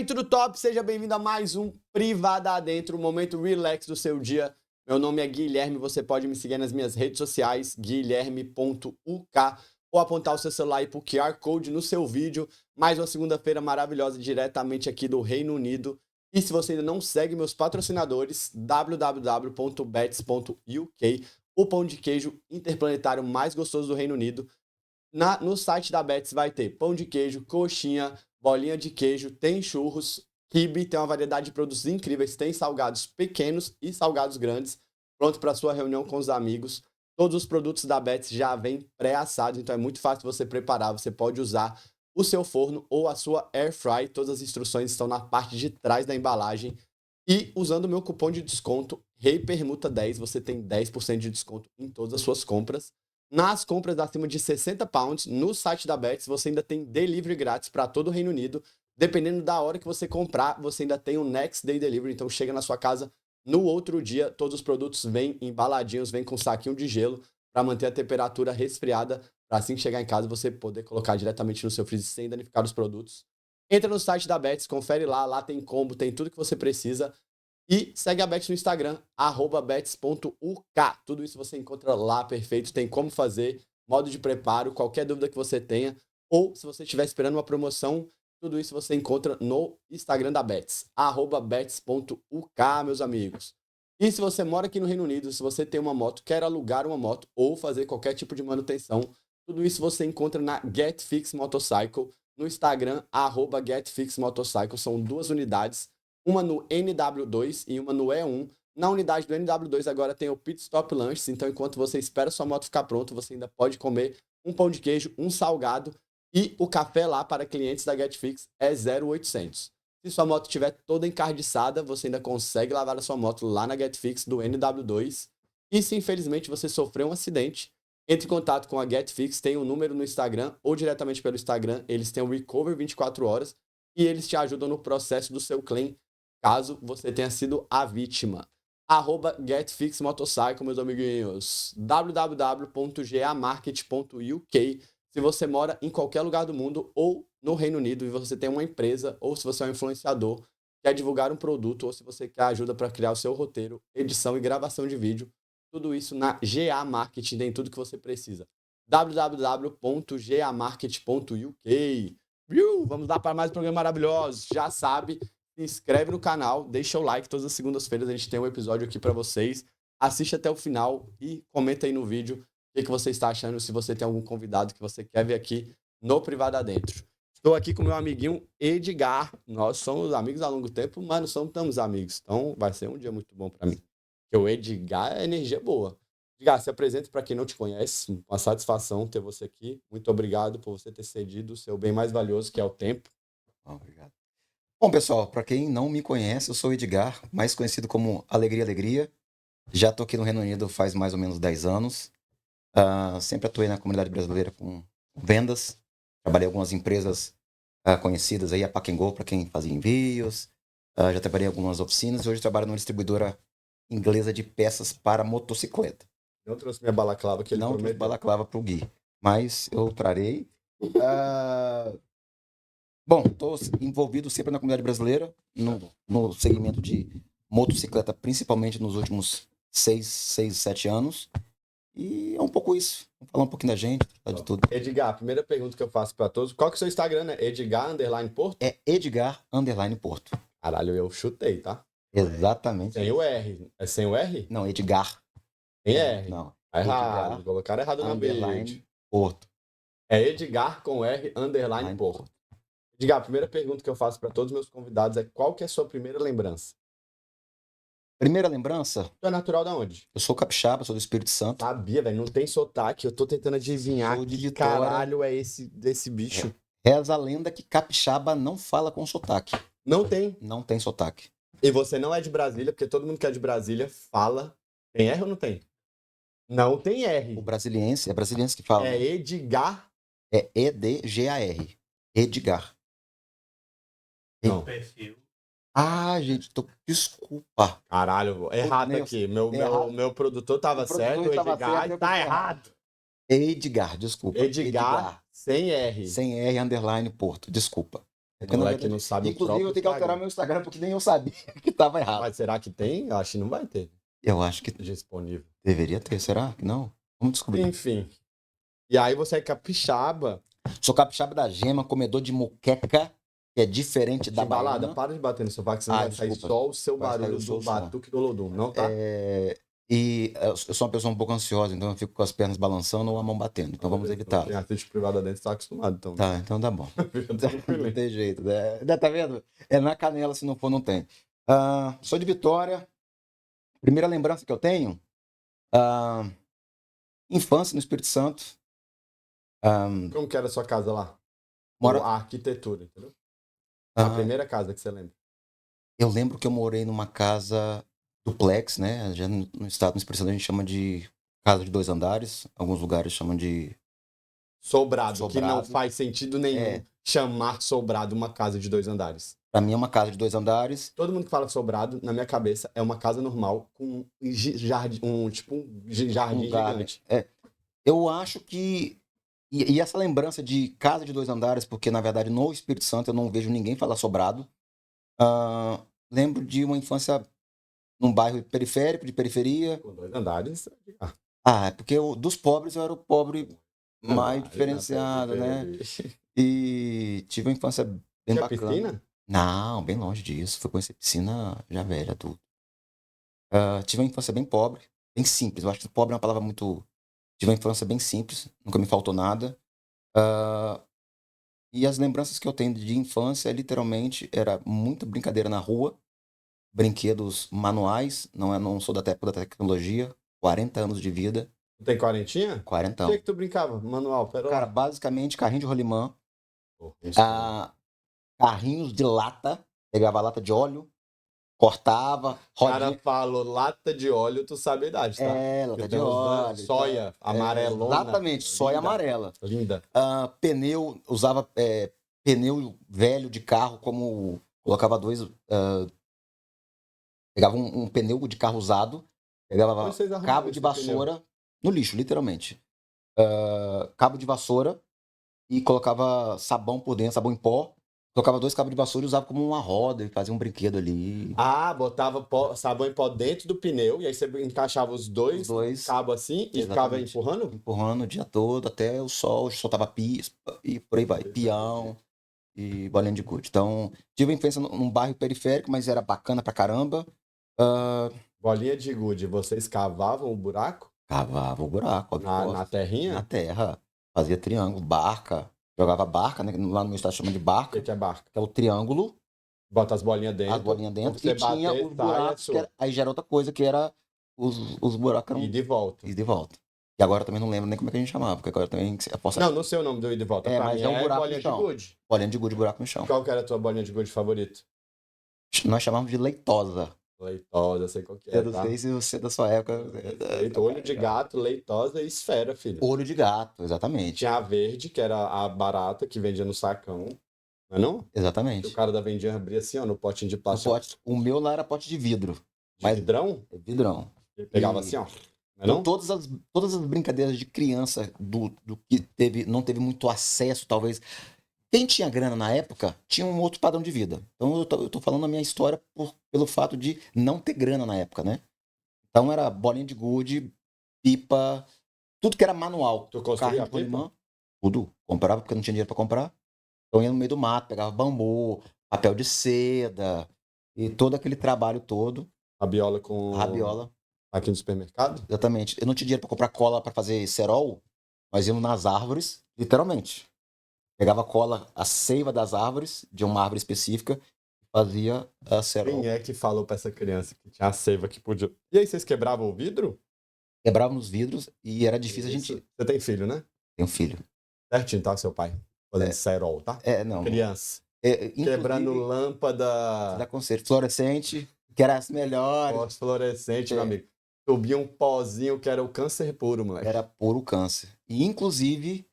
aí, tudo top? Seja bem-vindo a mais um Privada Adentro, um momento relax do seu dia. Meu nome é Guilherme, você pode me seguir nas minhas redes sociais, guilherme.uk, ou apontar o seu celular aí pro QR Code no seu vídeo. Mais uma segunda-feira maravilhosa diretamente aqui do Reino Unido. E se você ainda não segue meus patrocinadores, www.bets.uk, o pão de queijo interplanetário mais gostoso do Reino Unido. No site da Betts vai ter pão de queijo, coxinha, bolinha de queijo, tem churros, quibe, tem uma variedade de produtos incríveis, tem salgados pequenos e salgados grandes, pronto para sua reunião com os amigos. Todos os produtos da Betts já vêm pré-assados, então é muito fácil você preparar, você pode usar o seu forno ou a sua air fry, todas as instruções estão na parte de trás da embalagem. E usando o meu cupom de desconto, REIPERMUTA10, você tem 10% de desconto em todas as suas compras. Nas compras acima de 60 pounds, no site da Betts, você ainda tem delivery grátis para todo o Reino Unido. Dependendo da hora que você comprar, você ainda tem o Next Day Delivery, então chega na sua casa no outro dia. Todos os produtos vêm embaladinhos, vêm com saquinho de gelo para manter a temperatura resfriada, para assim que chegar em casa você poder colocar diretamente no seu freezer sem danificar os produtos. Entra no site da Betts, confere lá tem combo, tem tudo que você precisa. E segue a Betts no Instagram, @bets.uk. Tudo isso você encontra lá, perfeito. Tem como fazer, modo de preparo, qualquer dúvida que você tenha. Ou se você estiver esperando uma promoção, tudo isso você encontra no Instagram da Betts, @bets.uk, meus amigos. E se você mora aqui no Reino Unido, se você tem uma moto, quer alugar uma moto ou fazer qualquer tipo de manutenção, tudo isso você encontra na GetFix Motorcycle, no Instagram, @GetFixMotorcycle. São 2 unidades, uma no NW2 e uma no E1. Na unidade do NW2 agora tem o Pit Stop Lunches, então enquanto você espera sua moto ficar pronta, você ainda pode comer um pão de queijo, um salgado, e o café lá para clientes da GetFix é 0,800. Se sua moto estiver toda encardiçada, você ainda consegue lavar a sua moto lá na GetFix do NW2. E se infelizmente você sofreu um acidente, entre em contato com a GetFix, tem um número no Instagram ou diretamente pelo Instagram, eles têm o Recover 24 horas e eles te ajudam no processo do seu claim, caso você tenha sido a vítima. @GetFixMotorcycle, meus amiguinhos. www.gamarket.uk. Se você mora em qualquer lugar do mundo ou no Reino Unido e você tem uma empresa, ou se você é um influenciador, quer divulgar um produto, ou se você quer ajuda para criar o seu roteiro, edição e gravação de vídeo, tudo isso na GA Marketing, tem tudo que você precisa. www.gamarket.uk. Vamos lá para mais um programa maravilhoso. Já sabe, se inscreve no canal, deixa o like. Todas as segundas-feiras a gente tem um episódio aqui para vocês. Assiste até o final e comenta aí no vídeo o que você está achando, se você tem algum convidado que você quer ver aqui no Privado Adentro. Estou aqui com meu amiguinho Edgar. Nós somos amigos há longo tempo, mas não somos amigos. Então vai ser um dia muito bom para mim. Porque o Edgar é energia boa. Edgar, se apresente para quem não te conhece. Uma satisfação ter você aqui. Muito obrigado por você ter cedido o seu bem mais valioso, que é o tempo. Obrigado. Bom, pessoal, para quem não me conhece, eu sou o Edgar, mais conhecido como Alegria Alegria. Já estou aqui no Reino Unido faz mais ou menos 10 anos. Sempre atuei na comunidade brasileira com vendas. Trabalhei em algumas empresas conhecidas aí, a Pack and Go, para quem fazia envios. Já trabalhei em algumas oficinas e hoje trabalho numa distribuidora inglesa de peças para motocicleta. Não trouxe minha balaclava que ele Não trouxe prometeu. balaclava para o Gui, mas eu trarei. Bom, estou envolvido sempre na comunidade brasileira, no segmento de motocicleta, principalmente nos últimos 6, 7 anos. E é um pouco isso. Vamos falar um pouquinho da gente, falar de tudo. Edgar, a primeira pergunta que eu faço para todos, qual que é o seu Instagram, né? Edgar_Porto? É Edgar_Porto. Caralho, eu chutei, tá? Exatamente. Sem o R. É sem o R? Não, Edgar. Sem R. Não. Tá errado. Edgar, Colocaram errado na underline, bilhete. Porto. É Edgar com R, _ Porto. Edgar, a primeira pergunta que eu faço para todos os meus convidados é qual que é a sua primeira lembrança? Primeira lembrança, Tu é natural da onde? eu sou capixaba, sou do Espírito Santo. Sabia, velho. Não tem sotaque. Eu tô tentando adivinhar Sou de que Vitória. caralho é esse desse bicho. Reza a lenda que capixaba não fala com sotaque. Não tem. Não tem sotaque. E você não é de Brasília, porque todo mundo que é de Brasília fala. Tem R ou não tem? Não tem R. O brasiliense, é brasiliense que fala. É Edgar. É Edgar. Edgar. Não. Perfil. Gente, desculpa. Caralho, errado Meu, aqui. errado. Meu produtor tava O produtor certo, o estava Edgar certo, eu tá estava errado. Edgar, desculpa. Edgar sem R. Sem R, underline, Porto, desculpa. É O porque, na moleque verdade, não sabe o inclusive, eu próprio tenho que alterar Instagram. meu Instagram porque nem eu sabia que tava errado. Mas será que tem? Eu acho que não vai ter Eu acho que disponível. deveria ter, será que não? Vamos descobrir. Enfim. E aí você é capixaba Sou capixaba da gema, comedor de moqueca, que é diferente de da balada. baiana. Para de bater no sofá, que senão Ah, vai sair desculpa. só o seu Vai sair barulho o seu do som. batuque do Olodum, não tá? E eu sou uma pessoa um pouco ansiosa, então eu fico com as pernas balançando ou a mão batendo. Então vamos evitar. Quem assiste privada dentro tá acostumado, então. Tá, então tá bom. Fica Não tranquilo. tem jeito, né? Tá vendo? É na canela, se não for, não tem. Sou de Vitória. Primeira lembrança que eu tenho, infância no Espírito Santo. Como que era a sua casa lá? Mora, Ou a arquitetura, entendeu? A ah, primeira casa que você lembra. eu lembro que eu morei numa casa duplex, né? Já no estado do Espírito Santo a gente chama de casa de 2 andares. Alguns lugares chamam de Sobrado, que não sobrado. faz sentido nenhum chamar sobrado uma casa de 2 andares. Para mim é uma casa de 2 andares. Todo mundo que fala sobrado, na minha cabeça, é uma casa normal com jardim, tipo um jardim Um garden. gigante. Eu acho que. E essa lembrança de casa de 2 andares, porque na verdade no Espírito Santo eu não vejo ninguém falar sobrado. Lembro de uma infância num bairro periférico, de periferia. Com 2 andares. É porque dos pobres eu era o pobre mais diferenciado, né? E tive uma infância bem Tinha bacana. piscina? Não, bem longe disso. Fui conhecer piscina já velha, tudo. Tive uma infância bem pobre, bem simples. Eu acho que pobre é uma palavra muito. Tive uma infância bem simples, nunca me faltou nada. E as lembranças que eu tenho de infância, literalmente, era muita brincadeira na rua, brinquedos manuais, não sou da época da tecnologia, 40 anos de vida, Tem quarentinha? 40 O que anos. que tu brincava? Manual, pera Cara, lá. basicamente, carrinho de rolimã, Pô, isso. carrinhos de lata, pegava lata de óleo, cortava, O cara rodinha. falou lata de óleo, tu sabe a idade, tá? Lata Porque de tem uns óleo. soia amarelona. Exatamente, soia Linda, amarela. Linda. Pneu, usava pneu velho de carro, como colocava pegava um pneu de carro usado, pegava Onde vocês arrumaram cabo de esse pneu? vassoura no lixo, literalmente. Cabo de vassoura e colocava sabão por dentro, sabão em pó. Colocava 2 cabos de vassoura e usava como uma roda e fazia um brinquedo ali. Ah, botava sabão em pó dentro do pneu e aí você encaixava os Os dois dois, cabos assim e ficava exatamente. empurrando? Empurrando o dia todo até o sol, soltava pispa e por aí vai. Peão e bolinha de gude. Então, tive infância num bairro periférico, mas era bacana pra caramba. Bolinha de gude, vocês cavavam o buraco Cavava o buraco, óbvio, na na terrinha? terra, fazia triângulo, barca, jogava barca, né? Lá no meu estado chama de O barca, que é barca? que é o triângulo, Bota as bolinhas as dentro, bolinhas quando dentro, você e tinha bater, os sai, é buracos, sua. aí já era outra coisa, que era os buracos E eram de volta. ida e volta. E agora eu também não lembro nem como é que a gente chamava, porque agora também eu posso Não, não sei o nome do ida e volta. Pra mas mim é um é buraco bolinha no de chão. gude. Bolinha de gude, buraco no chão. Qual que era a tua bolinha de gude favorita? Nós chamávamos de leitosa. Leitosa, sei qual que é, Eu não tá? sei se você é da sua época. Perfeito. Olho de gato, leitosa e esfera, filho. Olho de gato, exatamente. Tinha a verde, que era a barata, que vendia no sacão. Não é não? E o Exatamente. cara da vendinha abria assim, ó, no potinho de O plástico. o meu lá era pote de vidro. De Mas vidrão? é vidrão. Ele pegava E- assim, ó. Não é Então, não? todas as brincadeiras de criança do que não teve muito acesso, talvez. Quem tinha grana na época tinha um outro padrão de vida. Então eu tô falando a minha história pelo fato de não ter grana na época, né? Então era bolinha de gude, pipa, tudo que era manual. Tu construía Carrinho a de pipa? rolimã, tudo. Comprava porque não tinha dinheiro para comprar. Então eu ia no meio do mato, pegava bambu, papel de seda e todo aquele trabalho todo, Rabiola com... rabiola. Aqui no supermercado? Exatamente. Eu não tinha dinheiro para comprar cola para fazer cerol, mas íamos nas árvores, literalmente. Pegava cola, a seiva das árvores, de uma árvore específica, e fazia a cerol. Quem é que falou pra essa criança que tinha a seiva que podia... E aí, vocês quebravam o vidro? Quebrávamos os vidros e era difícil a gente. Isso. Você tem filho, né? Tem um filho. Certinho, tá? Seu pai. Fazendo cerol, tá? Não. Criança. Inclusive, Quebrando da lâmpada conselho fluorescente, que era as melhores. fosforescente, meu amigo. Subia um pozinho que era o câncer puro, moleque. Era puro câncer. E, inclusive,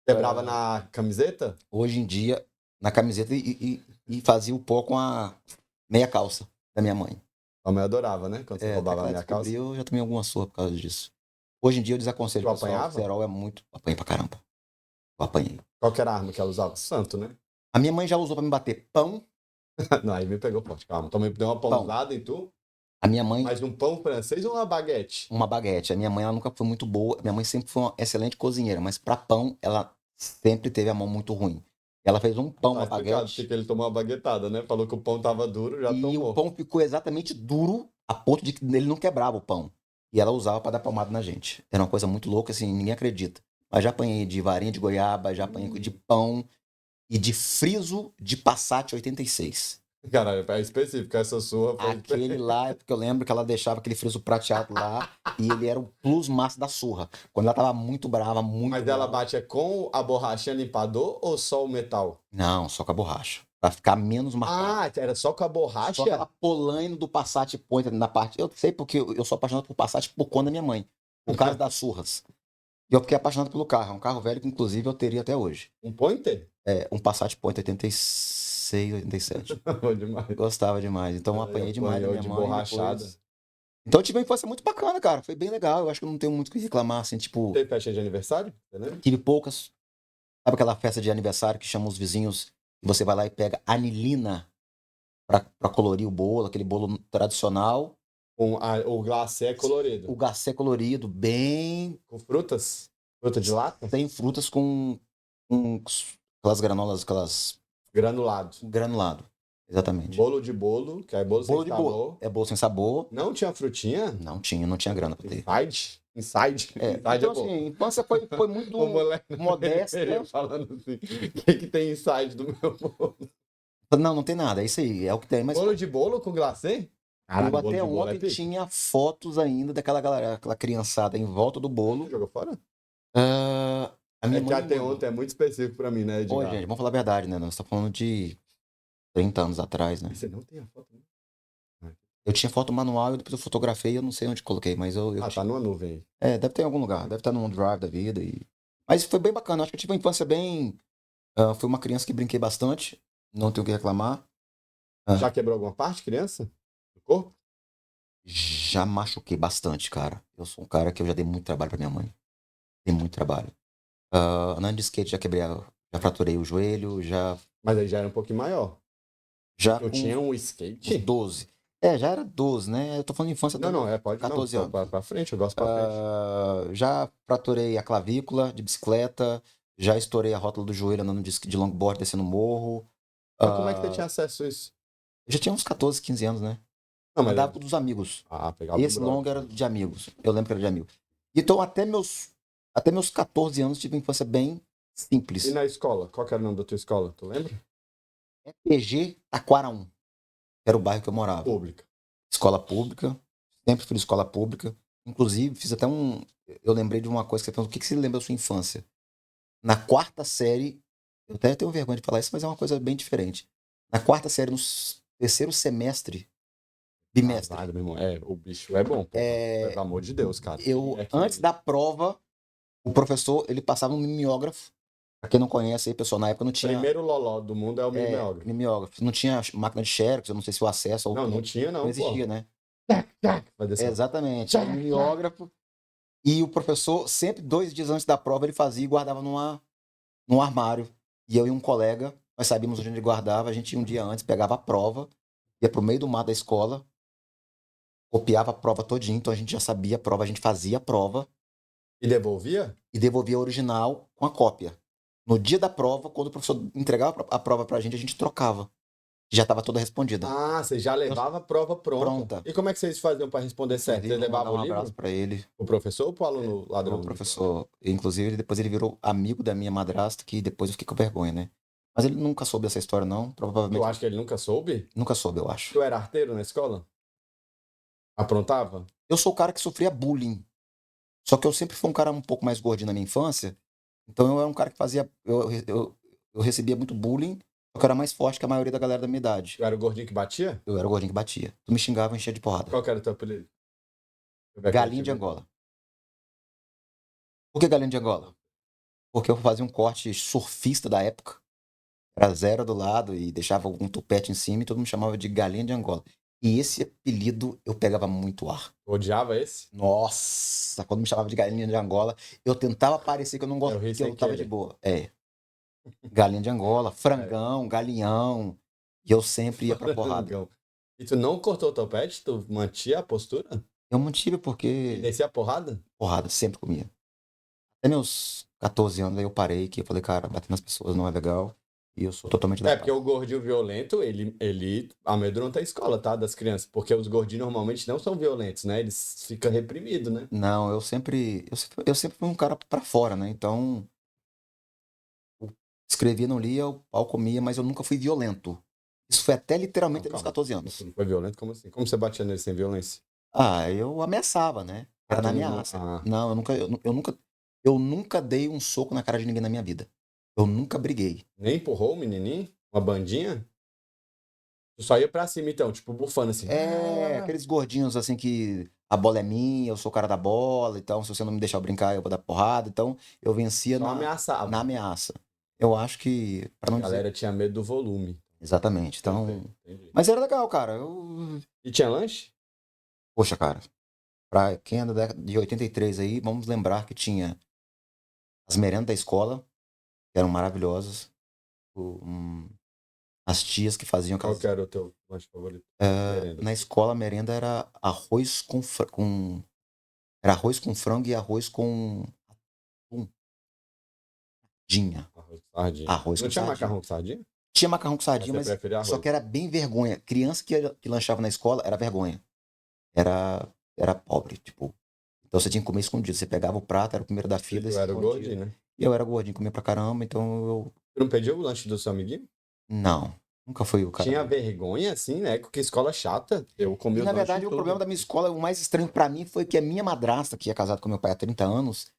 Quebrava na camiseta? hoje em dia, na camiseta e fazia o pó com a meia calça da minha mãe. A mãe adorava, né? Quando você roubava a Até que minha ela calça. descobriu, eu já tomei alguma surra por causa disso. Hoje em dia eu desaconselho Tu o pessoal. apanhava? Cerol é muito. Apanhei pra caramba. Eu apanhei. Qual que era a arma que ela usava? Santo, né? A minha mãe já usou pra me bater pão. Não, aí me pegou forte, calma. Também deu uma pausada em tu. A minha mãe, Mas um pão francês ou uma baguete? uma baguete. A minha mãe, ela nunca foi muito boa. Minha mãe sempre foi uma excelente cozinheira, mas pra pão, ela sempre teve a mão muito ruim. Ela fez um pão, Tá uma explicado, baguete, porque ele tomou uma baguetada, né? Falou que o pão tava duro, já e o tomou. pão ficou exatamente duro, a ponto de que ele não quebrava o pão. E ela usava pra dar palmada na gente. Era uma coisa muito louca, assim, ninguém acredita. Mas já apanhei de varinha de goiaba, já apanhei de pão e de friso de Passat 86. Caralho, é específico, essa sua foi Aquele lá, é porque eu lembro que ela deixava aquele friso prateado lá e ele era o plus massa da surra. Quando ela tava muito brava, muito Mas brava. ela bate é com a borrachinha limpador ou só o metal? Não, só com a borracha. Pra ficar menos marcado. Ah, era só com a Só borracha? aquela polaina do Passat Pointer na parte. Eu sei porque eu sou apaixonado por Passat por conta da minha mãe. Por causa das surras. E eu fiquei apaixonado pelo carro. É um carro velho que, inclusive, eu teria até hoje. Um pointer? É um Passat Pointer 86, 87. Bom demais. Gostava demais. Então eu Aí apanhei demais da apanhou minha de mãe. borrachada. Depois... Então eu tive uma infância muito bacana, cara. Foi bem legal. Eu acho que eu não tenho muito o que reclamar, assim, tipo, Teve festa de aniversário? Você lembra? tive poucas. Sabe aquela festa de aniversário que chama os vizinhos e você vai lá e pega anilina pra colorir o bolo, aquele bolo tradicional. O glacê é colorido. O glacê colorido, bem Com frutas? Fruta de lata? sem frutas com aquelas granolas, aquelas Granulado. granulado. Exatamente. Bolo de bolo, que é bolo sem Bolo de bolo. sabor. É bolo sem sabor. Não tinha frutinha? Não tinha grana pra ter. Inside? Inside? É, Inside então, é bom. assim, a infância foi muito O moleque modesta. ele falando assim, o que tem inside do meu bolo? Não tem nada, é isso aí, é o que tem. Mas Bolo de bolo com glacê? eu bolo até de bolo é ontem pica. tinha fotos ainda daquela galera, aquela criançada em volta do bolo. Jogou fora? Ah, a minha É que mãe até me mandou. ontem é muito específico pra mim, né, Ô, Edgar? gente, vamos falar a verdade, né? Nós estamos falando de 30 anos atrás, né? E você não tem a foto, né? Eu tinha foto manual e depois eu fotografei, eu não sei onde coloquei, mas eu Ah, tinha. tá numa nuvem aí. É, deve ter em algum lugar, deve estar num drive da vida. Mas foi bem bacana, acho que eu tive uma infância bem. Fui uma criança que brinquei bastante, não tenho o que reclamar. Já quebrou alguma parte, criança? Do corpo? Já machuquei bastante, cara. Eu sou um cara que eu já dei muito trabalho pra minha mãe. Dei muito trabalho. Andando de skate já quebrei, já fraturei o joelho, Mas aí já era um pouquinho maior. já Eu com tinha um uns skate? 12. É, já era 12, né? Eu tô falando de infância Não, até não, pode. 14 Não, anos. pra frente, eu gosto pra frente. Já fraturei a clavícula de bicicleta, já estourei a rótula do joelho andando de longboard descendo morro. Mas como é que você Ah, tinha acesso a isso? eu já tinha uns 14, 15 anos, né? Não, mas. Andava com dos amigos. Ah, pegava o Esse brother. longo era de amigos. Eu lembro que era de amigo. Então, até meus 14 anos, tive uma infância bem simples. E na escola? Qual que era o nome da tua escola? Tu lembra? EPG Taquara 1, que era o bairro que eu morava. Pública. Escola pública, sempre fui de escola pública. Inclusive, fiz até um. Eu lembrei de uma coisa que você perguntou: o que você lembra da sua infância? Na quarta série, eu até tenho vergonha de falar isso, mas é uma coisa bem diferente. Na quarta série, no terceiro semestre, bimestre, Caralho, meu irmão. O bicho é bom, pô. Pelo amor de Deus, cara. antes da prova, o professor, ele passava um mimeógrafo. Pra quem não conhece aí, pessoal, na época não tinha. Primeiro loló do mundo é o mimeógrafo. Mimeógrafo. Não tinha máquina de xerox, eu não sei se o acesso. Não tinha, não, Não existia, pô. né? Vai descer. Exatamente. Era um mimeógrafo. E o professor, sempre 2 dias antes da prova, ele fazia e guardava num armário. E eu e um colega, nós sabíamos onde ele guardava, a gente ia um dia antes, pegava a prova, ia pro meio do mato da escola, copiava a prova todinha, então a gente já sabia a prova, a gente fazia a prova E devolvia? e devolvia a original com a cópia. No dia da prova, quando o professor entregava a prova pra gente, a gente trocava. Já estava toda respondida. Ah, você já levava a prova pronta. Pronta. E como é que vocês faziam pra responder certo? Você Inclusive, vou levava mandar o um abraço livro? pra ele. O professor ou pro aluno ladrão? O professor, inclusive, depois ele virou amigo da minha madrasta, que depois eu fiquei com vergonha, né? Mas ele nunca soube dessa história, não. Provavelmente Eu acho que ele nunca soube. nunca soube, eu acho. Tu era arteiro na escola? Aprontava? Eu sou o cara que sofria bullying. Só que eu sempre fui um cara um pouco mais gordinho na minha infância. Então eu era um cara que fazia. Eu recebia muito bullying, só que eu era mais forte que a maioria da galera da minha idade. Tu era o gordinho que batia? Eu era o gordinho que batia. Tu me xingava, eu enchia de porrada. Qual que era o teu apelido? Deixa eu ver a Galinha de criatividade. Angola. Por que galinha de Angola? Porque eu fazia um corte surfista da época. Era zero do lado e deixava um tupete em cima e todo mundo chamava de galinha de Angola. E esse apelido eu pegava muito ar. Odiava esse? Nossa, quando me chamava de galinha de Angola, eu tentava parecer que eu não Eu gostava, ri que eu sem tava de querer. boa. É. galinha de Angola, frangão, galinhão. E eu sempre ia pra porrada. Frangão. E tu não cortou o topete? Tu mantinha a postura? Eu mantive E porque descia a porrada? porrada, sempre comia. Até meus 14 anos aí eu parei, que eu falei, cara, bater nas pessoas não é legal. E eu sou totalmente da É, porque paz. o gordinho violento, ele amedronta a escola, tá? Das crianças. Porque os gordinhos normalmente não são violentos, né? Eles ficam reprimidos, né? Não, eu sempre fui um cara pra fora, né? Então, eu escrevia, não lia, o pau comia, mas eu nunca fui violento. Isso foi até Não, literalmente até meus calma. 14 Você anos. não foi violento? Como assim? Como você batia nele sem violência? Ah, eu ameaçava, né? Ah, Era na tu não. ameaça. Ah, Não, eu nunca dei um soco na cara de ninguém na minha vida. Eu nunca briguei. nem empurrou o menininho? Uma bandinha? Tu só ia pra cima então, tipo, bufando assim. É, aqueles gordinhos assim que a bola é minha, eu sou o cara da bola, então se você não me deixar eu brincar, eu vou dar porrada. Então, eu vencia Só na ameaçava. ameaça. Eu acho que, pra A não dizer. galera tinha medo do volume. Exatamente. Então. Perfeito, entendi. Mas era legal, cara. E tinha lanche? Poxa, cara, pra quem é da década de 83 aí, vamos lembrar que tinha as merendas da escola, que eram maravilhosas. o- hum, As tias que faziam Qual que aquelas. era o teu lanche favorito? Merenda. Na escola, a merenda era arroz era arroz com frango e arroz com atum. Dinha. Arroz com sardinha. Arroz Não com tinha sardinha. macarrão com sardinha? Tinha macarrão com Mas sardinha, você mas preferia só arroz. que era bem vergonha. Criança que lanchava na escola era vergonha. Era pobre, tipo. Então você tinha que comer escondido. Você pegava o prato, era o primeiro da E fila e tu se era o escondia. gordinho, né? E eu era gordinho, comia pra caramba, então eu. Tu não pediu o lanche do seu amiguinho? Não, nunca fui o cara. Tinha vergonha, assim, né? Que escola chata. Eu E comia os na lanches verdade o problema tudo. da minha escola, o mais estranho pra mim foi que a minha madrasta, que é casada com meu pai há 30 anos,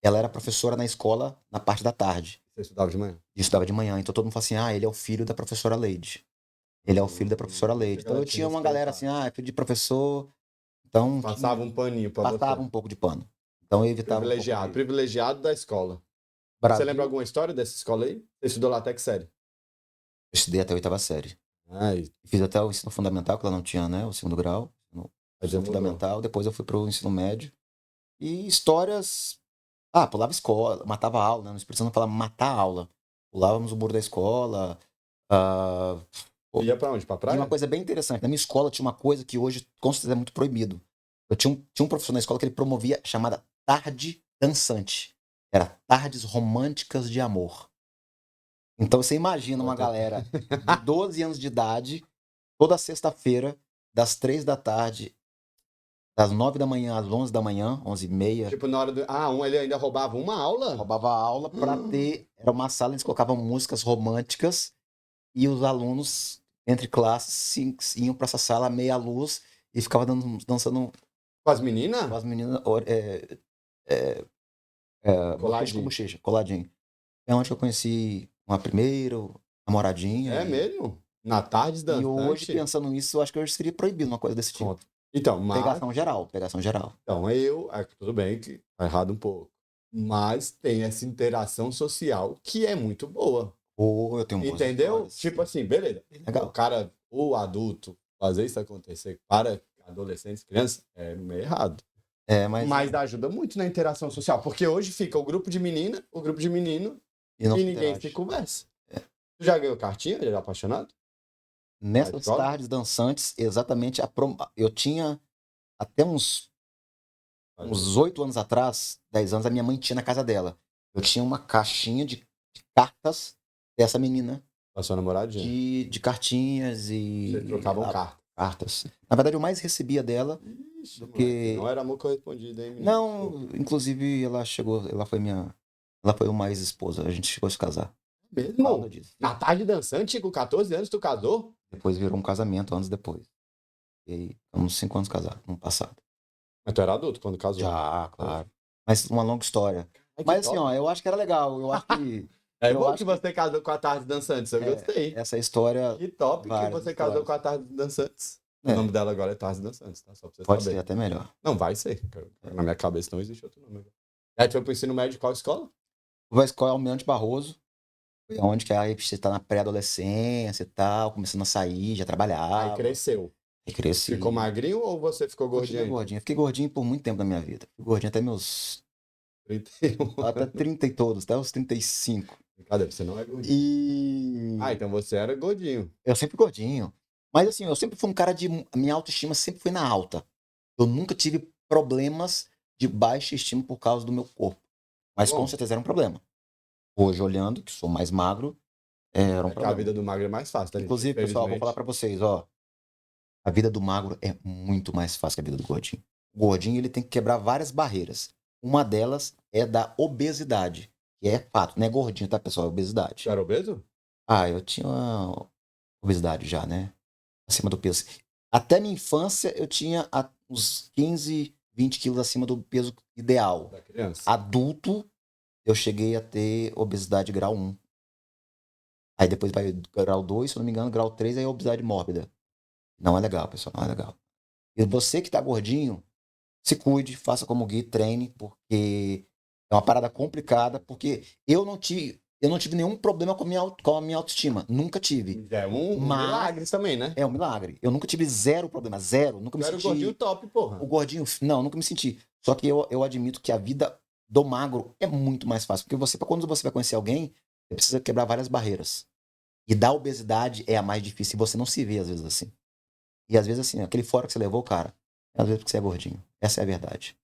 ela era professora na escola na parte da tarde. Você estudava de manhã. E estudava de manhã. Então todo mundo fala assim: ah, ele é o filho da professora Leide. Ele é o filho da professora Por isso Leide. que Então ela eu te tinha uma galera respeitava. assim: ah, é filho de professor. Então Passava um paninho pra passava você. um pouco de pano. Então eu evitava um pouco Privilegiado. de. Privilegiado da escola. Você lembra Brasil, alguma história dessa escola aí? Você estudou lá até que série? eu estudei até a oitava série. Ai, Fiz até o ensino fundamental, que ela não tinha, né? O segundo grau. No aí ensino demorou. fundamental. Depois eu fui pro ensino médio. E histórias. Ah, pulava escola, matava aula, né? Não precisando falar matar aula. Pulávamos o muro da escola. ah, pô, Ia pra onde? Pra E uma praia? coisa bem interessante, na minha escola tinha uma coisa que hoje com certeza é muito proibido. Eu tinha um professor na escola que ele promovia chamada tarde dançante. Era tardes românticas de amor. Então você imagina uma galera de 12 anos de idade, toda sexta-feira, das 3 da tarde, das 9 da manhã às 11 da manhã, 11h30, Tipo, na hora do. Ah, ele ainda roubava uma aula? roubava a aula para ter. Era uma sala, eles colocavam músicas românticas e os alunos, entre classes, iam para essa sala à meia luz e ficavam dançando Com as com meninas? as meninas bochecha com Coladinho. bochecha, coladinho. É onde que eu conheci uma primeira namoradinha É mesmo? Na tarde e hoje, dançante? pensando nisso, eu acho que hoje seria proibido uma coisa desse tipo. Conta. Então, mas. Pegação geral, pegação geral. Então, tudo bem que tá errado um pouco. Mas tem essa interação social que é muito boa. Ou eu tenho boas Entendeu? histórias. Tipo assim, beleza. Bem O legal. cara, o adulto, fazer isso acontecer para adolescentes, crianças, é meio errado. Mas Mas ajuda muito na interação social, porque hoje fica o grupo de menina, o grupo de menino, e não e se ninguém se interage. conversa. Tu já ganhou cartinha? Já é apaixonado? Na Nessas escola? tardes dançantes, exatamente eu tinha até uns 8 anos atrás, 10 anos, a minha mãe tinha na casa dela. Eu tinha uma caixinha de cartas dessa menina, A sua namoradinha. de cartinhas Vocês e trocavam carta. cartas. Na verdade, eu mais recebia dela Ixi, do moleque, não que. era amor correspondido, hein, menino? Não, inclusive ela foi uma ex-esposa, a gente chegou a se casar. Falando Mesmo? disso. Na tarde dançante, com 14 anos, tu casou? Depois virou um casamento, anos depois. E aí, uns 5 anos casados, no passado. Mas tu era adulto quando casou, né? Já, claro. Mas uma longa história. Ai, que Mas assim, top. ó, eu acho que era legal. Eu acho que. É Eu bom que acho que você casou com a tarde dançantes, eu gostei. essa história. Que top que Várias você casou histórias. com a tarde dançantes. O É, nome dela agora é Tarde Dançantes, tá? Só pra você pode ser saber. até melhor. Não, vai ser. Na minha cabeça não existe outro nome agora. Aí tu foi pro ensino médio de qual escola? O escola Almirante Barroso, foi onde que aí você tá na pré-adolescência e tal, começando a sair, já Aí trabalhava. cresceu. Aí cresci. Ficou magrinho ou você ficou gordinho Continua ainda? gordinho. Fiquei gordinho por muito tempo da minha vida. Fiquei gordinho até meus. 31 Até anos. 30 e todos, até os 35. Cadê? Você não é gordinho. E Ah, então você era gordinho. eu sempre gordinho. Mas assim, eu sempre fui um cara de. Minha autoestima sempre foi na alta. Eu nunca tive problemas de baixa estima por causa do meu corpo. Mas com Bom, certeza era um problema. Hoje, olhando, que sou mais magro, era um é que a vida problema. do magro é mais fácil, tá, gente? Inclusive, pessoal, vou falar Infelizmente. pra vocês, ó. A vida do magro é muito mais fácil que a vida do gordinho. O gordinho, ele tem que quebrar várias barreiras. Uma delas é da obesidade, que é fato, não é gordinho, tá, pessoal? É Você obesidade. era obeso? Ah, eu tinha uma obesidade já, né? Acima do peso. Até minha infância, eu tinha uns 15, 20 quilos acima do peso ideal. Da criança? Adulto, eu cheguei a ter obesidade grau 1. Aí depois vai grau 2, se eu não me engano, grau 3 aí é obesidade mórbida. Não é legal, pessoal, não é legal. E você que tá gordinho, se cuide, faça como o Gui, treine, porque é uma parada complicada, porque eu não tive nenhum problema com a minha autoestima. Nunca tive. É um milagre Mas também, né? é um milagre. Eu nunca tive zero problema, zero. Nunca me Tu era o gordinho senti top, porra. o gordinho. Não, nunca me senti. Só que eu admito que a vida do magro é muito mais fácil. Porque quando você vai conhecer alguém, você precisa quebrar várias barreiras. E da obesidade é a mais difícil. E você não se vê às vezes assim. E às vezes assim, aquele fora que você levou, cara, é às vezes porque você é gordinho. Essa é a verdade.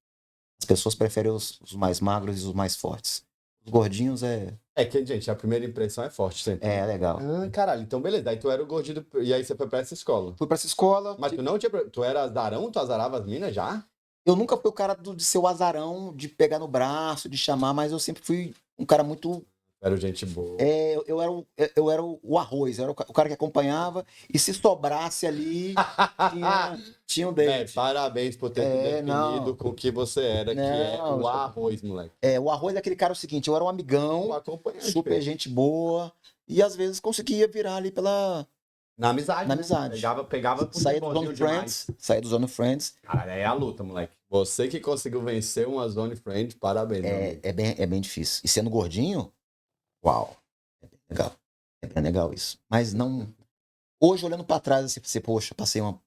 As pessoas preferem os mais magros e os mais fortes. Os gordinhos É que, gente, a primeira impressão é forte sempre, é né? legal. Ah, caralho, então beleza. Aí tu era o gordinho e aí você foi pra essa escola. Fui pra essa escola. Mas tu não tinha. Tu era azarão? Tu azarava as minas já? Eu nunca fui o cara de ser o azarão, de pegar no braço, de chamar, mas eu sempre fui um cara muito. Era o gente boa. Eu era o arroz, eu era o cara que acompanhava, e se sobrasse ali, tinha um Véi, date. parabéns por ter se definido Não, com o que você era, que é não. o arroz, moleque. O arroz é aquele cara o seguinte, eu era um O amigão, acompanhante, super filho. gente boa, e às vezes conseguia virar ali Na amizade, na né? amizade. Pegava por ser Saía do Zone bonzinho demais. Friends, saía do Zone Friends, Cara, é a luta, moleque. Você que conseguiu vencer uma Zone Friend, parabéns, meu amigo. é bem difícil. E sendo gordinho, uau, é bem legal. É bem legal isso. Mas não. Hoje, olhando pra trás, assim, você, poxa, passei uma.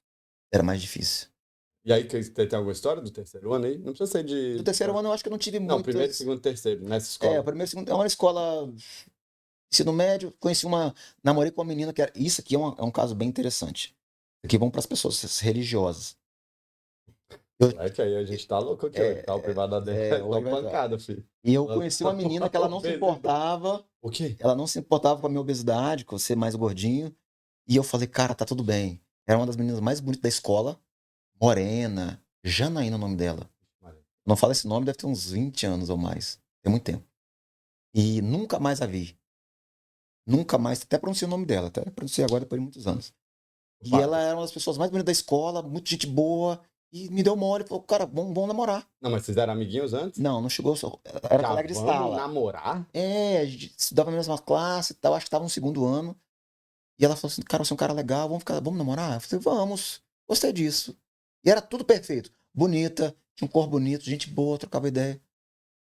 Era mais difícil. E aí, tem alguma história do terceiro ano aí? Não precisa ser No de. terceiro ano, eu acho que eu não tive Não, primeiro, muitas. segundo, terceiro, nessa O escola. primeiro, segundo. É uma escola. Ensino médio, conheci uma. Namorei com uma menina que era. Isso aqui é um caso bem interessante. Aqui vão para as pessoas religiosas. Eu, Moleque, aí a gente tá louco aqui hoje, tá? O privado dele é só hoje vai estar. pancada, filho. E eu Nós conheci uma menina que ela não se obesidade. importava. O quê? Ela não se importava com a minha obesidade, com eu ser mais gordinho. E eu falei, cara, tá tudo bem. Era uma das meninas mais bonitas da escola. Morena. Janaína é o nome dela. Não fala esse nome, deve ter uns 20 anos ou mais. Tem muito tempo. E nunca mais a vi. Nunca mais. Até pronunciei o nome dela. Até pronunciei agora depois de muitos anos. E Fato. ela era uma das pessoas mais bonitas da escola. Muita gente boa. E me deu mole. Falou, cara, vamos namorar. Não, mas vocês eram amiguinhos antes? Não chegou. Era Já colega de vamos sala. namorar? A gente estudava na mesma classe e tal. Acho que estava no segundo ano. E ela falou assim, cara, você é um cara legal, vamos namorar? Eu falei, vamos, gostei disso. E era tudo perfeito. Bonita, tinha um corpo bonito, gente boa, trocava ideia.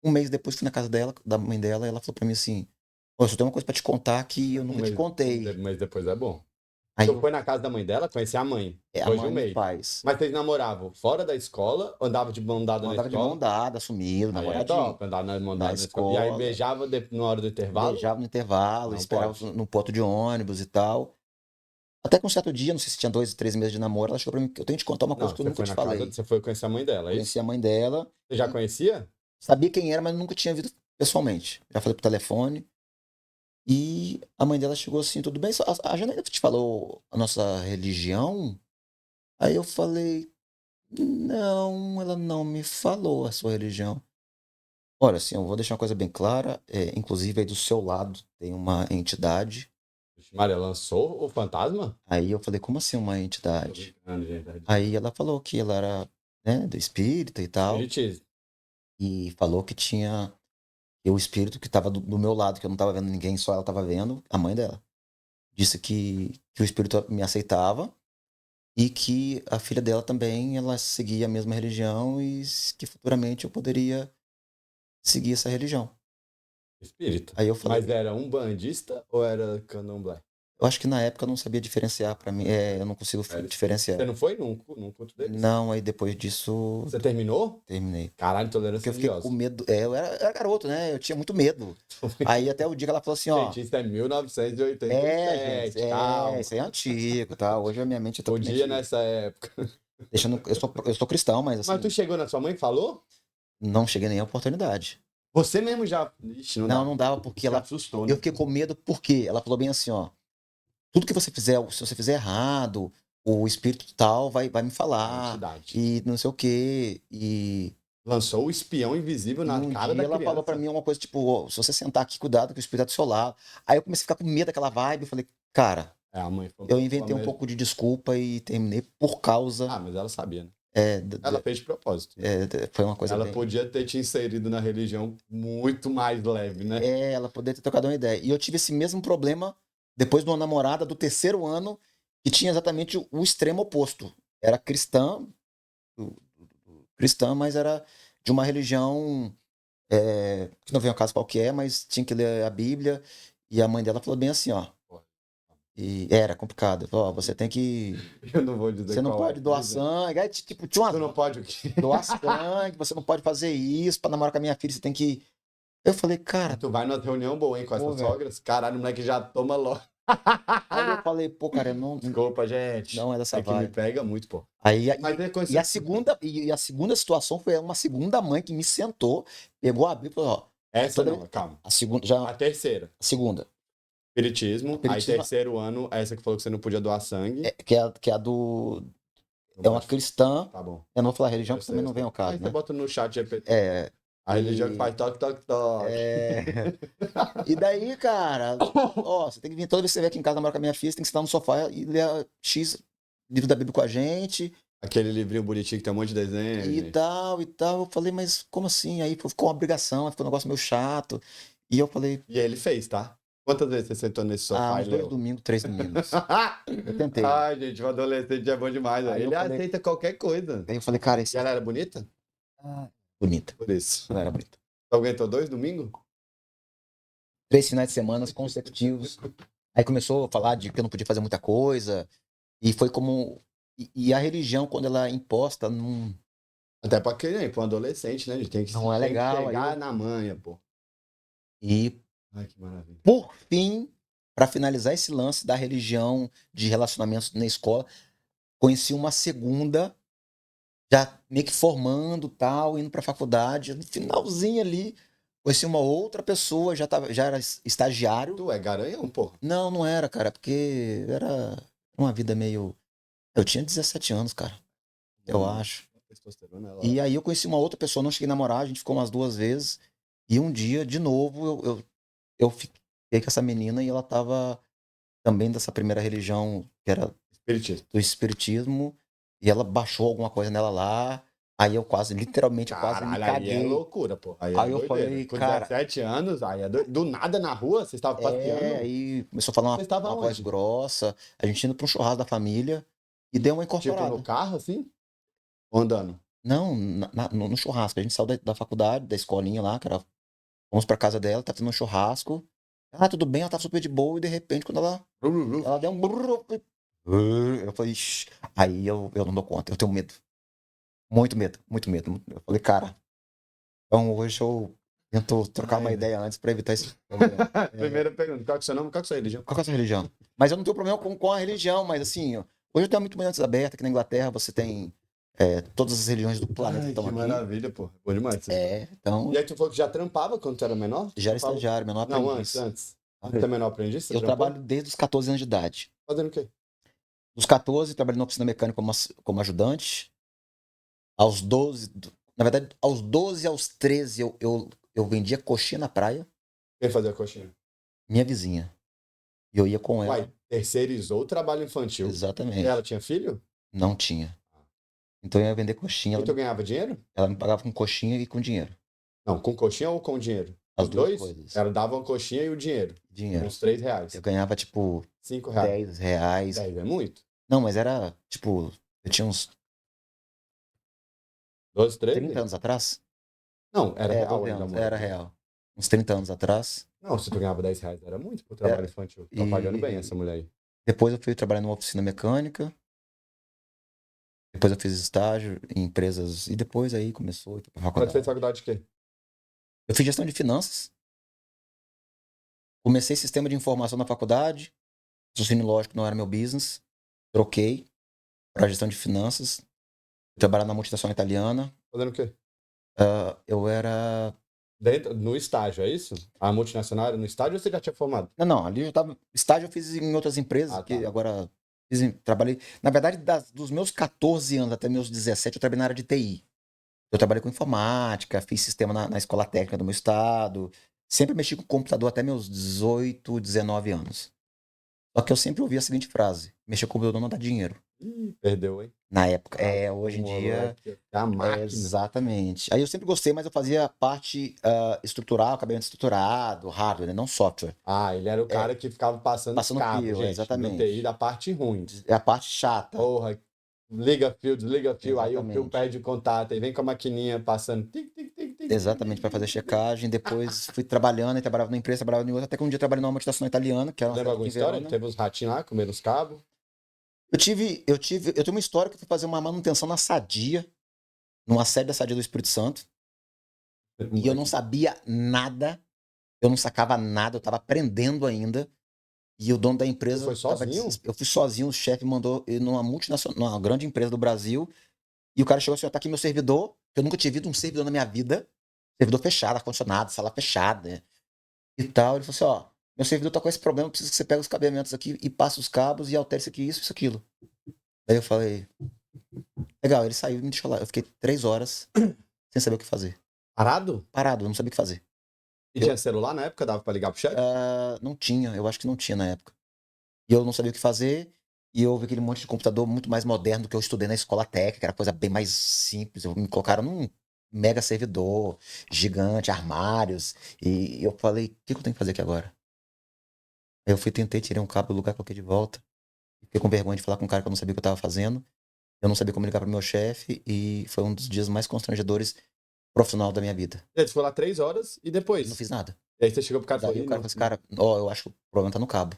Um mês depois fui na casa dela, da mãe dela, e ela falou pra mim assim, "Ô, eu só tenho uma coisa pra te contar que eu nunca te contei." Mas depois é bom. Aí Tu foi na casa da mãe dela, conheci a mãe. a Depois de mãe um me mês. faz. Mas vocês namoravam fora da escola? Andava de mão dada na Andava de mão escola? dada, sumido, Aí é namoradinho. top, andava de mão Na dada na escola. E aí escola, beijava na hora do intervalo? beijava no intervalo, Não esperava pode. no ponto de ônibus e tal. Até que um certo dia, não sei se tinha 2, 3 meses de namoro, ela chegou pra mim, eu tenho que te contar uma coisa Não, que eu você nunca foi te na casa, falei. você foi conhecer a mãe dela, é isso? Conheci a mãe dela, Você já conhecia? sabia quem era, mas nunca tinha visto pessoalmente. Já falei por telefone. E a mãe dela chegou assim, tudo bem? A Janaína te falou a nossa religião? Aí eu falei, não, ela não me falou a sua religião. Olha, assim, eu vou deixar uma coisa bem clara, inclusive aí do seu lado tem uma entidade. Vixe, Maria, lançou o fantasma? Aí eu falei, como assim uma Tô entidade? brincando, gente. Aí ela falou que ela era, né, do espírita e tal, Espiritismo. e falou que tinha o espírito que estava do meu lado, que eu não estava vendo ninguém, só ela estava vendo, a mãe dela. Disse que o espírito me aceitava e que a filha dela também, ela seguia a mesma religião e que futuramente eu poderia seguir essa religião. Espírita. Aí eu Mas falei, era um bandista ou era candomblé? Eu acho que na época eu não sabia diferenciar pra mim. Eu não consigo Sério? diferenciar. Você não foi num culto deles? Não, aí depois disso, Você terminou? terminei. Caralho, Porque intolerância eu fiquei com religiosa. medo. Eu era garoto, né? Eu tinha muito medo. Aí até o dia que ela falou assim, ó. Gente, isso é Gente, 1987, calma. isso aí é antigo, tá? Hoje a minha mente é Podia totalmente. nessa época. Eu sou cristão, mas Mas tu assim, chegou na sua mãe e falou? não cheguei nem à oportunidade. Você mesmo já. Ixi, não Não, dá. não dava porque Você assustou, né? eu fiquei com medo porque ela falou bem assim, ó. Tudo que você fizer, se você fizer errado, o espírito tal vai me A falar entidade. e não sei o quê. Lançou o espião invisível E na um cara dia da ela falou pra criança. mim uma coisa tipo, ó, se você sentar aqui, cuidado que o espírito tá do seu lado. Aí eu comecei a ficar com medo daquela vibe, eu falei, cara, É, a mãe foi eu inventei um pouco de desculpa e terminei por causa. Ah, mas ela sabia, né? É, Ela fez de propósito. foi uma coisa Ela bem. podia ter te inserido na religião muito mais leve, né? Ela poderia ter trocado uma ideia. E eu tive esse mesmo problema depois de uma namorada do terceiro ano que tinha exatamente o extremo oposto. Era cristã, mas era de uma religião que não vem ao caso qual que é, mas tinha que ler a Bíblia. E a mãe dela falou bem assim, ó. E era complicado. Falou, ó, você tem que. Eu não vou dizer Você não qual é. pode doar sangue. Aí, tipo, tinha Tu umas. não pode o quê? Doar sangue, você não pode fazer isso. Pra namorar com a minha filha, você tem que. Eu falei, cara, Tu vai numa reunião boa, hein, com pô, essas velho. sogras? Caralho, o moleque já toma logo. Aí eu falei, pô, cara, não, Desculpa, gente. não é dessa É que me vibe. pega muito, pô. Aí, Mas é e a coisa. segunda situação foi uma segunda mãe que me sentou, pegou a Bíblia e falou, ó, Essa toda não, vez, calma. a segunda, já, A terceira, a segunda, espiritismo. Aí espiritismo, terceiro ano, essa que falou que você não podia doar sangue. que é a do, Não é uma pode. cristã, Tá bom. eu não vou falar religião, Eu porque sei, também eu não vem sei. ao caso, Aí você né? bota no chat GPT. É, A religião que e, faz toque, toque, toque. e daí, cara, ó, você tem que vir toda vez que você vier aqui em casa namorar com a minha filha, você tem que sentar no sofá e ler X livro da Bíblia com a gente, Aquele livrinho bonitinho que tem um monte de desenho, e gente. tal, e tal. Eu falei, mas como assim? Aí ficou uma obrigação, ficou um negócio meio chato. E eu falei, E aí ele fez, tá? Quantas vezes você sentou nesse sofá e uns 2 leu? domingos, 3 domingos. Eu tentei. Ai, gente, o adolescente é bom demais. Ó. Aí eu Ele falei, aceita qualquer coisa. aí eu falei, cara, E ela era bonita? bonita. Por isso. Ela era bonita. Tu aguentou 2 domingos? 3 finais de semana consecutivos. Aí começou a falar de que eu não podia fazer muita coisa. E foi como. E a religião, quando ela é imposta, não, Até pra criança, pra um adolescente, né? A gente não é tem que legal. Aí chegar na manha, pô. e, Ai, que maravilha. por fim, para finalizar esse lance da religião, de relacionamentos na escola, conheci uma segunda, já meio que formando tal, indo para a faculdade. No finalzinho ali, conheci uma outra pessoa, já era estagiário. Tu é garanhão, pô. Não, não era, cara, porque era uma vida meio. Eu tinha 17 anos, cara, eu acho. Testosterona, ela... E aí eu conheci uma outra pessoa, não cheguei a namorar, a gente ficou umas 2 vezes. E um dia, de novo, eu fiquei com essa menina e ela tava também dessa primeira religião, que era Espiritismo. do espiritismo, e ela baixou alguma coisa nela lá. Aí eu quase, literalmente, eu quase me Caralho, aí é caguei. loucura, pô. Aí é Aí eu doideira. falei, Com cara, 17 anos, aí é do nada na rua, você estava passeando. aí começou a falar Você estava uma voz onde? grossa, a gente indo pra um churrasco da família e deu uma Tipo, no incorporada. carro, assim? Ou andando? Não, no churrasco. A gente saiu da faculdade, da escolinha lá, que era. Fomos pra casa dela, tá tendo um churrasco. Ah, tudo bem, ela tá super de boa, e de repente, quando ela deu um brrr, eu falei, "Ixi." Aí eu não dou conta, eu tenho medo. Muito medo, muito medo. Eu falei, cara, então hoje eu tento trocar uma Ai, ideia antes pra evitar esse problema. Primeira pergunta, qual que é o seu nome, qual que é a sua religião? Qual que é a sua religião? Mas eu não tenho problema com a religião, mas assim, ó, hoje eu tenho muito mente aberta, aqui na Inglaterra você tem todas as religiões do planeta Ai, estão que aqui. maravilha, pô. Bom demais. Então, E aí tu falou que já trampava quando tu era menor? já era Trampava... estagiário, menor Não, antes, aprendiz. antes. Antes de menor aprendiz, você Eu trampou? trabalho desde os 14 anos de idade. Fazendo o quê? Dos 14, trabalhei na oficina mecânica como ajudante. Aos 12, na verdade, aos 12 aos 13, eu vendia coxinha na praia. Quem fazia coxinha? Minha vizinha. E eu ia com ela. Uai, terceirizou o trabalho infantil. Exatamente. Ela tinha filho? Não tinha. Então eu ia vender coxinha. E tu ganhava dinheiro? Ela me pagava com coxinha e com dinheiro. Não, com coxinha ou com dinheiro? As Os duas dois? coisas. Ela dava uma coxinha e o dinheiro. Dinheiro. Uns R$ 3. Eu ganhava, tipo, R$ 5. R$ 10. 10 é muito? Não, mas era, tipo, eu tinha uns 12, 13? 30 anos atrás. Não, era real 12 ainda, anos. amor. Era real. uns 30 anos atrás. Não, se tu ganhava R$ 10, era muito pro trabalho infantil. Tá pagando bem essa mulher aí. Depois eu fui trabalhar numa oficina mecânica. Depois eu fiz estágio em empresas. E depois aí começou a ir pra Mas tu faculdade. fez faculdade de quê? Eu fiz gestão de finanças. Comecei sistema de informação na faculdade. Raciocínio lógico não era meu business. Troquei para gestão de finanças. Fui trabalhar na multinacional italiana. Fazendo o quê? Eu era... No estágio, é isso? A multinacional era no estágio ou você já tinha formado? Não, ali eu tava... Estágio eu fiz em outras empresas, Ah, tá. que agora... Trabalhei... Na verdade, dos meus 14 anos até meus 17, eu trabalhei na área de TI. Eu trabalhei com informática, fiz sistema na escola técnica do meu estado. Sempre mexi com computador até meus 18, 19 anos. Só que eu sempre ouvi a seguinte frase: mexer com computador não dá dinheiro. Ih, perdeu, hein? Na época. Hoje em dia. É a máquina. Exatamente. Aí eu sempre gostei, mas eu fazia parte estrutural, acabamento estruturado, hardware, né? Não software. Ah, ele era o cara que ficava passando os cabos, fio, gente. exatamente. No TI da parte ruim. É a parte chata. Porra, liga fio, desliga fio, aí o fio Exatamente. perde o contato, aí vem com a maquininha passando. Tic, tic, tic, tic, Exatamente, para fazer checagem. Depois fui trabalhando, e trabalhava numa empresa, trabalhava em outra, até que um dia eu trabalhei numa multinacional italiana, que era uma Lembra cidade alguma aqui em história? Verona. Teve uns ratinhos lá, comendo os cabos. Eu tenho uma história que eu fui fazer uma manutenção na Sadia, numa sede da Sadia do Espírito Santo, e eu não sabia nada, eu não sacava nada, eu tava aprendendo ainda, e o dono da empresa... Você foi sozinho? Eu fui sozinho, o chefe mandou ir numa multinacional, numa grande empresa do Brasil, e o cara chegou assim: ó, tá aqui meu servidor, que eu nunca tinha visto um servidor na minha vida, servidor fechado, ar-condicionado, sala fechada, e tal. Ele falou assim: ó, meu servidor tá com esse problema, preciso que você pegue os cabeamentos aqui e passe os cabos e altere isso aqui, isso, aquilo. Daí eu falei: legal. Ele saiu e me deixou lá. Eu fiquei 3 horas sem saber o que fazer. Parado? Parado, eu não sabia o que fazer. E tinha celular na época? Dava pra ligar pro chefe? Não tinha, eu acho que não tinha na época. E eu não sabia o que fazer, e eu vi aquele monte de computador muito mais moderno do que eu estudei na escola técnica, era coisa bem mais simples. Me colocaram num mega servidor, gigante, armários, e eu falei: o que eu tenho que fazer aqui agora? Aí eu tentei, tirei um cabo do lugar, coloquei de volta. Fiquei com vergonha de falar com um cara que eu não sabia o que eu tava fazendo. Eu não sabia como ligar pro meu chefe, e foi um dos dias mais constrangedores profissional da minha vida. E aí, tu foi lá 3 horas e depois? Eu não fiz nada. E aí você chegou pro cara e Daí falou: o cara falou assim: cara, eu acho que o problema tá no cabo.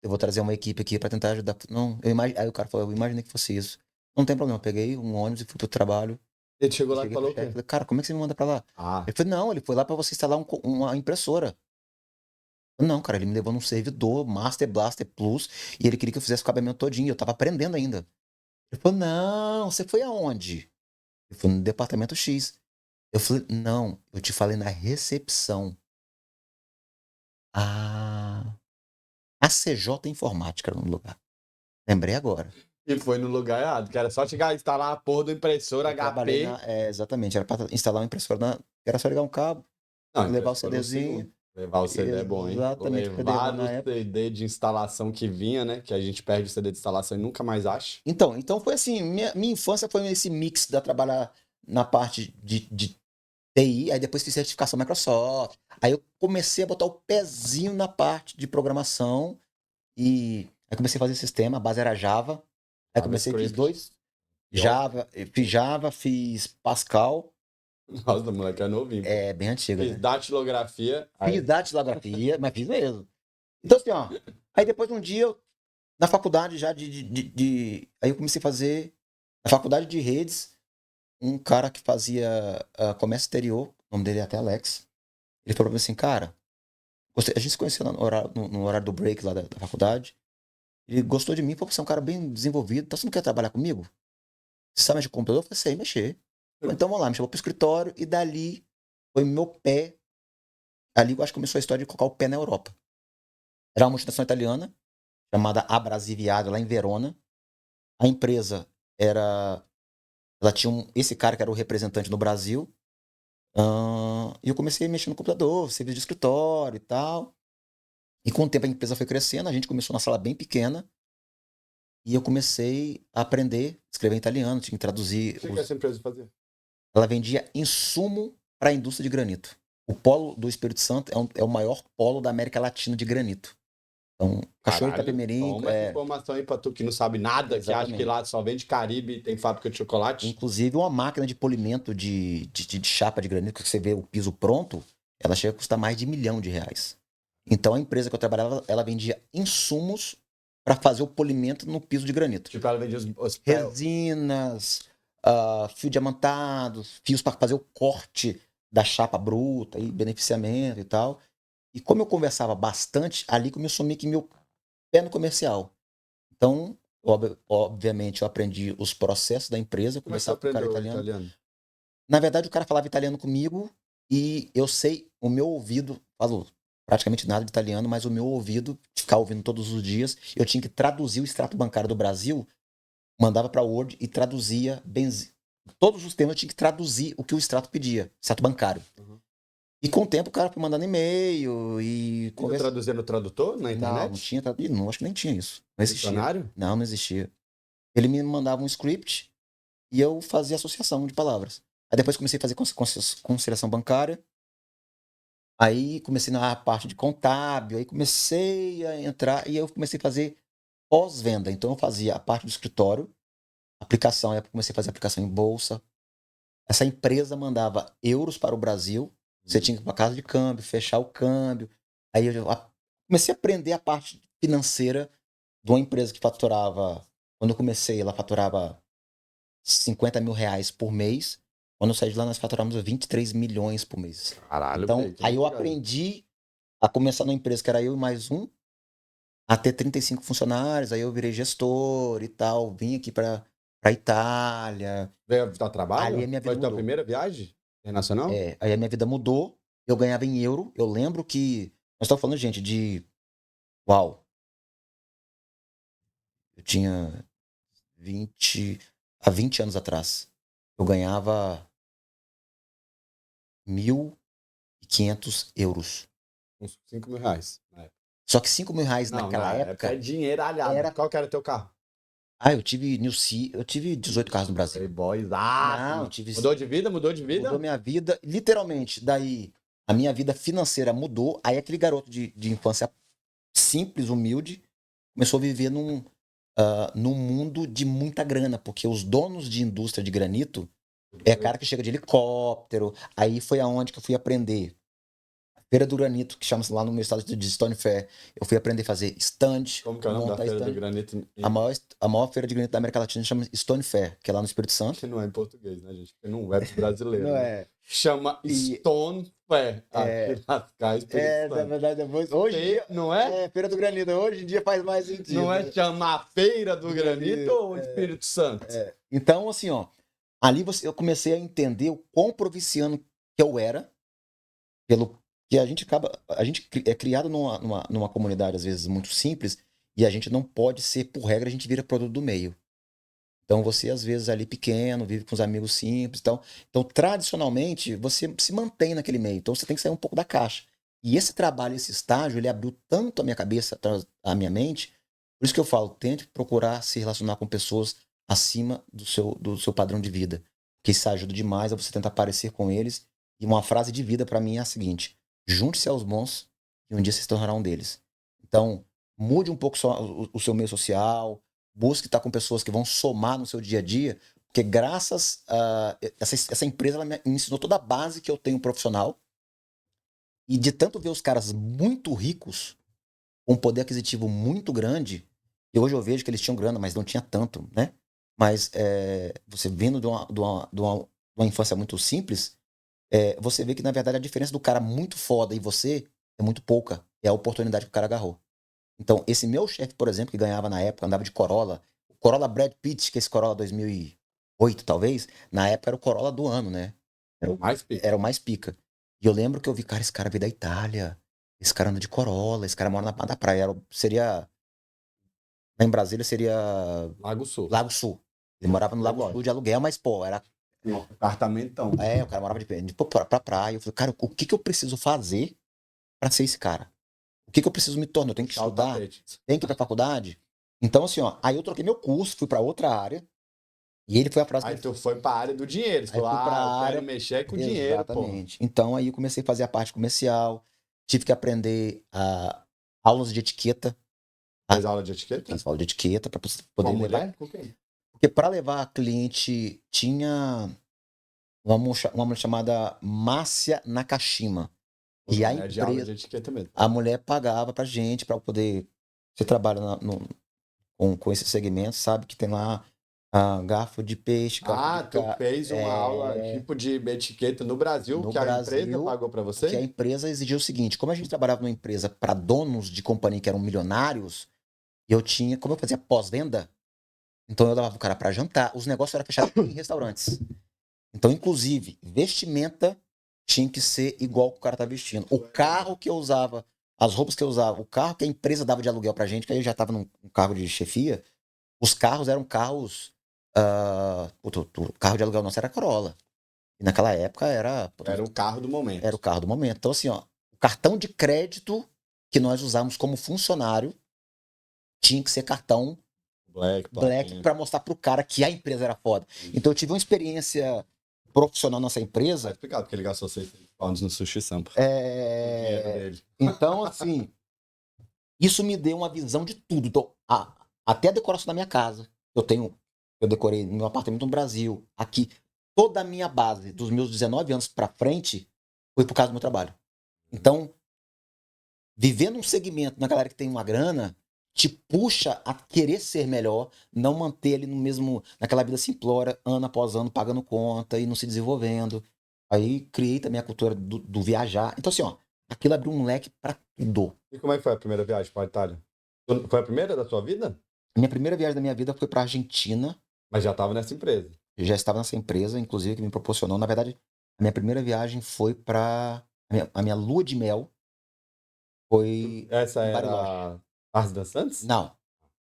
Eu vou trazer uma equipe aqui pra tentar ajudar. Não, aí o cara falou: eu imaginei que fosse isso. Não tem problema, eu peguei um ônibus e fui pro trabalho. Ele chegou lá e Cheguei falou pro o quê? chefe, falei: cara, como é que você me manda pra lá? Ah, Ele falou: não, ele foi lá pra você instalar uma impressora. Não, cara, ele me levou num servidor Master Blaster Plus e ele queria que eu fizesse o cabeamento todinho. Eu tava aprendendo ainda. Ele falou: não, você foi aonde? Eu fui no departamento X. Eu falei: não, eu te falei na recepção. Ah, a CJ Informática era no lugar. Lembrei agora. e foi no lugar errado, que era só chegar e instalar a porra do impressor Eu trabalhei HP. exatamente, era pra instalar uma impressora era só ligar um cabo, Não, levar o impressora é um CDzinho. segundo. Levar o CD é bom, hein? Exatamente, o CD é bom Levar na o época. CD de instalação que vinha, né? Que a gente perde o CD de instalação e nunca mais acha. Então foi assim, minha infância foi esse mix da trabalhar na parte de TI, aí depois fiz certificação Microsoft. Aí eu comecei a botar o pezinho na parte de programação e aí comecei a fazer sistema, a base era Java. Aí comecei, fiz JavaScript. Java, fiz Pascal, Nossa, o moleque é novinho. é bem antigo, Fiz né? datilografia. Fiz datilografia, mas fiz mesmo. Então assim, ó, aí depois um dia, na faculdade já aí eu comecei a fazer, na faculdade de redes, um cara que fazia comércio exterior, o nome dele é até Alex, ele falou pra mim assim: cara, a gente se conheceu no horário do break lá da faculdade, ele gostou de mim, falou: você é um cara bem desenvolvido, então você não quer trabalhar comigo? Você sabe mexer com computador? Eu falei: sei mexer. Então vamos lá, me chamou pro escritório e dali foi meu pé, ali eu acho que começou a história de colocar o pé na Europa. Era uma multinacional italiana, chamada Abrasiviada, lá em Verona. A empresa era... Ela tinha esse cara que era o representante no Brasil. E eu comecei a mexer no computador, serviço de escritório e tal. E com o tempo a empresa foi crescendo, a gente começou numa sala bem pequena. E eu comecei a aprender a escrever em italiano, tinha que traduzir. O que essa empresa fazia? Ela vendia insumo para a indústria de granito. O polo do Espírito Santo é o maior polo da América Latina de granito. Então, Cachoeiro de Itapemirim. Toma essa informação aí pra tu que não sabe nada, que acha que lá só vende Caribe e tem fábrica de chocolate. Inclusive, uma máquina de polimento de chapa de granito, que você vê o piso pronto, ela chega a custar mais de R$ 1 milhão. Então a empresa que eu trabalhava, ela vendia insumos para fazer o polimento no piso de granito. Tipo, ela vendia os Resinas, fio diamantado, fios para fazer o corte da chapa bruta e beneficiamento e tal. E como eu conversava bastante, ali começou meio que meu pé no comercial. Então, obviamente, eu aprendi os processos da empresa, Como é que você conversava com o cara aprendeu italiano. italiano? Na verdade, o cara falava italiano comigo e eu sei, o meu ouvido falou praticamente nada de italiano, mas o meu ouvido, de ficar ouvindo todos os dias, eu tinha que traduzir o extrato bancário do Brasil, mandava para Word e traduzia todos os termos eu tinha que traduzir o que o extrato pedia, extrato bancário. Uhum. E com o tempo o cara foi mandando e-mail e E tu traduzia no tradutor, na internet? Não tinha, não, acho que nem tinha isso. Não existia. Dicionário? Não, não existia. Ele me mandava um script e eu fazia associação de palavras. Aí depois comecei a fazer conciliação bancária. Aí comecei na parte de contábil, aí comecei a entrar e eu comecei a fazer pós-venda. Então eu fazia a parte do escritório, aplicação, aí comecei a fazer aplicação em bolsa. Essa empresa mandava euros para o Brasil, você tinha que ir para casa de câmbio, fechar o câmbio. Aí eu comecei a aprender a parte financeira de uma empresa que faturava, quando eu comecei, ela faturava R$ 50 mil por mês. Quando eu saí de lá, nós faturávamos 23 milhões por mês. Caralho, Então, velho, que aí eu legal. aprendi a começar numa empresa que era eu e mais um, a ter 35 funcionários, aí eu virei gestor e tal, vim aqui pra Itália. Veio a trabalho? Ali a minha vida Foi a tua mudou. primeira viagem internacional? Aí a minha vida mudou, eu ganhava em euro. Eu lembro que, nós estamos falando, gente, uau, eu tinha há 20 anos atrás, eu ganhava 1.500 euros. Uns 5 mil reais. Na época. Só que 5 mil reais Não, naquela na época é dinheiro alhado. Qual que era teu carro? eu tive eu tive 18 carros no Brasil. Playboy, Não, eu tive. Mudou de vida? Mudou de vida? Mudou minha vida, literalmente. Daí, a minha vida financeira mudou. Aí, aquele garoto de infância simples, humilde, começou a viver num mundo de muita grana, porque os donos de indústria de granito é cara que chega de helicóptero. Aí foi aonde que eu fui aprender. Feira do Granito, que chama-se lá no meu estado de Stone Fair. Eu fui aprender a fazer stand. Como que é o nome da montar Feira do stand. Granito? A maior feira de granito da América Latina chama Stone Fair, que é lá no Espírito Santo. Que não é em português, né, gente? Porque não é brasileiro. Não né? é. Chama Stone Fair. Aqui nas Cascais, Espírito Na Santo. verdade, depois. Hoje em dia. Não é? Feira do Granito. Hoje em dia faz mais sentido. Não é chamar Feira do Granito ou Espírito Santo? Então, assim, ó. Ali eu comecei a entender o quão provinciano que eu era, pelo que a gente é criado numa comunidade, às vezes, muito simples, e a gente não pode ser, por regra, a gente vira produto do meio. Então, você, às vezes, ali pequeno, vive com os amigos simples e tal. Então, tradicionalmente, você se mantém naquele meio. Então, você tem que sair um pouco da caixa. E esse trabalho, esse estágio, ele abriu tanto a minha cabeça, a minha mente. Por isso que eu falo, tente procurar se relacionar com pessoas acima do seu padrão de vida. Porque isso ajuda demais a você tentar parecer com eles. E uma frase de vida para mim é a seguinte: junte-se aos bons e um dia você se tornará um deles. Então, mude um pouco o seu meio social, busque estar com pessoas que vão somar no seu dia a dia, porque graças a essa empresa, ela me ensinou toda a base que eu tenho profissional. E de tanto ver os caras muito ricos, com um poder aquisitivo muito grande, e hoje eu vejo que eles tinham grana, mas não tinha tanto, né? Mas você vindo de uma infância muito simples, você vê que, na verdade, a diferença do cara muito foda e você é muito pouca. É a oportunidade que o cara agarrou. Então, esse meu chefe, por exemplo, que ganhava na época, andava de Corolla, o Corolla Brad Pitt, que é esse Corolla 2008, talvez, na época era o Corolla do ano, né? Mais pica. Era o mais pica. E eu lembro que eu vi, cara, esse cara veio da Itália, esse cara anda de Corolla, esse cara mora na da praia. Lá em Brasília seria Lago Sul. Lago Sul. Ele morava no Lago Sul de aluguel, mas, pô, era. Um apartamentão. O cara morava pra praia. Eu falei, cara, o que eu preciso fazer pra ser esse cara? O que eu preciso me tornar? Eu tenho que estudar? Tenho que ir pra faculdade? Então, assim, ó, aí eu troquei meu curso, fui pra outra área. E ele foi a frase Aí tu foi pra área do dinheiro. Você falou, eu quero mexer com dinheiro, exatamente. Então, aí eu comecei a fazer a parte comercial. Tive que aprender aulas de etiqueta. Faz aula de etiqueta? Fiz aula de etiqueta pra poder Com levar. mulher? Com quem? Porque para levar cliente tinha uma mulher chamada Márcia Nakashima. E a É de aula de empresa, etiqueta mesmo. a mulher pagava pra gente para poder. Você trabalha com esse segmento, sabe que tem lá garfo de peixe, garfo de Tu fez uma aula é, tipo de etiqueta no Brasil no que a empresa Brasil, pagou para porque a você? empresa exigiu o seguinte: como a gente trabalhava numa empresa para donos de companhia que eram milionários, eu tinha, como eu fazia pós-venda, então eu levava o cara para jantar, os negócios eram fechados em restaurantes. Então, inclusive, vestimenta tinha que ser igual que o cara tá vestindo. O carro que eu usava, as roupas que eu usava, o carro que a empresa dava de aluguel pra gente, que aí eu já tava num cargo de chefia, os carros eram carros. O carro de aluguel nosso era Corolla. E naquela época Era o carro do era o momento. carro do momento. Então, assim, ó, o cartão de crédito que nós usávamos como funcionário tinha que ser cartão Black, Black platinha. para mostrar pro cara que a empresa era foda. Então, eu tive uma experiência profissional nessa Tá empresa. explicado porque ele gastou 600 pounds no Sushi Sampa. O dinheiro dele. Então, assim, isso me deu uma visão de tudo. Então, até a decoração da minha casa. Eu decorei no meu apartamento no Brasil, aqui. Toda a minha base, dos meus 19 anos pra frente, foi por causa do meu trabalho. Então, viver num segmento na galera que tem uma grana te puxa a querer ser melhor, não manter ali no mesmo, naquela vida simplória, ano após ano, pagando conta e não se desenvolvendo. Aí criei também a cultura do viajar. Então, assim, ó, aquilo abriu um leque pra tudo. E como é que foi a primeira viagem para a Itália? Foi a primeira da sua vida? A minha primeira viagem da minha vida foi pra Argentina. Mas já estava nessa empresa. Eu já estava nessa empresa, inclusive, que me proporcionou. Na verdade, a minha primeira viagem foi pra. A minha lua de mel foi Essa em Bariloche. era Ars Dançantes? Não,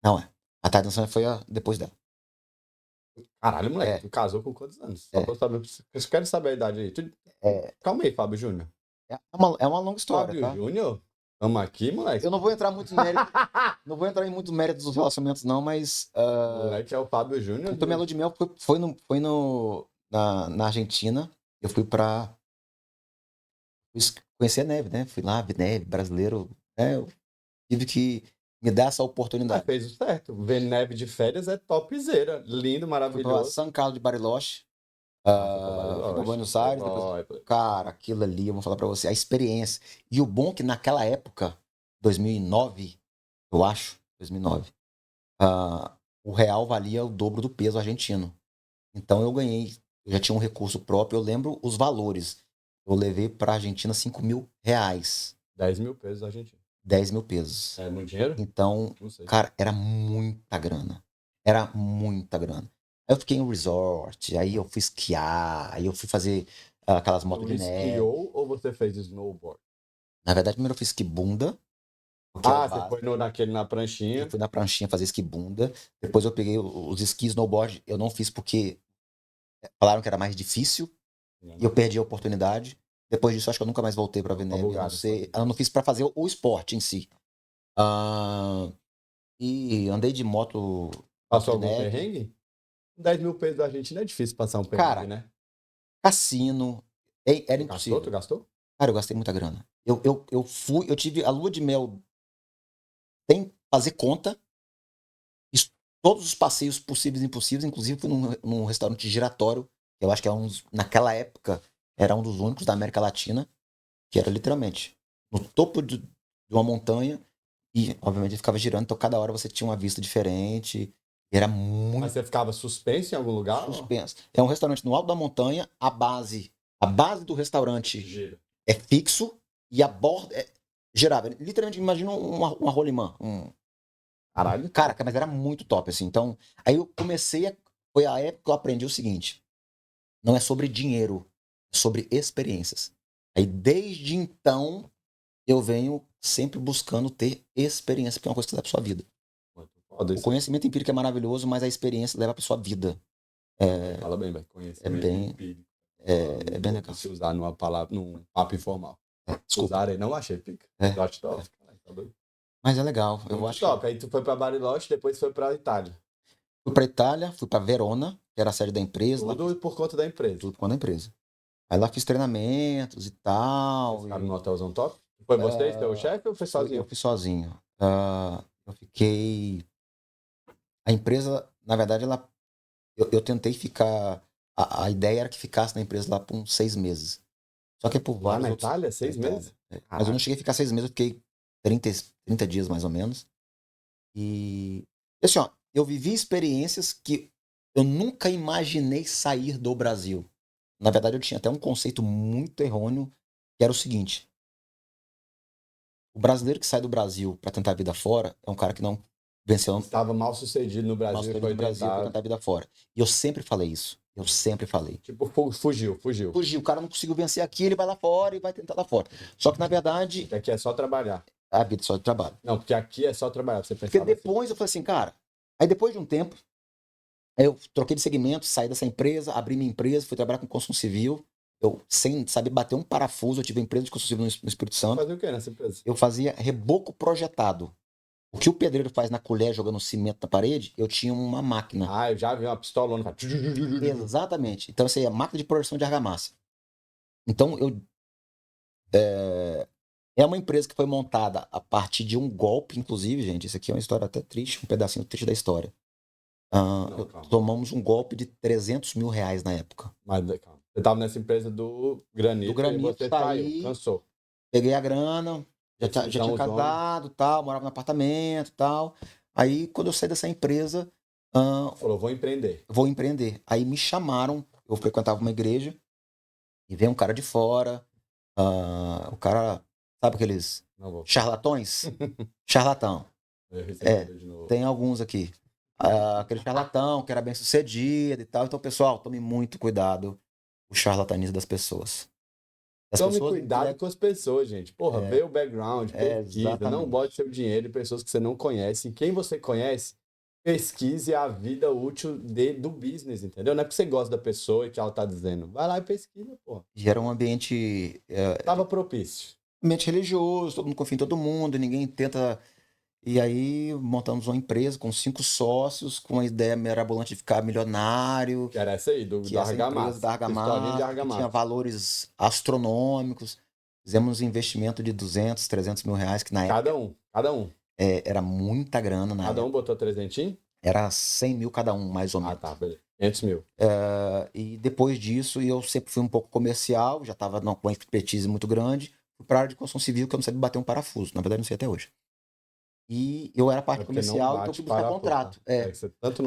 não é. A Tarde Dançando foi depois dela. Caralho, moleque, É, tu casou com quantos anos? Só é, pra eu saber. Eu só quero saber a idade aí. é. Calma aí, Fábio Júnior. É uma longa história, Fábio tá? Júnior? Tamo aqui, moleque. Eu não vou entrar muito em mérito, não vou entrar em muito mérito dos relacionamentos, não, mas. Moleque é o Fábio Júnior. Então, minha lua de mel foi na Argentina. Eu fui pra conhecer a neve, né? Fui lá, vi neve, brasileiro. Né? Eu tive que me dar essa Ah, oportunidade. fez o certo. Ver neve de férias é topzera. Lindo, Fui pra maravilhoso. São Carlos de Bariloche, Foi pra fui pra Bariloche. Buenos Aires, depois. Playboy. Cara, aquilo ali, eu vou falar pra você, a experiência. E o bom é que naquela época, 2009, eu acho, 2009, o real valia o dobro do peso argentino. Então eu ganhei, eu já tinha um recurso próprio, eu lembro os valores. Eu levei pra Argentina R$ 5.000, 10 mil pesos argentinos. 10 mil pesos. É muito dinheiro? Então, Não sei. cara, era muita grana. Era muita grana. Aí eu fiquei em um resort, aí eu fui esquiar, aí eu fui fazer aquelas motos Tu de neve. esquiou ou você fez snowboard? Na verdade, primeiro eu fiz esquibunda, porque é o Você foi básico. na pranchinha. Eu fui na pranchinha fazer esquibunda. Depois eu peguei os esquis snowboard. Eu não fiz porque falaram que era mais difícil e eu perdi a oportunidade. Depois disso, acho que eu nunca mais voltei pra ver Tá neve. Eu não bugado, sei. Eu não fiz pra fazer o esporte em si. Ah, e andei de moto Passou de algum neve. perrengue? 10 mil pesos da Argentina é difícil passar um perrengue, Cara, né? cassino. Era Tu gastou? Tu impossível. gastou? Cara, eu gastei muita grana. Eu tive a lua de mel sem fazer conta. Fiz todos os passeios possíveis e impossíveis. Inclusive, fui num restaurante giratório. Que eu acho que naquela época, era um dos únicos da América Latina. Que era literalmente no topo de uma montanha. E, obviamente, ele ficava girando. Então, cada hora você tinha uma vista diferente. Era Mas muito você ficava suspenso em algum lugar? suspenso. É um restaurante no alto da montanha. A base do restaurante Gira. é fixo e a borda é girável. Literalmente, imagina uma rolimã. Caralho. Cara, mas era muito top, assim. Então, aí eu comecei. Foi a época que eu aprendi o seguinte: não é sobre dinheiro, é sobre experiências. Aí, desde então, eu venho sempre buscando ter experiência, porque é uma coisa que dá pra sua vida. Muito foda O isso. conhecimento empírico é maravilhoso, mas a experiência leva pra sua vida. Fala bem, vai. É Conhecimento bem, empírico. é bem legal. Se usar numa palavra, num papo informal. Desculpa. Usar aí, não achei, pica. É, Dot top. Caralho, tá doido. mas é legal. Eu Muito acho top. que Aí tu foi pra Bariloche, depois foi pra Itália. fui pra Itália, fui pra Verona, que era a sede da empresa. Tudo por conta da empresa. Tudo quando a empresa. Aí lá fiz treinamentos e tal. Vocês ficaram no hotelzão top? Foi você e seu chefe ou foi Eu sozinho? fui sozinho. Eu fiquei. A empresa, na verdade, eu tentei ficar. A ideia era que ficasse na empresa lá por uns 6 meses. Só que por Lá vários na outros. Itália, 6 na Itália. meses? Mas eu não cheguei a ficar 6 meses, eu fiquei 30 dias mais ou menos. E assim, ó, eu vivi experiências que eu nunca imaginei sair do Brasil. Na verdade, eu tinha até um conceito muito errôneo, que era o seguinte: o brasileiro que sai do Brasil para tentar a vida fora é um cara que não venceu Estava mal sucedido no mal Brasil e sucedido foi no Brasil para tentar. tentar a vida fora. E eu sempre falei isso. Eu sempre falei. Tipo, fugiu. Fugiu, o cara não conseguiu vencer aqui, ele vai lá fora e vai tentar lá fora. Só que, na verdade, Porque aqui é só trabalhar. a vida é só de trabalho. Não, porque aqui é só trabalhar. Você Porque pensava assim. depois eu falei assim, cara. Aí depois de um tempo, eu troquei de segmento, saí dessa empresa, abri minha empresa, fui trabalhar com construção civil. Eu, sem saber bater um parafuso, eu tive uma empresa de construção civil no Espírito Santo. Fazer o quê nessa empresa? Eu fazia reboco projetado. O que o pedreiro faz na colher jogando cimento na parede, eu tinha uma máquina. Ah, eu já vi uma pistolona. Exatamente. Então, isso aí é máquina de projeção de argamassa. Então, é uma empresa que foi montada a partir de um golpe, inclusive, gente. Isso aqui é uma história até triste, um pedacinho triste da história. Não, calma. Tomamos um golpe de R$300 mil na época. Mas calma. Você estava nessa empresa do Granito, Do Granito, e você saiu, cansou. Peguei a grana, já tinha Decisão casado, tal, morava no apartamento, tal. Aí, quando eu saí dessa empresa, Falou, vou empreender. vou empreender. Aí me chamaram, eu frequentava uma igreja, e veio um cara de fora, o cara, sabe aqueles Não vou. charlatões? Charlatão. Eu recebi de novo. Tem alguns aqui. Aquele charlatão que era bem sucedido e tal. Então, pessoal, tome muito cuidado com o charlatanismo das pessoas. Tome cuidado com as pessoas, gente. Porra, vê o background, pesquisa. exatamente. Não bote seu dinheiro em pessoas que você não conhece. Quem você conhece, pesquise a vida útil do business, entendeu? Não é porque você gosta da pessoa e que ela tá dizendo. Vai lá e pesquisa, porra. E era um ambiente, Tava propício. ambiente religioso, todo mundo confia em todo mundo, ninguém tenta. E aí montamos uma empresa com 5 sócios, com a ideia mirabolante de ficar milionário. Que era essa aí, Que da essa empresa Argamassa. da Pistolinha de Argamassa, que tinha Argamassa. valores astronômicos. Fizemos um investimento de 200, 300 mil reais, que na época Cada um. era muita grana. Cada um botou 300? Era 100 mil cada um, mais ou Ah, menos. tá, beleza. 500 mil. E depois disso, eu sempre fui um pouco comercial, já estava com uma expertise muito grande. Fui para a área de construção civil, que eu não sabia bater um parafuso. Na verdade, não sei até hoje. E eu era parte comercial, então eu fui buscar contrato.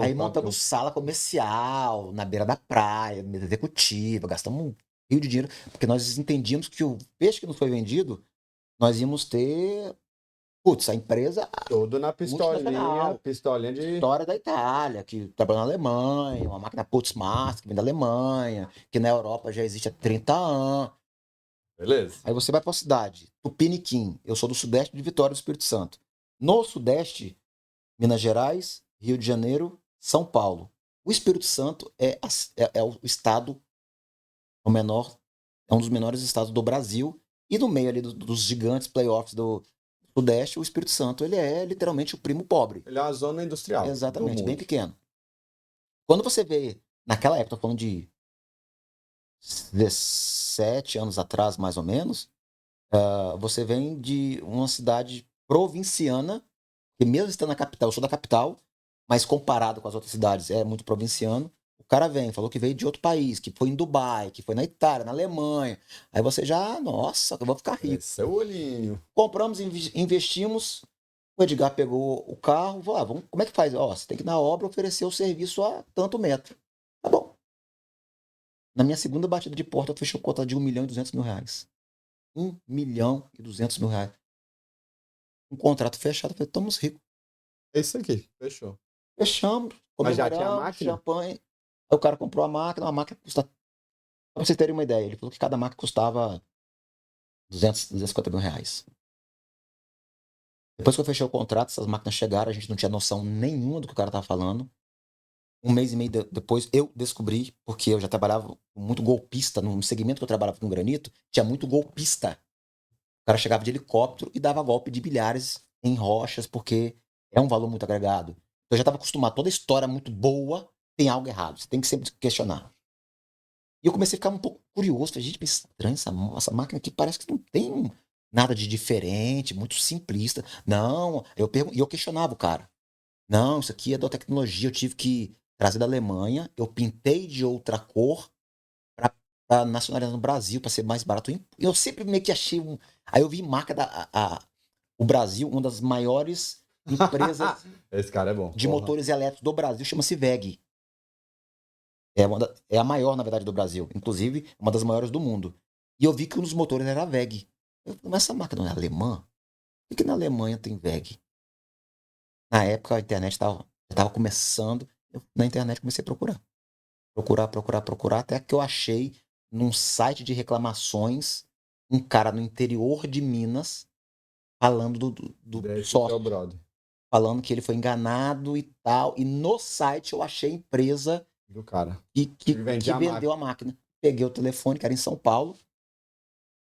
Aí montamos sala comercial na beira da praia, mesa executiva, gastamos um rio de dinheiro, porque nós entendíamos que o peixe que nos foi vendido, nós íamos ter, a empresa Tudo na pistolinha de... história da Itália, que trabalha na Alemanha, uma máquina Putzmars, que vem da Alemanha, que na Europa já existe há 30 anos. Beleza. Aí você vai para a cidade, Tupiniquim, eu sou do sudeste de Vitória do Espírito Santo. No sudeste, Minas Gerais, Rio de Janeiro, São Paulo. O Espírito Santo é o estado menor, é um dos menores estados do Brasil, e no meio ali dos gigantes playoffs do sudeste, o Espírito Santo ele é literalmente o primo pobre. Ele é uma zona industrial. Exatamente, bem pequeno. Quando você vê, naquela época, tô falando de 17 anos atrás, mais ou menos, você vem de uma cidade provinciana, que mesmo estando na capital, eu sou da capital, mas comparado com as outras cidades é muito provinciano. O cara falou que veio de outro país, que foi em Dubai, que foi na Itália, na Alemanha. Aí você já, nossa, eu vou ficar rico. Esse é o olhinho. Compramos, investimos. O Edgar pegou o carro, falou, como é que faz? Você tem que na obra oferecer o serviço a tanto metro. Tá bom. Na minha segunda batida de porta, eu fechei o conta de 1.200.000 reais. 1.200.000 reais. Um contrato fechado, eu falei, estamos ricos. É isso aqui, fechou. Fechamos, mas já tinha a máquina? Champanhe. Aí o cara comprou a máquina custa... Pra vocês terem uma ideia, ele falou que cada máquina custava 250 mil reais. Depois que eu fechei o contrato, essas máquinas chegaram, a gente não tinha noção nenhuma do que o cara estava falando. Um mês e meio depois, eu descobri, porque eu já trabalhava muito golpista, no segmento que eu trabalhava com granito, tinha muito golpista. O cara chegava de helicóptero e dava golpe de bilhares em rochas, porque é um valor muito agregado. Eu já estava acostumado, toda história muito boa tem algo errado, você tem que sempre questionar. E eu comecei a ficar um pouco curioso, falei, gente, que estranho essa máquina aqui, parece que não tem nada de diferente, muito simplista. Não, eu questionava o cara. Não, isso aqui é da tecnologia, eu tive que trazer da Alemanha, eu pintei de outra cor para tá nacionalizando no Brasil para ser mais barato. Eu sempre meio que achei um. Aí eu vi marca o Brasil, uma das maiores empresas Esse cara é bom. de Porra. motores elétricos do Brasil, chama-se WEG. É a maior, na verdade, do Brasil. Inclusive, uma das maiores do mundo. E eu vi que um dos motores era a WEG. Eu falei, mas essa marca não é alemã? Por que na Alemanha tem WEG? Na época, a internet estava começando. Eu, na internet, comecei a procurar. Procurar, até que eu achei num site de reclamações um cara no interior de Minas falando do Desse seu sócio, brother. falando que ele foi enganado e tal. E no site eu achei a empresa Do cara. que vende a vendeu a máquina. Peguei o telefone, que era em São Paulo.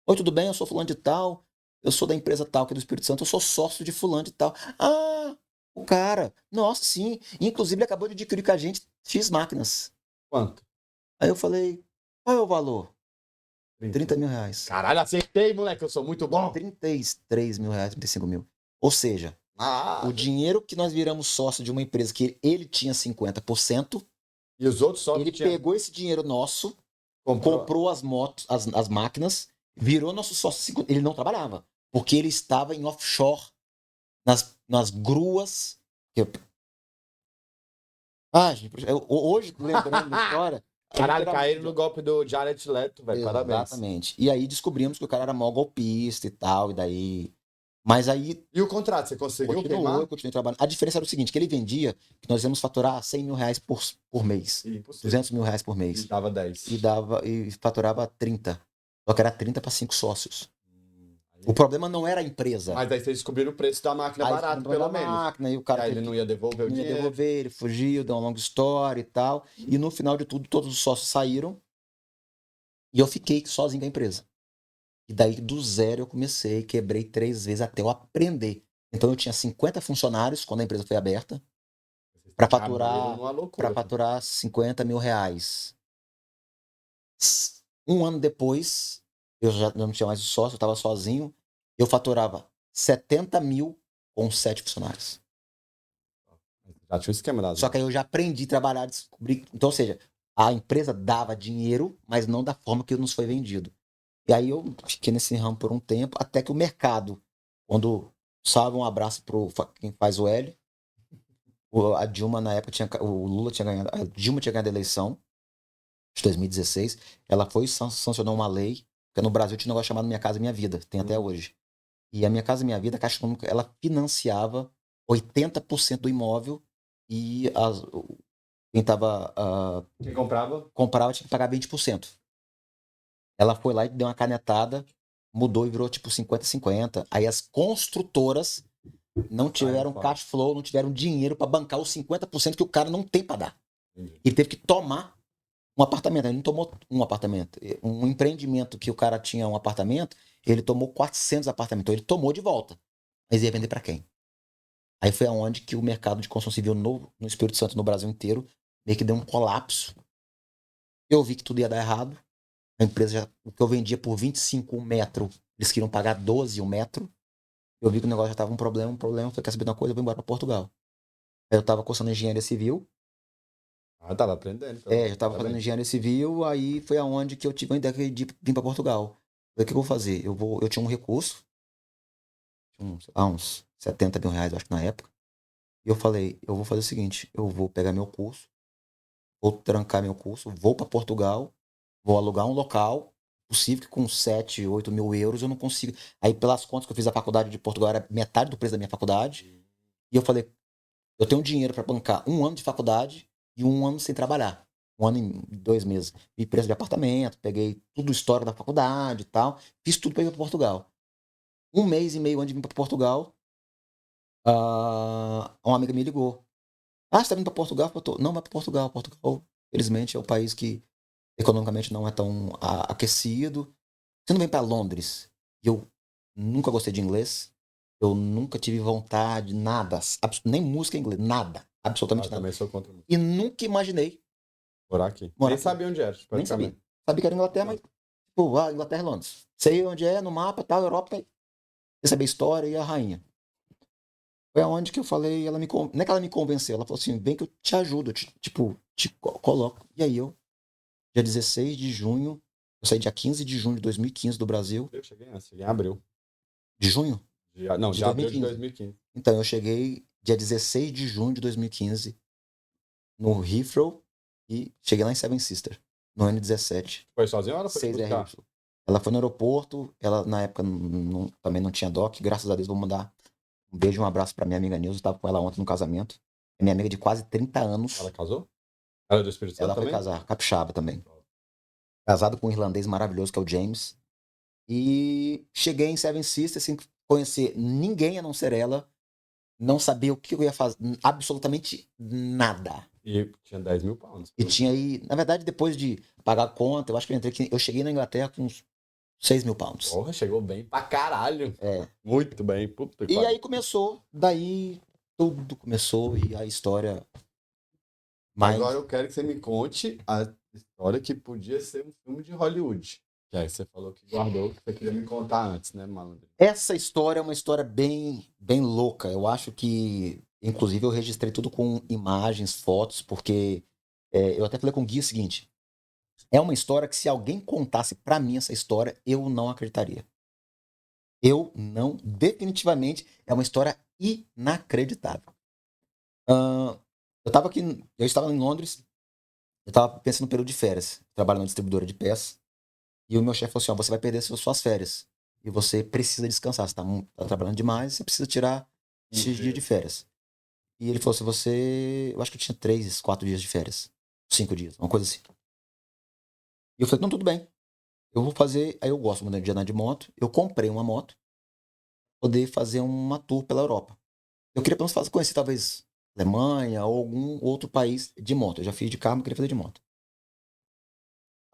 Oi, tudo bem? Eu sou fulano de tal. Eu sou da empresa tal, que é do Espírito Santo. Eu sou sócio de fulano de tal. Ah, o cara. Nossa, sim. Inclusive, ele acabou de adquirir com a gente X máquinas. Quanto? Aí eu falei, qual é o valor? 30. 30 mil reais. Caralho, acertei, moleque. Eu sou muito bom. 33 mil reais, 35 mil. Ou seja, Ah, o dinheiro que nós viramos sócio de uma empresa que ele tinha 50%, e os outros só ele pegou esse dinheiro nosso, comprou as motos, as máquinas, virou nosso sócio. Ele não trabalhava, porque ele estava em offshore, nas gruas. Gente, hoje, lembrando da história. Caralho, caíram no golpe do Jared Leto, velho. Parabéns. Exatamente. E aí descobrimos que o cara era mó golpista e tal, e daí. Mas aí E o contrato, você conseguiu continuei trabalhando. A diferença era o seguinte, que ele vendia, que nós íamos faturar 100 mil reais por mês. Impossível. 200 mil reais por E mês. dava 10. E faturava 30. Só que era 30 para 5 sócios. O problema não era a empresa. Mas aí vocês descobriram o preço da máquina barato, pelo menos. Máquina, e o cara e aí ele não ia devolver o dinheiro. ele fugiu, deu uma longa história e tal. E no final de tudo, todos os sócios saíram. E eu fiquei sozinho com a empresa. E daí, do zero, eu comecei, quebrei 3 vezes até eu aprender. Então, eu tinha 50 funcionários quando a empresa foi aberta para faturar 50 mil reais. Um ano depois, eu já não tinha mais sócio, eu estava sozinho. Eu faturava 70 mil com 7 funcionários. Já tinha o esquema das Só que aí eu já aprendi a trabalhar, descobri. Então, ou seja, a empresa dava dinheiro, mas não da forma que nos foi vendido. E aí eu fiquei nesse ramo por um tempo, até que o mercado, quando salve um abraço para quem faz o L, a Dilma na época o Lula tinha ganhado, a Dilma tinha ganhado a eleição de 2016, ela foi sancionou uma lei, porque no Brasil tinha um negócio chamado Minha Casa Minha Vida, tem até hoje. E a Minha Casa Minha Vida, a Caixa Econômica, ela financiava 80% do imóvel e quem comprava tinha que pagar 20%. Ela foi lá e deu uma canetada, mudou e virou tipo 50-50. Aí as construtoras não tiveram cash flow, não tiveram dinheiro para bancar os 50% que o cara não tem para dar. Ele teve que tomar um apartamento. Ele não tomou um apartamento. Um empreendimento que o cara tinha um apartamento, ele tomou 400 apartamentos. Então ele tomou de volta. Mas ia vender para quem? Aí foi aonde que o mercado de construção civil no Espírito Santo, no Brasil inteiro, meio que deu um colapso. Eu vi que tudo ia dar errado. A empresa, o que eu vendia por 25 um metro, eles queriam pagar 12 um metro. Eu vi que o negócio já estava um problema. Eu falei, quer saber de uma coisa? Eu vou embora para Portugal. Aí eu estava cursando engenharia civil. Tava aprendendo. Já estava fazendo engenharia civil. Aí foi aonde que eu tive a ideia de vir para Portugal. Falei, o que eu vou fazer? Eu tinha um recurso, uns 70 mil reais, acho que na época. E eu falei, eu vou fazer o seguinte, eu vou pegar meu curso, vou trancar meu curso, vou para Portugal, vou alugar um local, possível que com 7, 8 mil euros eu não consigo. Aí, pelas contas que eu fiz a faculdade de Portugal, era metade do preço da minha faculdade. E eu falei, eu tenho dinheiro para bancar um ano de faculdade e um ano sem trabalhar. Um ano e 2 meses. Vi preço de apartamento, peguei tudo história da faculdade e tal. Fiz tudo para ir para Portugal. Um mês e meio antes de vir para Portugal, uma amiga me ligou. Você tá vindo para Portugal? Não, vai para Portugal. Portugal, felizmente, é um país que economicamente não é tão aquecido. Você não vem para Londres? Eu nunca gostei de inglês. Eu nunca tive vontade, nada. Nem música em inglês, nada. Absolutamente nada. Também sou contra. E nunca imaginei morar aqui. Nem sabia onde era. Nem sabia. Sabia que era Inglaterra, mas tipo, Inglaterra e Londres. Sei onde é, no mapa, tal, Europa. Você saber a história e a rainha. Foi aonde que eu falei, não é que ela me convenceu, ela falou assim, vem que eu te ajudo, te coloco. E aí dia 16 de junho Eu saí dia 15 de junho de 2015 do Brasil. Eu cheguei antes, cheguei em abril. De junho? Não, De de abril de 2015. 2015. Então, eu cheguei dia 16 de junho de 2015 no Heathrow e cheguei lá em Seven Sister, no ano 17. Foi sozinho ou ela foi te 6 buscar? RY. Ela foi no aeroporto, ela na época também não tinha doc, graças a Deus vou mandar um beijo e um abraço pra minha amiga Nilza, eu tava com ela ontem no casamento. É minha amiga de quase 30 anos. Ela casou? Ela é do Espírito Santo Ela foi também? casar, capixaba também. Casado com um irlandês maravilhoso que é o James. E cheguei em Seven Sisters sem conhecer ninguém a não ser ela. Não sabia o que eu ia fazer, absolutamente nada. E tinha 10 mil pounds. E tinha aí, na verdade, depois de pagar a conta, eu acho que eu cheguei na Inglaterra com uns 6 mil pounds. Porra, chegou bem pra caralho. É. Muito bem, puta que E pariu. aí começou, daí tudo começou e a história. Mas Agora eu quero que você me conte a história que podia ser um filme de Hollywood. Que aí você falou que guardou, que você queria me contar antes, né, malandro? essa história é uma história bem, bem louca. Eu acho que, inclusive, eu registrei tudo com imagens, fotos, porque eu até falei com o Gui o seguinte: é uma história que se alguém contasse pra mim essa história, eu não acreditaria. Eu não, definitivamente, é uma história inacreditável. Eu estava em Londres, eu estava pensando no período de férias, trabalhando na distribuidora de peças, e o meu chefe falou assim: ó, você vai perder suas férias, e você precisa descansar, você tá trabalhando demais, você precisa tirar X dias de férias. E ele falou assim: eu acho que eu tinha 3, 4 dias de férias, 5 dias, uma coisa assim. E eu falei: não, tudo bem, eu vou fazer, aí eu gosto muito de andar de moto, eu comprei uma moto, poder fazer uma tour pela Europa. Eu queria pelo menos conhecer talvez Alemanha ou algum outro país de moto. Eu já fiz de carro, mas queria fazer de moto.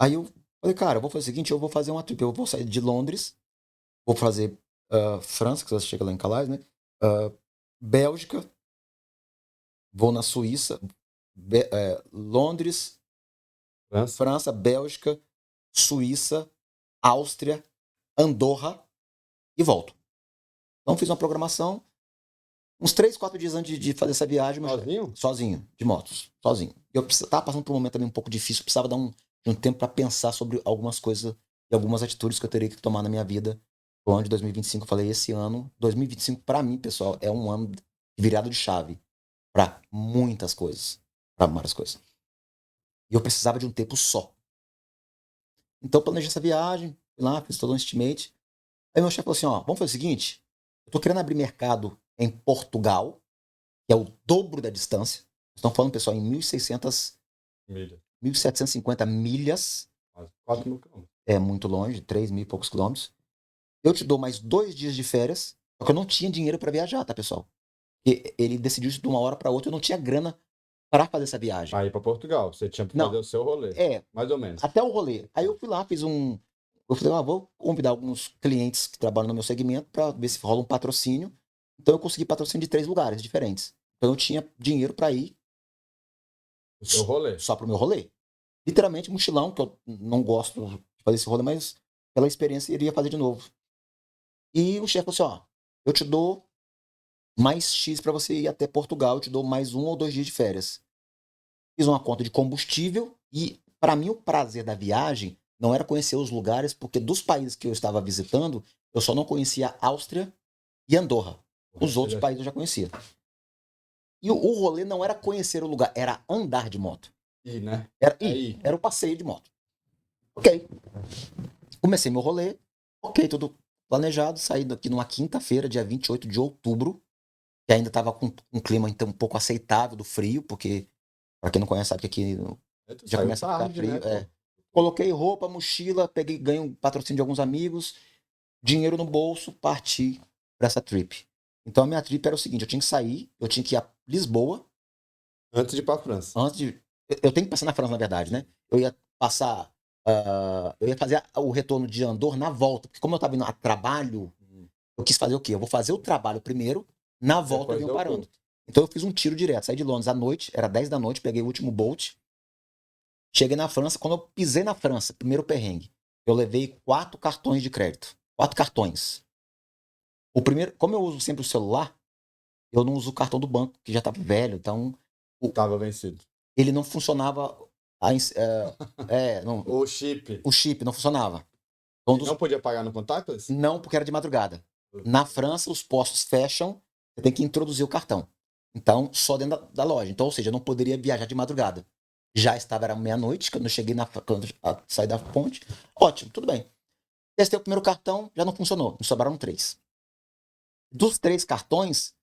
Aí eu falei, cara, eu vou fazer o seguinte, eu vou fazer uma trip. Eu vou sair de Londres, vou fazer França, que você chega lá em Calais, né? Bélgica, vou na Suíça, Londres, França, Bélgica, Suíça, Áustria, Andorra e volto. Então fiz uma programação. Uns 3, 4 dias antes de fazer essa viagem, Sozinho? Sozinho, de motos, sozinho. Eu tava passando por um momento também um pouco difícil, precisava dar de um tempo para pensar sobre algumas coisas e algumas atitudes que eu teria que tomar na minha vida. No ano de 2025, eu falei, esse ano, 2025 para mim, pessoal, é um ano de virada de chave para muitas coisas, para várias coisas. E eu precisava de um tempo só. Então eu planejei essa viagem, fui lá, fiz todo um estimate. Aí meu chefe falou assim, ó, vamos fazer o seguinte, eu tô querendo abrir mercado em Portugal, que é o dobro da distância. Estão falando, pessoal, em 1.600 milhas. 1.750 milhas. Quase 4 mil quilômetros. É muito longe, 3 mil e poucos quilômetros. Eu te dou mais 2 dias de férias, só que eu não tinha dinheiro para viajar, tá, pessoal? E ele decidiu isso de uma hora para outra, eu não tinha grana para fazer essa viagem. Aí para Portugal, você tinha que fazer o seu rolê. Mais ou menos. Até o rolê. Aí eu fui lá, eu falei, vou convidar alguns clientes que trabalham no meu segmento para ver se rola um patrocínio. Então eu consegui patrocínio de 3 lugares diferentes. Então eu tinha dinheiro para ir o seu rolê. Só pro meu rolê. Literalmente mochilão, que eu não gosto de fazer esse rolê, mas pela experiência iria fazer de novo. E o chefe falou assim, ó, eu te dou mais X para você ir até Portugal, eu te dou mais 1 ou 2 dias de férias. Fiz uma conta de combustível e, para mim, o prazer da viagem não era conhecer os lugares, porque dos países que eu estava visitando, eu só não conhecia Áustria e Andorra. Os outros países eu já conhecia. E o rolê não era conhecer o lugar, era andar de moto. Né? Era o passeio de moto. Ok. Comecei meu rolê, ok, tudo planejado, saí daqui numa quinta-feira, dia 28 de outubro, que ainda estava com um clima então, um pouco aceitável do frio, porque, para quem não conhece, sabe que aqui já começa a ficar frio. Né, Coloquei roupa, mochila, ganhei um patrocínio de alguns amigos, dinheiro no bolso, parti para essa trip. Então a minha trip era o seguinte, eu tinha que sair, eu tinha que ir a Lisboa. Antes de ir para França. Eu tenho que passar na França, na verdade, né? Eu ia passar... eu ia fazer o retorno de Andorra na volta, porque como eu estava indo a trabalho, eu quis fazer o quê? Eu vou fazer o trabalho primeiro, na volta eu venho parando. Então eu fiz um tiro direto, saí de Londres à noite, era 10 da noite, peguei o último Bolt, cheguei na França, quando eu pisei na França, primeiro perrengue, eu levei 4 cartões de crédito. 4 cartões. O primeiro, como eu uso sempre o celular, eu não uso o cartão do banco, que já estava velho, então... Estava vencido. Ele não funcionava Não, O chip. o chip não funcionava. Um dos- Não podia pagar no contactless? Não, porque era de madrugada. Na França, os postos fecham, você tem que introduzir o cartão. Então, só dentro da loja. Então, ou seja, eu não poderia viajar de madrugada. Já estava, era meia-noite, quando eu cheguei quando eu saí da ponte. Ótimo, tudo bem. Testei o primeiro cartão, já não funcionou. Me sobraram 3. Dos 3 cartões,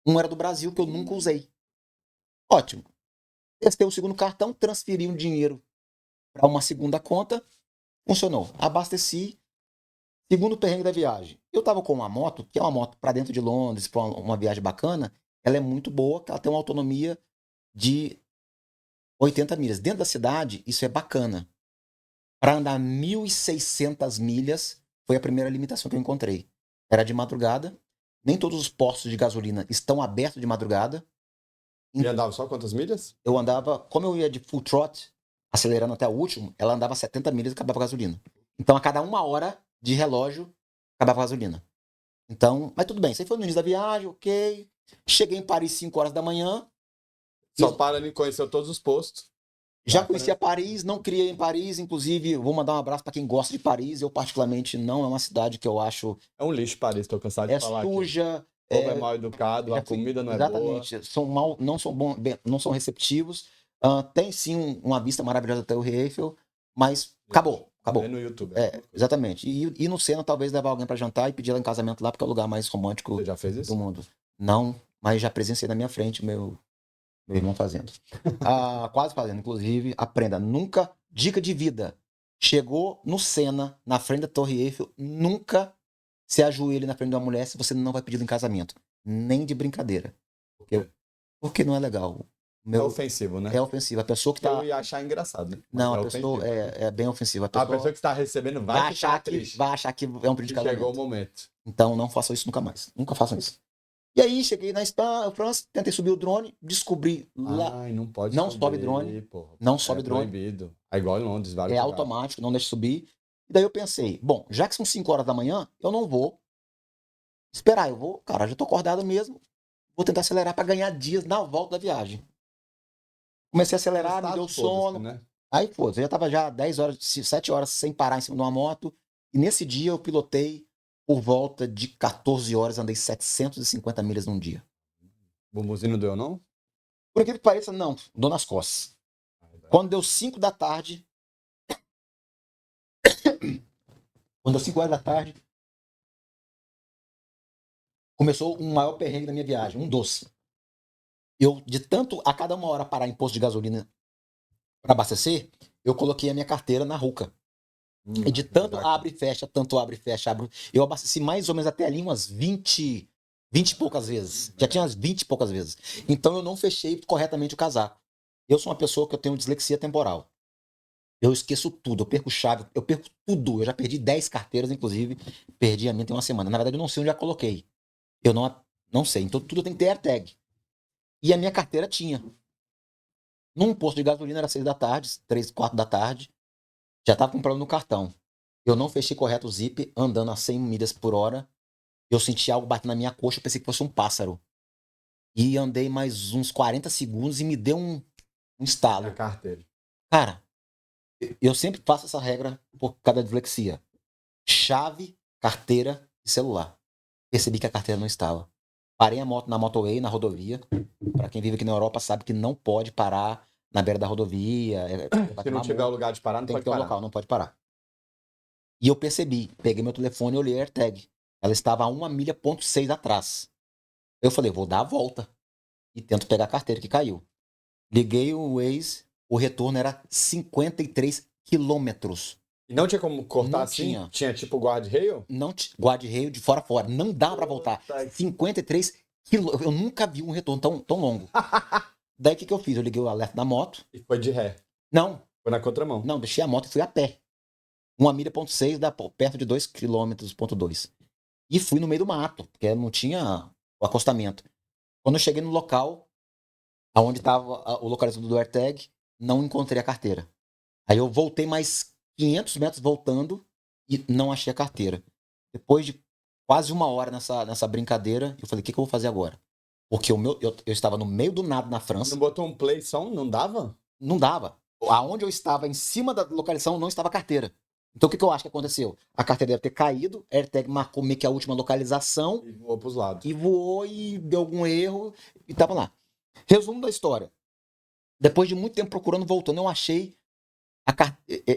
um era do Brasil, que eu nunca usei. Ótimo. Testei o segundo cartão, transferi um dinheiro para uma segunda conta, funcionou. Abasteci. Segundo perrengue da viagem. Eu tava com uma moto, que é uma moto para dentro de Londres, para uma viagem bacana. Ela é muito boa, que ela tem uma autonomia de 80 milhas. Dentro da cidade, isso é bacana. Para andar 1.600 milhas, foi a primeira limitação que eu encontrei. Era de madrugada. Nem todos os postos de gasolina estão abertos de madrugada. E andava só quantas milhas? Eu andava, como eu ia de full trot, acelerando até o último, ela andava 70 milhas e acabava a gasolina. Então, a cada 1 hora de relógio, acabava a gasolina. Então, mas tudo bem, isso aí foi no início da viagem, ok. Cheguei em Paris 5 horas da manhã. Só para me conhecer todos os postos. Já conhecia Paris, não criei em Paris, inclusive vou mandar um abraço para quem gosta de Paris. Eu particularmente não, é uma cidade que eu acho É um lixo Paris, tô cansado de falar aqui. suja, O povo é mal educado, a comida não é boa. exatamente, são mal, não são receptivos. Tem sim uma vista maravilhosa até o Eiffel, mas acabou. É no YouTube. Exatamente. E no Sena, talvez levar alguém para jantar e pedir ela em casamento lá, porque é o lugar mais romântico Você já fez isso? do mundo. Não, mas já presenciei na minha frente meu irmão fazendo. Quase fazendo, inclusive. Aprenda, nunca, dica de vida. Chegou no Sena, na frente da Torre Eiffel, nunca se ajoelhe na frente de uma mulher se você não vai pedir em casamento. Nem de brincadeira. Porque não é legal. É ofensivo, né? É ofensivo. A pessoa que tá. Eu ia achar engraçado, né? Não, é a pessoa é bem ofensiva. A pessoa que está recebendo vai ficar triste. Vai achar que é um pedido de casamento. Chegou o momento. Então não façam isso nunca mais. Nunca façam isso. E aí, cheguei na Espanha, França, tentei subir o drone, descobri lá. Ai, não pode Não subir, sobe drone. Porra. Não sobe drone. Proibido. É igual em Londres, vários É lugares. automático, não deixa subir. E daí eu pensei, bom, já que são 5 horas da manhã, eu não vou esperar. Eu vou, cara, já tô acordado mesmo. Vou tentar acelerar para ganhar dias na volta da viagem. Comecei a acelerar, me deu sono. Né? Aí, pô, eu já tava já 10 horas, 7 horas sem parar em cima de uma moto. E nesse dia eu pilotei por volta de 14 horas, andei 750 milhas num dia. Bumbuzinho não deu, não? Por aquilo que pareça, não, dou nas costas. Quando deu 5 da tarde. Quando deu 5 horas da tarde, começou um maior perrengue da minha viagem, um doce. Eu, de tanto a cada 1 hora parar em posto de gasolina para abastecer, eu coloquei a minha carteira na ruca. E de tanto abre e fecha, abre. Eu abasteci mais ou menos até ali umas 20 e poucas vezes. Já tinha umas 20 e poucas vezes. Então eu não fechei corretamente o casaco. Eu sou uma pessoa que eu tenho dislexia temporal. Eu esqueço tudo, eu perco chave, eu perco tudo. Eu já perdi 10 carteiras, inclusive. Perdi a minha tem uma semana. Na verdade, eu não sei onde já coloquei. Eu não sei. Então tudo tem que ter AirTag. E a minha carteira tinha. Num posto de gasolina era 6 da tarde, 3, 4 da tarde. Já estava comprando no cartão. Eu não fechei correto o zip, andando a 100 milhas por hora. Eu senti algo batendo na minha coxa, eu pensei que fosse um pássaro. E andei mais uns 40 segundos e me deu um estalo. A carteira. Cara, eu sempre faço essa regra por causa da dislexia. Chave, carteira e celular. Percebi que a carteira não estava. Parei a moto na motorway, na rodovia. Para quem vive aqui na Europa sabe que não pode parar na beira da rodovia. Se não tiver o lugar de parar, não tem pode que ter parar. um local, não pode parar. E eu percebi, peguei meu telefone e olhei a AirTag. Ela estava a 1,6 milha atrás. Eu falei, vou dar a volta. E tento pegar a carteira que caiu. Liguei o Waze, o retorno era 53 quilômetros. E não tinha como cortar Não assim? tinha. Tinha tipo guarda-rail? Não guarda-rail de fora a fora. Não dá pra voltar. 53 quilômetros. Eu nunca vi um retorno tão longo. Daí o que eu fiz? Eu liguei o alerta da moto. E foi de ré. Não. Foi na contramão. Não, deixei a moto e fui a pé. 1,6 milha dá perto de 2 km,2. E fui no meio do mato, porque não tinha o acostamento. Quando eu cheguei no local, aonde estava o localizador do AirTag, não encontrei a carteira. Aí eu voltei mais 500 metros voltando e não achei a carteira. Depois de quase 1 hora nessa brincadeira, eu falei, o que eu vou fazer agora? Porque eu estava no meio do nada na França. Não botou um play só? Não dava? Não dava. aonde eu estava, em cima da localização, não estava a carteira. Então, o que eu acho que aconteceu? A carteira deve ter caído, a AirTag marcou meio que a última localização, E voou pros lados. e voou e deu algum erro, e tava lá. Resumo da história. Depois de muito tempo procurando, voltando, eu achei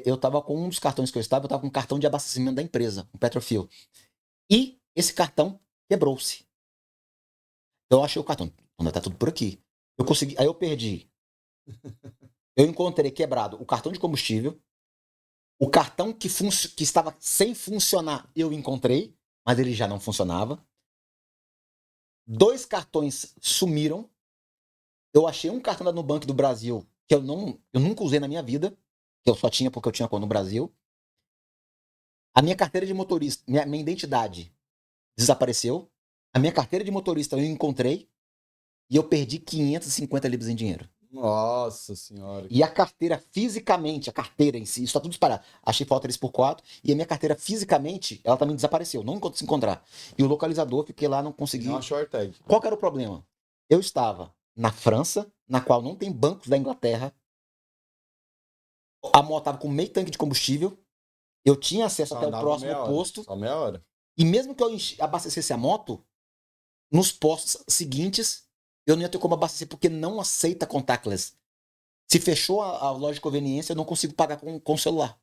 eu tava com um dos cartões que eu tava com um cartão de abastecimento da empresa, um Petrofuel. E esse cartão quebrou-se. Eu achei o cartão. Ainda tá tudo por aqui. Eu consegui. Aí eu perdi. Eu encontrei quebrado o cartão de combustível. O cartão que estava sem funcionar, eu encontrei, mas ele já não funcionava. 2 cartões sumiram. Eu achei um cartão da Nubank do Brasil que eu nunca usei na minha vida, que eu só tinha porque eu tinha conta no Brasil. A minha carteira de motorista, minha identidade desapareceu. A minha carteira de motorista eu encontrei e eu perdi 550 libras em dinheiro. Nossa senhora. E a carteira fisicamente, a carteira em si, isso tá tudo disparado. Achei foto 3x4 e a minha carteira fisicamente, ela também desapareceu, não encontro se encontrar. E o localizador, fiquei lá, não consegui. Não achou a AirTag. Qual que era o problema? Eu estava na França, na qual não tem bancos da Inglaterra. A moto estava com meio tanque de combustível. Eu tinha acesso Só até o andava próximo meia hora. posto. Só meia hora. E mesmo que eu abastecesse a moto, nos postos seguintes, eu não ia ter como abastecer, porque não aceita contactless. Se fechou a loja de conveniência, eu não consigo pagar com o celular.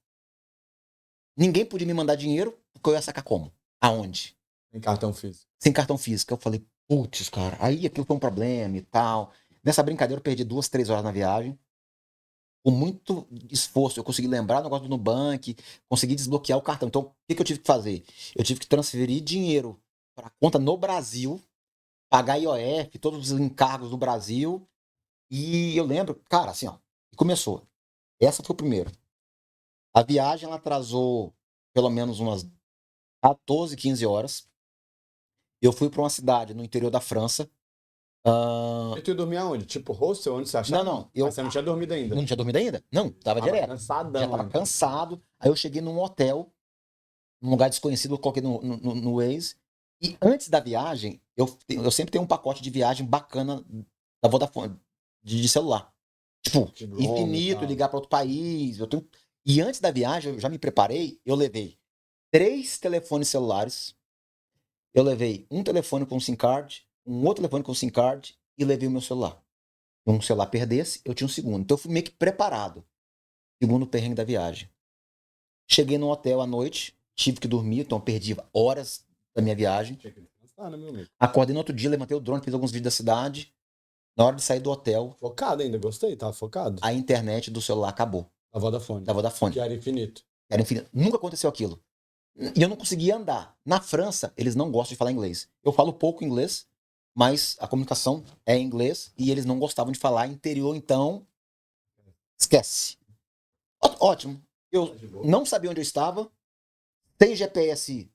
Ninguém podia me mandar dinheiro, porque eu ia sacar como? Aonde? Em cartão físico. Sem cartão físico. Eu falei, putz, cara, aí aquilo foi um problema e tal. Nessa brincadeira eu perdi 2, 3 horas na viagem. Com muito esforço, eu consegui lembrar o negócio do Nubank, consegui desbloquear o cartão. Então, o que eu tive que fazer? Eu tive que transferir dinheiro para conta no Brasil, pagar IOF, todos os encargos do Brasil. E eu lembro, cara, assim, ó, e começou. Essa foi o primeiro. A viagem ela atrasou pelo menos umas 14, 15 horas. Eu fui para uma cidade no interior da França. E tu ia dormir aonde? Tipo hostel, onde você achava? Não. Mas você não tinha dormido ainda. Não tinha dormido ainda? Não, tava direto. Cansadão Já tava ainda. cansado. Aí eu cheguei num hotel, num lugar desconhecido, eu coloquei no Waze. E antes da viagem, eu sempre tenho um pacote de viagem bacana da Vodafone, de celular. Tipo, De roaming e infinito, tal. ligar para outro país. E antes da viagem, eu já me preparei, eu levei 3 telefones celulares, eu levei um telefone com SIM card, um outro telefone com SIM card e levei o meu celular. Se um celular perdesse, eu tinha um segundo. Então eu fui meio que preparado. Segundo perrengue da viagem. Cheguei no hotel à noite, tive que dormir, então perdi horas da minha viagem. Tinha que descansar, né, meu amigo? Acordei no outro dia, levantei o drone, fiz alguns vídeos da cidade. Na hora de sair do hotel, Focado ainda, gostei, tava focado. a internet do celular acabou. A Vodafone. Da Vodafone. Que era infinito. Era infinito. Nunca aconteceu aquilo. E eu não conseguia andar. Na França, eles não gostam de falar inglês. Eu falo pouco inglês, mas a comunicação é em inglês e eles não gostavam de falar interior, então esquece. Ótimo. Eu não sabia onde eu estava. Sem GPS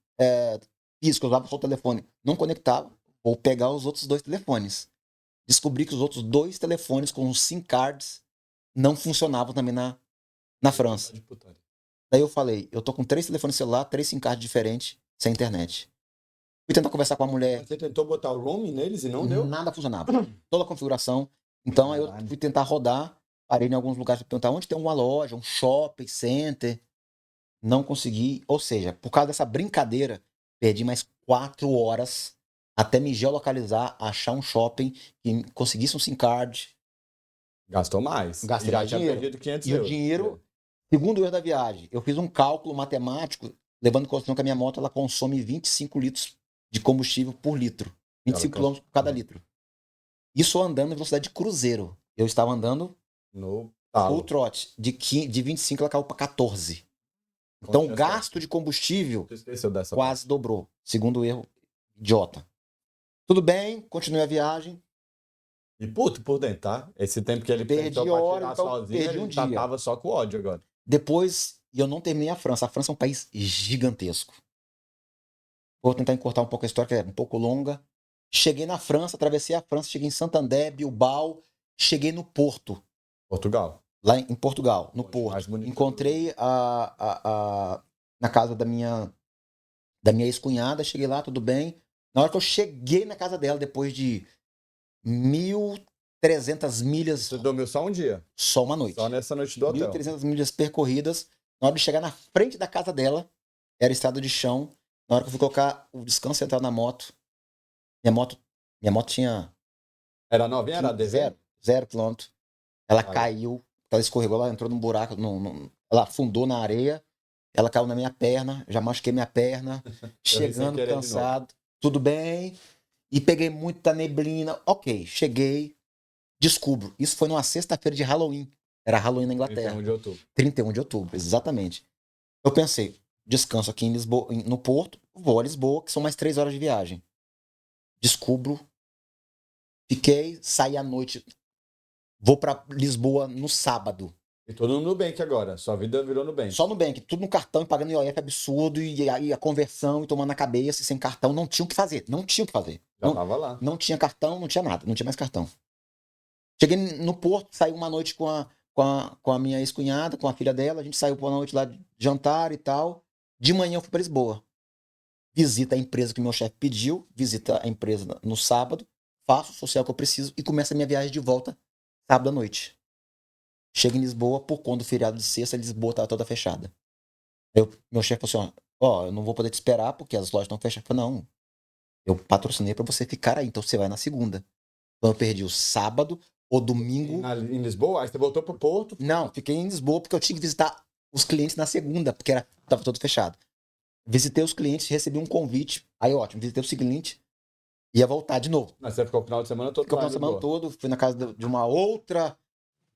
físico, eu usava só o telefone. Não conectava. Vou pegar os outros 2 telefones. Descobri que os outros 2 telefones com os SIM cards não funcionavam também na França. De putaria. Daí eu falei, eu tô com 3 telefones celular, 3 SIM cards diferentes, sem internet. Fui tentar conversar com a mulher, Você tentou botar o roaming neles e não deu? nada funcionava. Toda a configuração. Então aí eu Caralho. fui tentar rodar, parei em alguns lugares para perguntar onde tem uma loja, um shopping center. Não consegui, ou seja, por causa dessa brincadeira, perdi mais 4 horas até me geolocalizar, achar um shopping que conseguisse um SIM card. Gastou mais. Gastei E já mais tinha dinheiro. perdido 500 E o euros. dinheiro, segundo o erro da viagem, eu fiz um cálculo matemático, levando em consideração que a minha moto ela consome 25 litros de combustível por litro. 25 Ela km por cada litro. Isso andando em velocidade de cruzeiro. Eu estava andando No full talo. trot. De 25 ela caiu para 14. Então o gasto de combustível Tu esqueceu dessa quase dobrou. Segundo o erro idiota. Tudo bem, continuei a viagem. E puto por dentro, tá? Esse tempo que ele Perdi pensou pra hora, tirar então sozinho, perdi ele um já dia. tava só com ódio agora. Depois, e eu não terminei a França. A França é um país gigantesco. Vou tentar encurtar um pouco a história, que é um pouco longa. Cheguei na França, atravessei a França, cheguei em Santander, Bilbao, cheguei no Porto, Portugal. lá em Portugal, no Poxa, mais Porto. bonito Encontrei na casa da minha ex-cunhada, cheguei lá, tudo bem. Na hora que eu cheguei na casa dela, depois de 1.300 milhas, Você dormiu só um dia? só uma noite. Só nessa noite do hotel? 1.300 milhas percorridas. Na hora de chegar na frente da casa dela, era estrada de chão. Na hora que eu fui colocar o descanso central na moto, minha moto tinha Era novinha? Era DV? zero quilômetro. Ela Olha. caiu, ela escorregou, ela entrou num buraco, ela afundou na areia, ela caiu na minha perna, já machuquei minha perna, chegando querer de novo. cansado, tudo bem, e peguei muita neblina. Ok, cheguei, descubro. Isso foi numa sexta-feira de Halloween. Era Halloween na Inglaterra. 31 de outubro. 31 de outubro, exatamente. Eu pensei, descanso aqui em Lisboa, no Porto, vou a Lisboa, que são mais 3 horas de viagem. Descubro, saí à noite, vou pra Lisboa no sábado. E tudo no Nubank agora. Sua vida virou Nubank. Só no Nubank, tudo no cartão, e pagando IOF absurdo, e aí a conversão, e tomando na cabeça, e sem cartão, não tinha o que fazer. Já tava lá. Não tinha cartão, não tinha nada, não tinha mais cartão. Cheguei no Porto, saí uma noite com a minha ex-cunhada, com a filha dela, a gente saiu por uma noite lá de jantar e tal. De manhã eu fui pra Lisboa. Visita a empresa que meu chefe pediu, visita a empresa no sábado, faço o social que eu preciso e começa a minha viagem de volta sábado à noite. Chego em Lisboa, por conta do feriado de sexta, Lisboa estava toda fechada. Meu chefe falou assim, ó, eu não vou poder te esperar porque as lojas estão fechadas. Eu falei, não, eu patrocinei para você ficar aí, então você vai na segunda. Então eu perdi o sábado, o domingo. Em Lisboa? Aí você voltou pro Porto? Não, fiquei em Lisboa porque eu tinha que visitar os clientes na segunda, porque tava todo fechado. Visitei os clientes, recebi um convite. Aí ótimo, visitei o cliente, ia voltar de novo. Mas você ficou o final de semana todo Fiquei o lá final em de semana Lisboa. todo, fui na casa de uma outra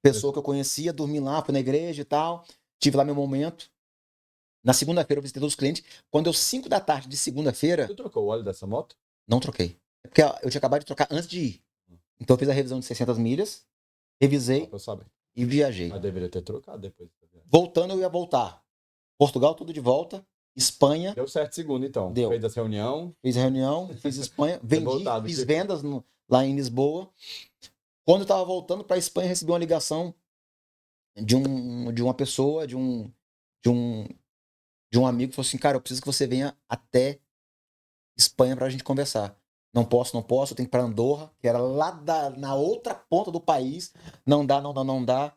pessoa que eu conhecia, dormi lá, fui na igreja e tal. Tive lá meu momento. Na segunda-feira eu visitei todos os clientes. Quando deu 5 da tarde de segunda-feira, Você trocou o óleo dessa moto? não troquei. É porque eu tinha acabado de trocar antes de ir. Então eu fiz a revisão de 600 milhas, Só revisei pra eu saber. e viajei. Mas deveria ter trocado depois. Voltando, eu ia voltar. Portugal, tudo de volta. Espanha, Deu certo segundo, então. Deu. Fez essa reunião. fiz reunião, fiz Espanha, vendi, voltado, fiz tipo. vendas lá em Lisboa. Quando eu tava voltando para Espanha, recebi uma ligação de uma pessoa, de um amigo, que falou assim, cara, eu preciso que você venha até Espanha pra gente conversar. Não posso, eu tenho que ir pra Andorra, que era lá na outra ponta do país. Não dá, não dá, não dá.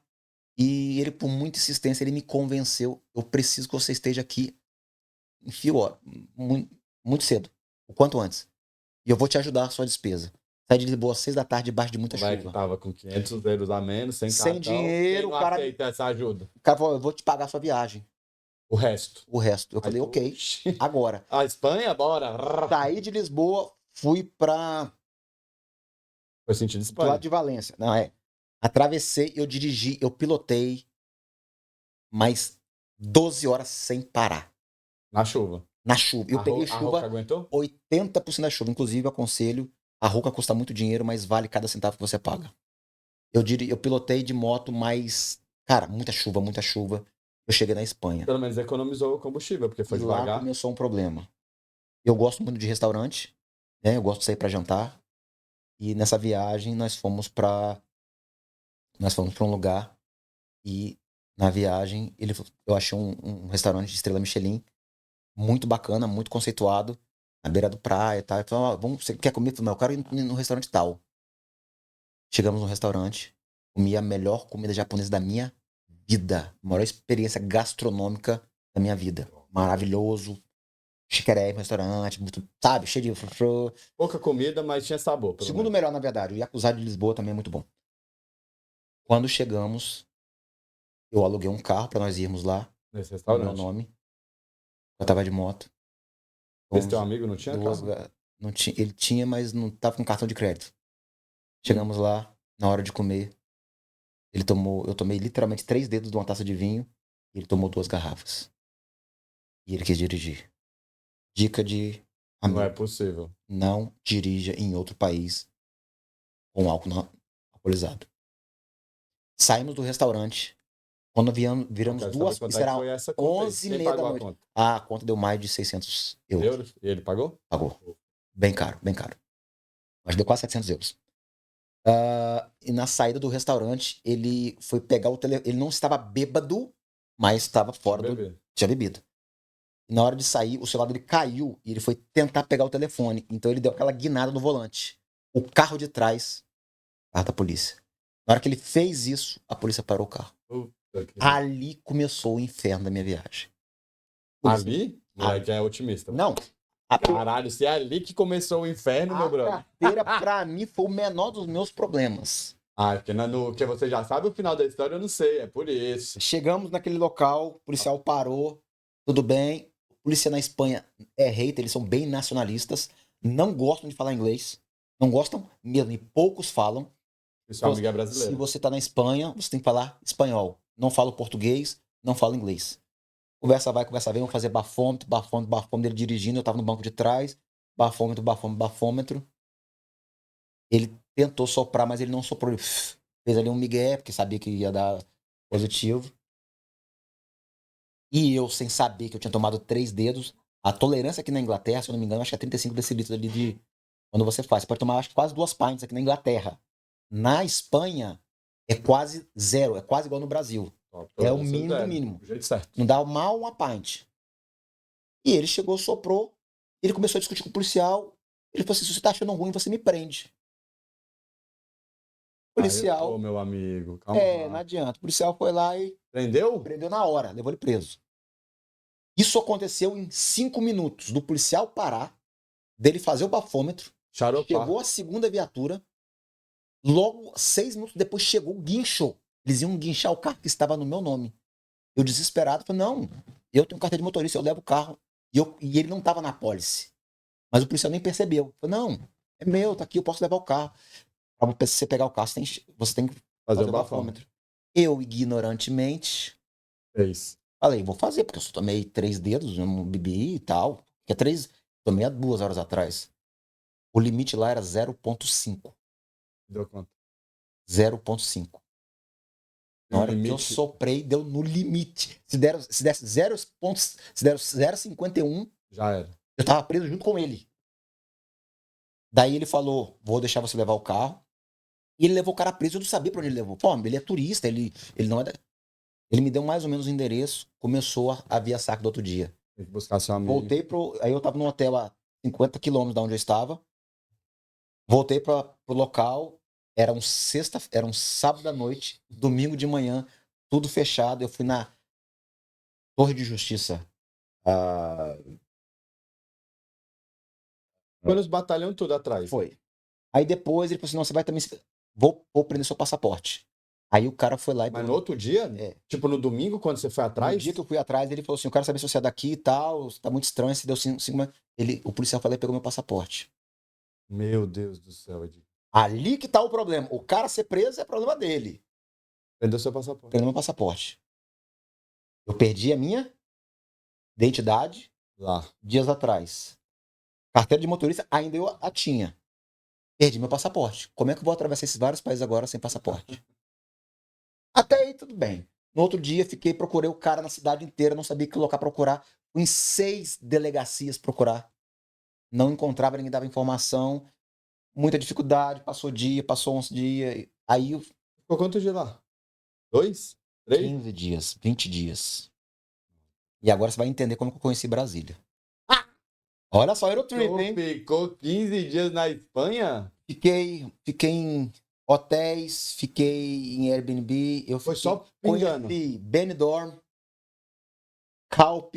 E ele, por muita insistência, ele me convenceu. Eu preciso que você esteja aqui em fio, ó, muito, muito cedo. O quanto antes. E eu vou te ajudar a sua despesa. Sai de Lisboa às 6 da tarde, debaixo de muita Como é que chuva. tava com 500 euros a menos, sem Sem cartão. dinheiro, Quem não o cara- aceita essa ajuda? O cara falou, eu vou te pagar a sua viagem. O resto. O resto. Eu falei, Aí tu- ok, agora. A Espanha, bora. Saí de Lisboa, fui pra Foi sentido do Espanha. lado de Valência. Não, atravessei, eu dirigi, eu pilotei mais 12 horas sem parar. Na chuva. Na chuva. Eu peguei A chuva, Roca aguentou? 80% da chuva. Inclusive, eu aconselho, a Ruca custa muito dinheiro, mas vale cada centavo que você paga. Eu pilotei de moto, mas, cara, muita chuva, muita chuva. Eu cheguei na Espanha. Pelo menos economizou o combustível, porque foi E lá devagar. começou um problema. Eu gosto muito de restaurante, né? Eu gosto de sair pra jantar. E nessa viagem nós fomos pra um lugar e na viagem eu achei um restaurante de estrela Michelin muito bacana, muito conceituado, na beira do praia e tal. Ele falou, você quer comer? Eu falei, não, eu quero ir no restaurante tal. Chegamos no restaurante, comi a melhor comida japonesa da minha vida. A maior experiência gastronômica da minha vida. Maravilhoso. Chiquérrimo restaurante, muito, sabe, cheio de frufru. Pouca comida, mas tinha sabor. Pelo Segundo menos. melhor, na verdade. O Yakuza de Lisboa também é muito bom. Quando chegamos, eu aluguei um carro pra nós irmos lá, Nesse no meu restaurante. nome. Eu tava de moto. Esse teu Fomos amigo não tinha duas, carro? não tinha, ele tinha, mas não tava com cartão de crédito. Chegamos lá, na hora de comer, eu tomei literalmente 3 dedos de uma taça de vinho, e ele tomou 2 garrafas. E ele quis dirigir. Dica de Não é amigo, possível. não dirija em outro país com álcool não alcoolizado. Saímos do restaurante, quando viramos Eu quero duas, saber quanto isso é que era foi essa conta aí. 11 e Quem meia da pagou a noite. conta? A conta deu mais de 600 euros. Euros? E ele pagou? Pagou. Bem caro, bem caro. Mas deu quase 700 euros. E na saída do restaurante, ele foi pegar o telefone. Ele não estava bêbado, mas estava fora do. Bebê. Tinha bebido. E na hora de sair, o celular dele caiu e ele foi tentar pegar o telefone. Então ele deu aquela guinada no volante. O carro de trás carro da polícia. Na hora que ele fez isso, a polícia parou o carro. Puta que- Ali começou o inferno da minha viagem. Polícia- Ali? Moleque é otimista. Não. A, Caralho, se é ali que começou o inferno, meu a brother. carteira, pra mim, foi o menor dos meus problemas. Ah, porque, porque você já sabe o final da história, eu não sei, é por isso. Chegamos naquele local, o policial parou, tudo bem. Polícia na Espanha é hater, eles são bem nacionalistas, não gostam de falar inglês, não gostam mesmo, e poucos falam. E sua amiga é Se brasileira. você tá na Espanha, você tem que falar espanhol. Não fala português, não fala inglês. Conversa vai, conversa vem, vamos fazer bafômetro, bafômetro, bafômetro, ele dirigindo, eu tava no banco de trás, bafômetro, bafômetro, bafômetro. Ele tentou soprar, mas ele não soprou. Ele fez ali um migué, porque sabia que ia dar positivo. E eu, sem saber que eu tinha tomado 3 dedos, a tolerância aqui na Inglaterra, se eu não me engano, acho que é 35 decilitros ali de. Quando você faz. Você pode tomar, acho que quase 2 pints aqui na Inglaterra. Na Espanha, é quase zero, é quase igual no Brasil. Ó, É o tolerância mínimo do zero, mínimo. do jeito certo. Não dá mal uma pint. E ele chegou, soprou, ele começou a discutir com o policial. Ele falou assim: se você tá achando ruim, você me prende. O policial. Ô, meu amigo, calma Não lá. adianta. O policial foi lá e Prendeu? prendeu na hora, levou ele preso. Isso aconteceu em 5 minutos do policial parar, dele fazer o bafômetro. Xaropá. Chegou a segunda viatura. Logo, 6 minutos depois, chegou o guincho. Eles iam guinchar o carro que estava no meu nome. Eu, desesperado, falei: não, eu tenho carteira de motorista, eu levo o carro. E ele não estava na pólice. Mas o policial nem percebeu. Falei: não, é meu, tá aqui, eu posso levar o carro. Para você pegar o carro, você tem que Fazer fazer o o bafômetro. bafômetro. Eu, ignorantemente, Fez. falei: vou fazer, porque eu só tomei 3 dedos, eu não bebi e tal. Porque 3, tomei há 2 horas atrás. O limite lá era 0,5. Deu conta. 0,5. Na No hora que eu limite. soprei, deu no limite. Se desse 0 pontos, se der 0,51, Já era. eu tava preso junto com ele. Daí ele falou: vou deixar você levar o carro. E ele levou o cara preso, eu não sabia pra onde ele levou. Pô, ele é turista, ele não é. Ele me deu mais ou menos o endereço, começou a via saque do outro dia. Tem que buscar seu amigo. Voltei pro. Aí eu tava num hotel a 50 quilômetros da onde eu estava. Voltei pro local. Era um sábado à noite, domingo de manhã, tudo fechado. Eu fui na Torre de Justiça. Ah, Foi nos batalhão tudo atrás. foi. Aí depois ele falou assim: não, você vai também. Vou prender seu passaporte. Aí o cara foi lá e Mas pegou. no outro dia? É. Tipo no domingo, quando você foi atrás? No dia que eu fui atrás, ele falou assim: eu quero saber se você é daqui e tal, tá muito estranho, se deu 5. O policial foi lá e pegou meu passaporte. Meu Deus do céu, Ed. Ali que tá o problema. O cara ser preso é problema dele. Prendeu seu passaporte. Perdeu meu passaporte. Eu perdi a minha identidade Lá. dias atrás. Carteira de motorista ainda eu a tinha. Perdi meu passaporte. Como é que eu vou atravessar esses vários países agora sem passaporte? Até aí tudo bem. No outro dia procurei o cara na cidade inteira, não sabia que local procurar. Fui em 6 delegacias procurar. Não encontrava, ninguém dava informação. Muita dificuldade, passou dia, passou 11 dias. Aí Ficou quanto dia lá? 2? 3? 15 dias, 20 dias. E agora você vai entender como que eu conheci Brasília. Olha só, Eurotrip, hein? Ficou 15 dias na Espanha? Fiquei em hotéis, fiquei em Airbnb. Eu Foi só pingando. conheci Benidorm, Calp,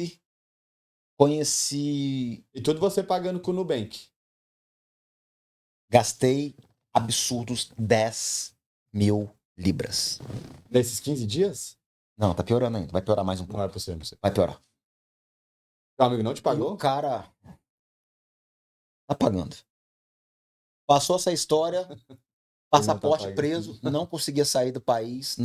conheci. E tudo você pagando com o Nubank. Gastei absurdos 10 mil libras. Nesses 15 dias? Não, tá piorando ainda. Vai piorar mais um pouco. Não é possível, não sei. Vai piorar. Seu amigo não te E pagou? o cara tá pagando. Passou essa história, passaporte pagando. preso, não conseguia sair do país,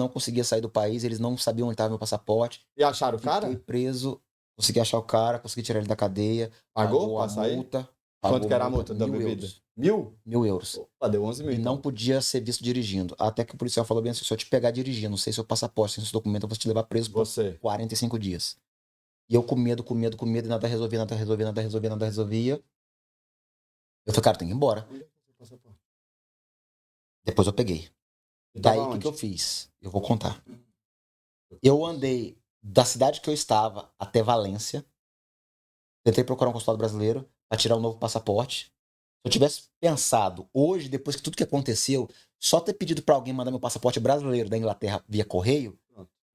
eles não sabiam onde estava meu passaporte. E acharam o cara? Fiquei preso, consegui achar o cara, consegui tirar ele da cadeia. Pagou a pra sair? multa. Quanto que era a multa da 1.000 bebida? euros. 1.000? 1.000 euros. Opa, deu 11 mil. E não podia ser visto dirigindo. Até que o policial falou bem assim: se eu te pegar dirigindo, não sei seu passaporte, sem seu documento, eu vou te levar preso por Você. 45 dias. E eu com medo, e nada resolvia. Eu falei: cara, tem que ir embora. Depois eu peguei. E Daí tava o que onde? eu fiz? Eu vou contar. Eu andei da cidade que eu estava até Valência. Tentei procurar um consulado brasileiro para tirar um novo passaporte. eu tivesse pensado hoje, depois que tudo que aconteceu, só ter pedido pra alguém mandar meu passaporte brasileiro da Inglaterra via correio,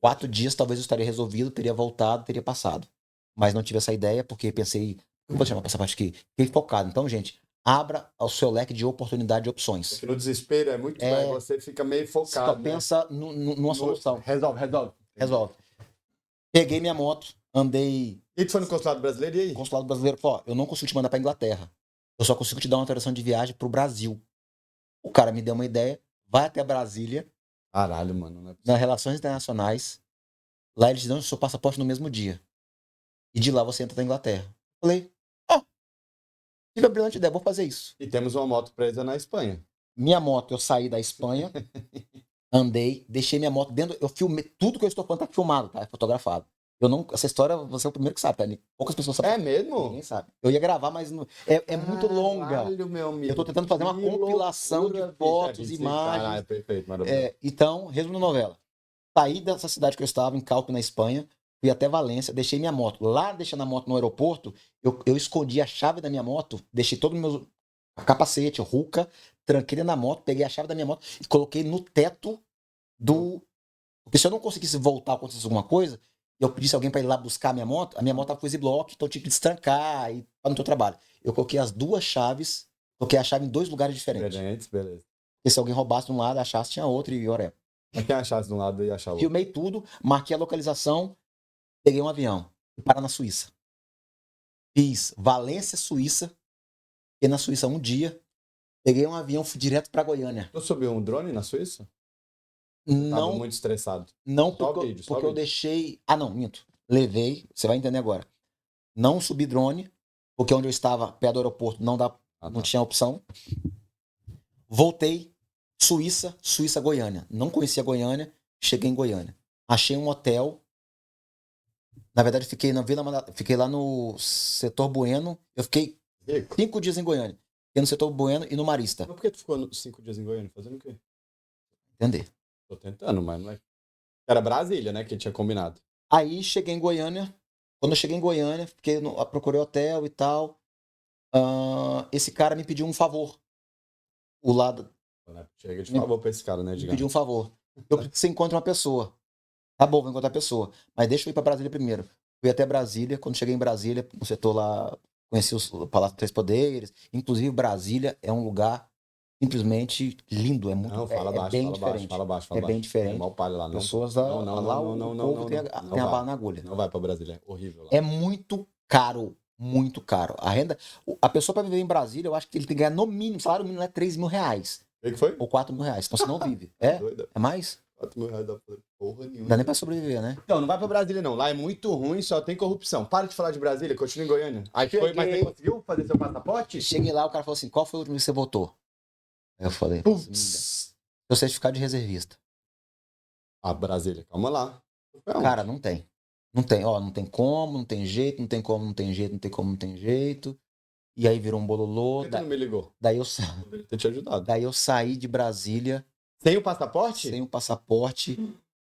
4 dias talvez eu estaria resolvido, teria voltado, teria passado. Mas não tive essa ideia porque pensei, eu vou chamar passaporte aqui, fiquei focado. Então, gente, abra o seu leque de oportunidade e opções. Porque no desespero é muito. Você fica meio Só focado. pensa numa solução. Resolve. Resolve. Peguei minha moto, andei. E tu foi no consulado brasileiro e aí? O consulado brasileiro falou: ó, eu não consigo te mandar pra Inglaterra. Eu só consigo te dar uma autorização de viagem pro Brasil. O cara me deu uma ideia, vai até Brasília, Caralho, mano. Não é nas relações internacionais. Lá eles dão o seu passaporte no mesmo dia. E de lá você entra na Inglaterra. Falei, ó, tive a brilhante ideia, vou fazer isso. E temos uma moto presa na Espanha. Minha moto, eu saí da Espanha, andei, deixei minha moto dentro. Eu filmei, tudo que eu estou falando tá filmado, tá? É fotografado. Eu não, essa história, você é o primeiro que sabe, tá? Poucas pessoas sabem. É mesmo? Ninguém sabe. Eu ia gravar, mas é muito longa. Caralho, meu amigo. Eu tô tentando fazer uma Que compilação loucura, de bicho. fotos, Sim, imagens. Caralho, perfeito, maravilhoso. Então, resumo da novela. Saí dessa cidade que eu estava, em Calpe, na Espanha, fui até Valência, deixei minha moto. Lá, deixando a moto no aeroporto, eu escondi a chave da minha moto, deixei todo o meu capacete, ruca, tranquei dentro da moto, peguei a chave da minha moto e coloquei no teto do. Porque se eu não conseguisse voltar, acontecesse alguma coisa, eu pedisse alguém para ir lá buscar a minha moto estava com esse bloco, então eu tinha que destrancar e para no teu trabalho. Eu coloquei as duas chaves, coloquei a chave em 2 lugares diferentes. Beleza. Porque se alguém roubasse de um lado, achasse, tinha outro e whatever. Mas quem achasse de um lado e achar o outro? Filmei tudo, marquei a localização, peguei um avião e parar na Suíça. Fiz Valência, Suíça, fiquei na Suíça um dia, peguei um avião, fui direto para Goiânia. Tu subiu um drone na Suíça? Tava Não, muito estressado. não Só porque, vídeo, só porque eu vídeo. deixei. Ah, não, minto. Levei, você vai entender agora. Não subi drone, porque onde eu estava, perto do aeroporto, não tinha opção. Voltei, Suíça, Goiânia. Não conhecia Goiânia, cheguei em Goiânia. Achei um hotel. Na verdade, fiquei na fiquei lá no setor Bueno. Eu fiquei Rico. 5 dias em Goiânia. Fiquei no setor Bueno e no Marista. Mas por que tu ficou 5 dias em Goiânia? Fazendo o quê? Entender. Tô tentando, mas não é. Era Brasília, né? Que tinha combinado. Aí cheguei em Goiânia. Quando eu cheguei em Goiânia, procurei hotel e tal. Esse cara me pediu um favor. O lado Chega de favor pra esse cara, né, me Edgar? pediu um favor. Eu preciso que você encontre uma pessoa. Tá bom, vou encontrar a pessoa. Mas deixa eu ir pra Brasília primeiro. Fui até Brasília. Quando cheguei em Brasília, no setor lá, conheci o Palácio dos Três Poderes. Inclusive, Brasília é um lugar simplesmente lindo. É muito Não, fala baixo, bem fala diferente. baixo, fala baixo. É bem diferente. É mal palha lá, não. Pessoas Não, lá, o povo tem a bala na agulha. Não vai pra Brasília, é horrível lá. É muito caro. Muito caro. A pessoa para viver em Brasília, eu acho que ele tem que ganhar no mínimo, o salário mínimo é 3 mil reais. O que foi? Ou 4 mil reais. Então você não vive. É? Doida. É mais? 4 mil reais dá pra porra nenhuma. Não dá nem pra sobreviver, né? Então, não vai pra Brasília, não. Lá é muito ruim, só tem corrupção. Para de falar de Brasília, continua em Goiânia. Aí foi, mas você conseguiu fazer seu passaporte? Cheguei lá, o cara falou assim: qual foi o último que você votou? Aí eu falei: Putz. seu certificado de reservista. Ah, Brasília, calma lá. Cara, não tem. Não tem, ó, não tem como, não tem jeito, não tem como, não tem jeito, não tem como, não tem jeito. E aí virou um bololô. Por que tu não me ligou? Daí eu Poderia ter te ajudado. Daí eu saí de Brasília Sem o passaporte? sem o passaporte,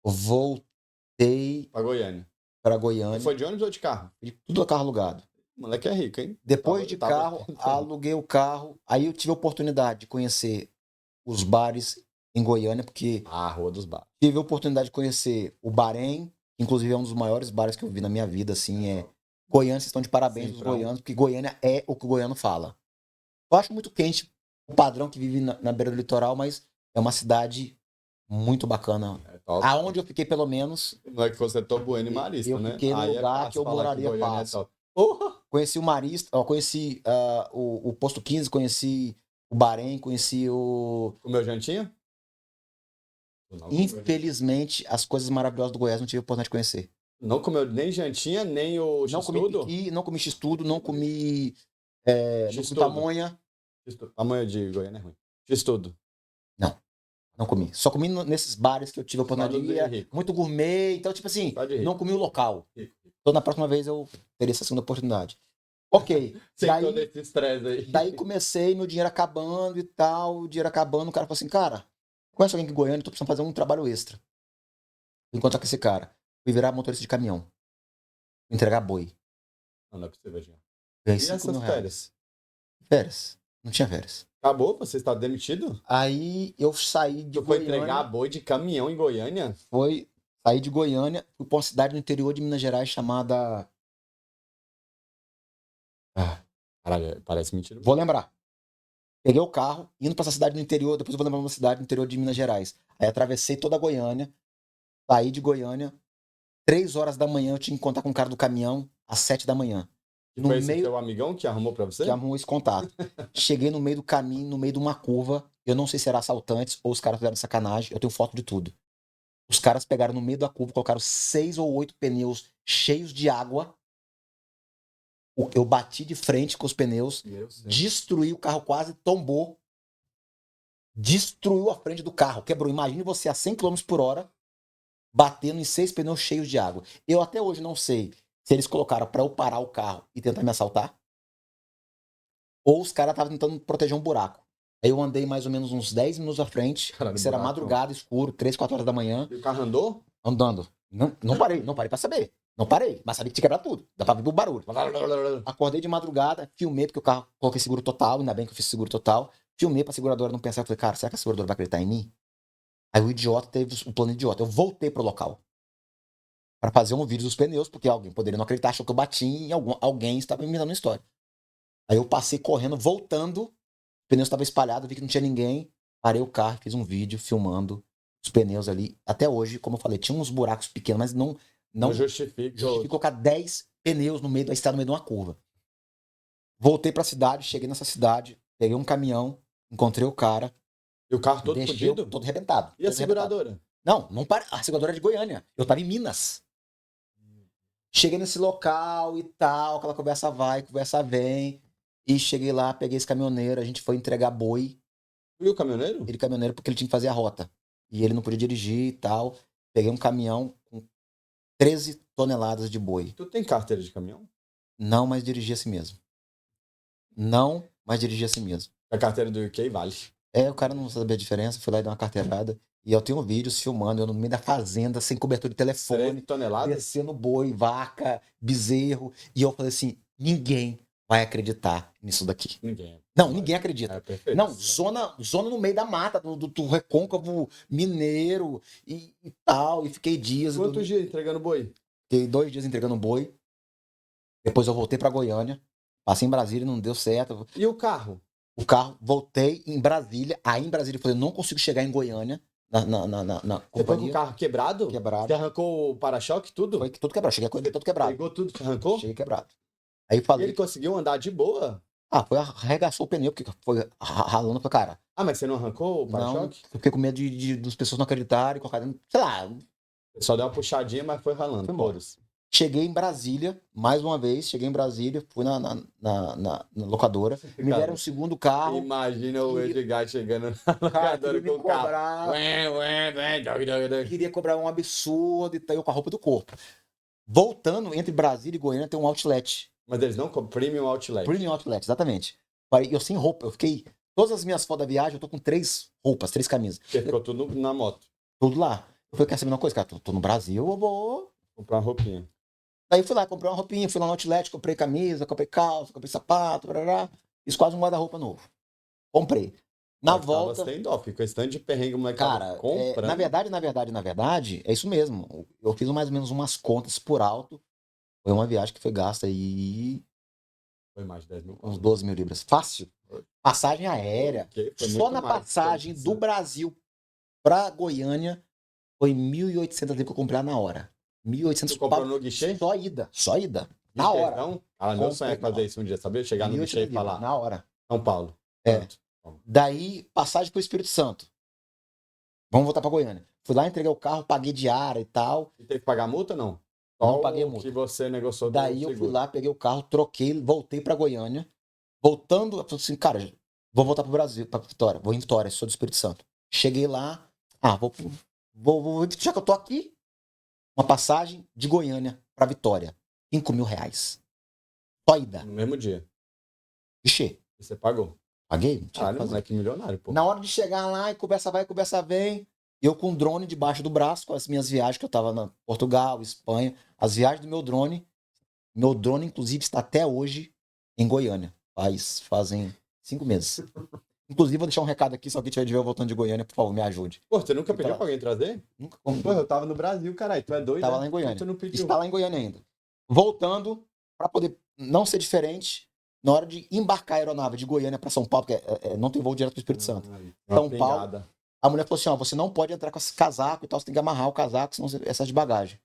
voltei Pra Goiânia. pra Goiânia. Foi de ônibus ou de carro? Tudo a carro alugado. O moleque é rico, hein? Depois de carro, aluguei o carro. Aí eu tive a oportunidade de conhecer os bares em Goiânia, porque Ah, Rua dos Bares. tive a oportunidade de conhecer o Bahrein, que inclusive é um dos maiores bares que eu vi na minha vida, assim, Goiânia, vocês estão de parabéns os goianos, porque Goiânia é o que o goiano fala. Eu acho muito quente o padrão que vive na beira do litoral, mas é uma cidade muito bacana. É top. Aonde eu fiquei, pelo menos, Não é que você é Bueno e Marista, eu né? fiquei no lugar que eu moraria fácil. Conheci o Marista, conheci o Posto 15, conheci o Bahrein, conheci o... Comeu jantinha? Infelizmente, as coisas maravilhosas do Goiás não tive a oportunidade de conhecer. Não comeu nem jantinha, nem o Não comi x-tudo? piqui, não comi x-tudo, não comi X-tudo. pamonha. Pamonha de Goiânia é ruim. X-tudo. Não comi. Só comi nesses bares que eu tive a oportunidade de ir. Muito gourmet. Então, tipo assim, não comi o local. Então, na próxima vez eu teria essa segunda oportunidade. Ok. Daí comecei, meu dinheiro acabando e tal. O dinheiro acabando. O cara falou assim, cara, conhece alguém aqui em Goiânia? Tô precisando fazer um trabalho extra. Vou encontrar com esse cara. Fui virar motorista de caminhão. Entregar boi. Não é possível, Jean. Ganhei E 5 essas mil férias? Férias. Não tinha férias. Acabou? Você está demitido? Aí eu saí de Tu foi entregar Goiânia. boi de caminhão em Goiânia? Saí de Goiânia, fui pra uma cidade no interior de Minas Gerais chamada. Ah, Caralho, parece mentira. vou lembrar. Peguei o carro, indo pra essa cidade no interior, depois eu vou lembrar uma cidade no interior de Minas Gerais. Aí atravessei toda a Goiânia, saí de Goiânia, 3 horas da manhã eu tinha que contar com o cara do caminhão, às 7 da manhã. Que No foi esse meio teu amigão que arrumou pra você? que arrumou esse contato. Cheguei no meio do caminho, no meio de uma curva. Eu não sei se era assaltantes ou os caras fizeram sacanagem. Eu tenho foto de tudo. Os caras pegaram no meio da curva, colocaram 6 ou 8 pneus cheios de água. Eu bati de frente com os pneus, Meu Deus. destruí o carro, quase tombou. Destruiu a frente do carro, quebrou. Imagine você a 100 km por hora, batendo em 6 pneus cheios de água. Eu até hoje não sei se eles colocaram para eu parar o carro e tentar me assaltar, ou os caras estavam tentando proteger um buraco. Aí eu andei mais ou menos uns 10 minutos à frente. Caralho, Isso era buracão. madrugada, escuro, 3, 4 horas da manhã, E o carro andou? andando. Não parei pra saber. Não parei, mas sabia que tinha quebrado tudo. Dá pra ver o barulho. Acordei de madrugada, filmei, porque o carro coloquei seguro total, ainda bem que eu fiz seguro total. Filmei pra seguradora não pensar. Eu falei, cara, será que a seguradora vai acreditar em mim? Aí o idiota teve o plano idiota. Eu voltei pro local pra fazer um vídeo dos pneus, porque alguém poderia não acreditar, achou que eu bati em alguém estava me dando uma história. Aí eu passei correndo, voltando, o pneu estava espalhado, vi que não tinha ninguém, parei o carro, fiz um vídeo filmando os pneus ali. Até hoje, como eu falei, tinha uns buracos pequenos, mas não justifica. justifica colocar 10 pneus no meio da estrada, no meio de uma curva. Voltei pra cidade, cheguei nessa cidade, peguei um caminhão, encontrei o cara, E o carro todo deixei fodido? todo arrebentado. E a todo arrebentado. seguradora? Não parei. A seguradora é de Goiânia. Eu tava em Minas. Cheguei nesse local e tal, aquela conversa vai, conversa vem. E cheguei lá, peguei esse caminhoneiro, a gente foi entregar boi. E o caminhoneiro? Ele caminhoneiro porque ele tinha que fazer a rota. E ele não podia dirigir e tal. Peguei um caminhão com 13 toneladas de boi. Tu tem carteira de caminhão? Não, mas dirigia assim mesmo. Não, mas dirigia assim mesmo. A carteira do UK vale. O cara não sabia a diferença, fui lá e dei uma carteirada. E eu tenho vídeos filmando, eu no meio da fazenda, sem cobertura de 13 telefone, toneladas? descendo boi, vaca, bezerro. E eu falei assim, ninguém vai acreditar nisso daqui. Ninguém. Não, ninguém acredita. É perfeito. Não, zona no meio da mata, do recôncavo mineiro e tal. E fiquei dias. Quantos dias entregando boi? Fiquei 2 dias entregando boi. Depois eu voltei pra Goiânia. Passei em Brasília, não deu certo. E o carro? O carro, voltei em Brasília. Aí em Brasília eu falei, não consigo chegar em Goiânia, na Você foi com o companhia. carro quebrado? Quebrado. Você arrancou o para-choque, tudo? Foi tudo quebrado. Cheguei com ele todo quebrado. Pegou tudo que arrancou? Cheguei quebrado. Aí eu E falei, ele conseguiu andar de boa? foi, arregaçou o pneu, porque foi ralando pra cara. Ah, mas você não arrancou o Não, para-choque? eu fiquei com medo das pessoas não acreditarem, colocarem, sei lá. Só deu uma puxadinha, mas foi ralando. Foi embora. Todos. Cheguei em Brasília, mais uma vez, fui na locadora, me Cara, deram um segundo carro. Imagina o que- Edgar chegando na Cara, locadora queria com me o carro. cobrar, Dog, dog, dog. queria cobrar um absurdo e tal, eu com a roupa do corpo. Voltando, entre Brasília e Goiânia tem um outlet. Mas eles não Premium Outlet. Premium Outlet, exatamente. Eu sem roupa, eu fiquei. Todas as minhas fotos da viagem, eu tô com 3 roupas, 3 camisas. Porque ficou tudo na moto. Tudo lá. Eu falei, quer saber uma coisa, cara? Tô no Brasil, eu vou. Comprar uma roupinha. Daí fui lá, comprei uma roupinha, fui lá no Outlet, comprei camisa, comprei calça, comprei sapato, brará. Fiz quase um guarda-roupa novo. Comprei. Na Só que tava volta. sem dó, ficou esse tanto de perrengue, o moleque Cara, tava comprando. na verdade, é isso mesmo. Eu fiz mais ou menos umas contas por alto. Foi uma viagem que foi gasta aí Foi mais de 10 mil. uns 12 mil libras. Fácil. Passagem aérea. Ok, foi Só muito na mais do que passagem eu do Brasil pra Goiânia foi 1.800 libras que eu comprei lá na hora. 1.800 Tu comprou no guichê? Só ida. Só ida. Na hora. Então, meu sonho é Comprei, fazer isso um dia, sabia? Chegar no 1.800 guichê e libras, falar, na hora. São Paulo. É. Pronto. Daí, passagem pro Espírito Santo. Vamos voltar pra Goiânia. Fui lá, entreguei o carro, paguei diária e tal. E teve que pagar multa, não? Não Só paguei o multa. que você negociou do Daí eu fui seguro. lá, peguei o carro, troquei, voltei pra Goiânia. Voltando, eu falei assim, cara, vou voltar pro Brasil, pra Vitória. Vou em Vitória, sou do Espírito Santo. Cheguei lá, já que eu tô aqui, uma passagem de Goiânia pra Vitória. R$ 5.000. Só ida. No mesmo dia. Ixi, E você pagou. paguei? Não tinha o que Caralho, fazer. moleque milionário, pô. Na hora de chegar lá e conversa vai, conversa vem, eu com o drone debaixo do braço, com as minhas viagens que eu tava na Portugal, Espanha, as viagens do meu drone, inclusive está até hoje em Goiânia. Fazem 5 meses. Inclusive, vou deixar um recado aqui, se alguém tiver de ver eu voltando de Goiânia, por favor, me ajude. Pô, você nunca Fica pediu lá. pra alguém trazer? Nunca como. Pô, eu tava no Brasil, caralho. Tu é doido, Tava né? lá em Goiânia. Tu não pediu. Está lá em Goiânia ainda. Voltando, para poder não ser diferente, na hora de embarcar a aeronave de Goiânia para São Paulo, porque não tem voo direto para o Espírito Santo. São Paulo, a mulher falou assim, ó, você não pode entrar com esse casaco e tal, você tem que amarrar o casaco, senão essas de bagagem.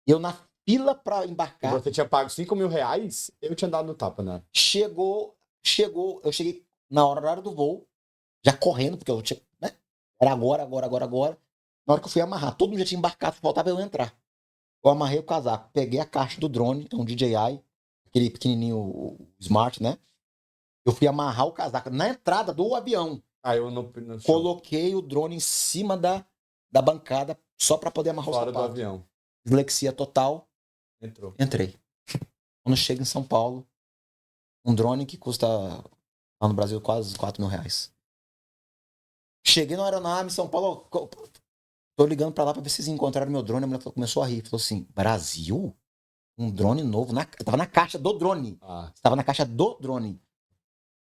E eu na fila para embarcar... E você tinha pago 5 mil reais, eu tinha dado no tapa, né? Chegou, eu cheguei na hora do voo, já correndo, porque eu tinha, né? Era agora. Na hora que eu fui amarrar, todo mundo já tinha embarcado, faltava eu entrar. Eu amarrei o casaco, peguei a caixa do drone, é um DJI, aquele pequenininho, o Smart, né? Eu fui amarrar o casaco na entrada do avião. Aí eu no Coloquei o drone em cima da bancada só para poder amarrar o fora sapato. do avião. Dislexia total. Entrou. Entrei. Quando chego em São Paulo, um drone que custa lá no Brasil quase 4 mil reais. Cheguei na aeronave em São Paulo, tô ligando pra lá pra ver se eles encontraram meu drone. A mulher começou a rir, falou assim, Brasil? Um drone novo? Tava na caixa do drone. Tava na caixa do drone.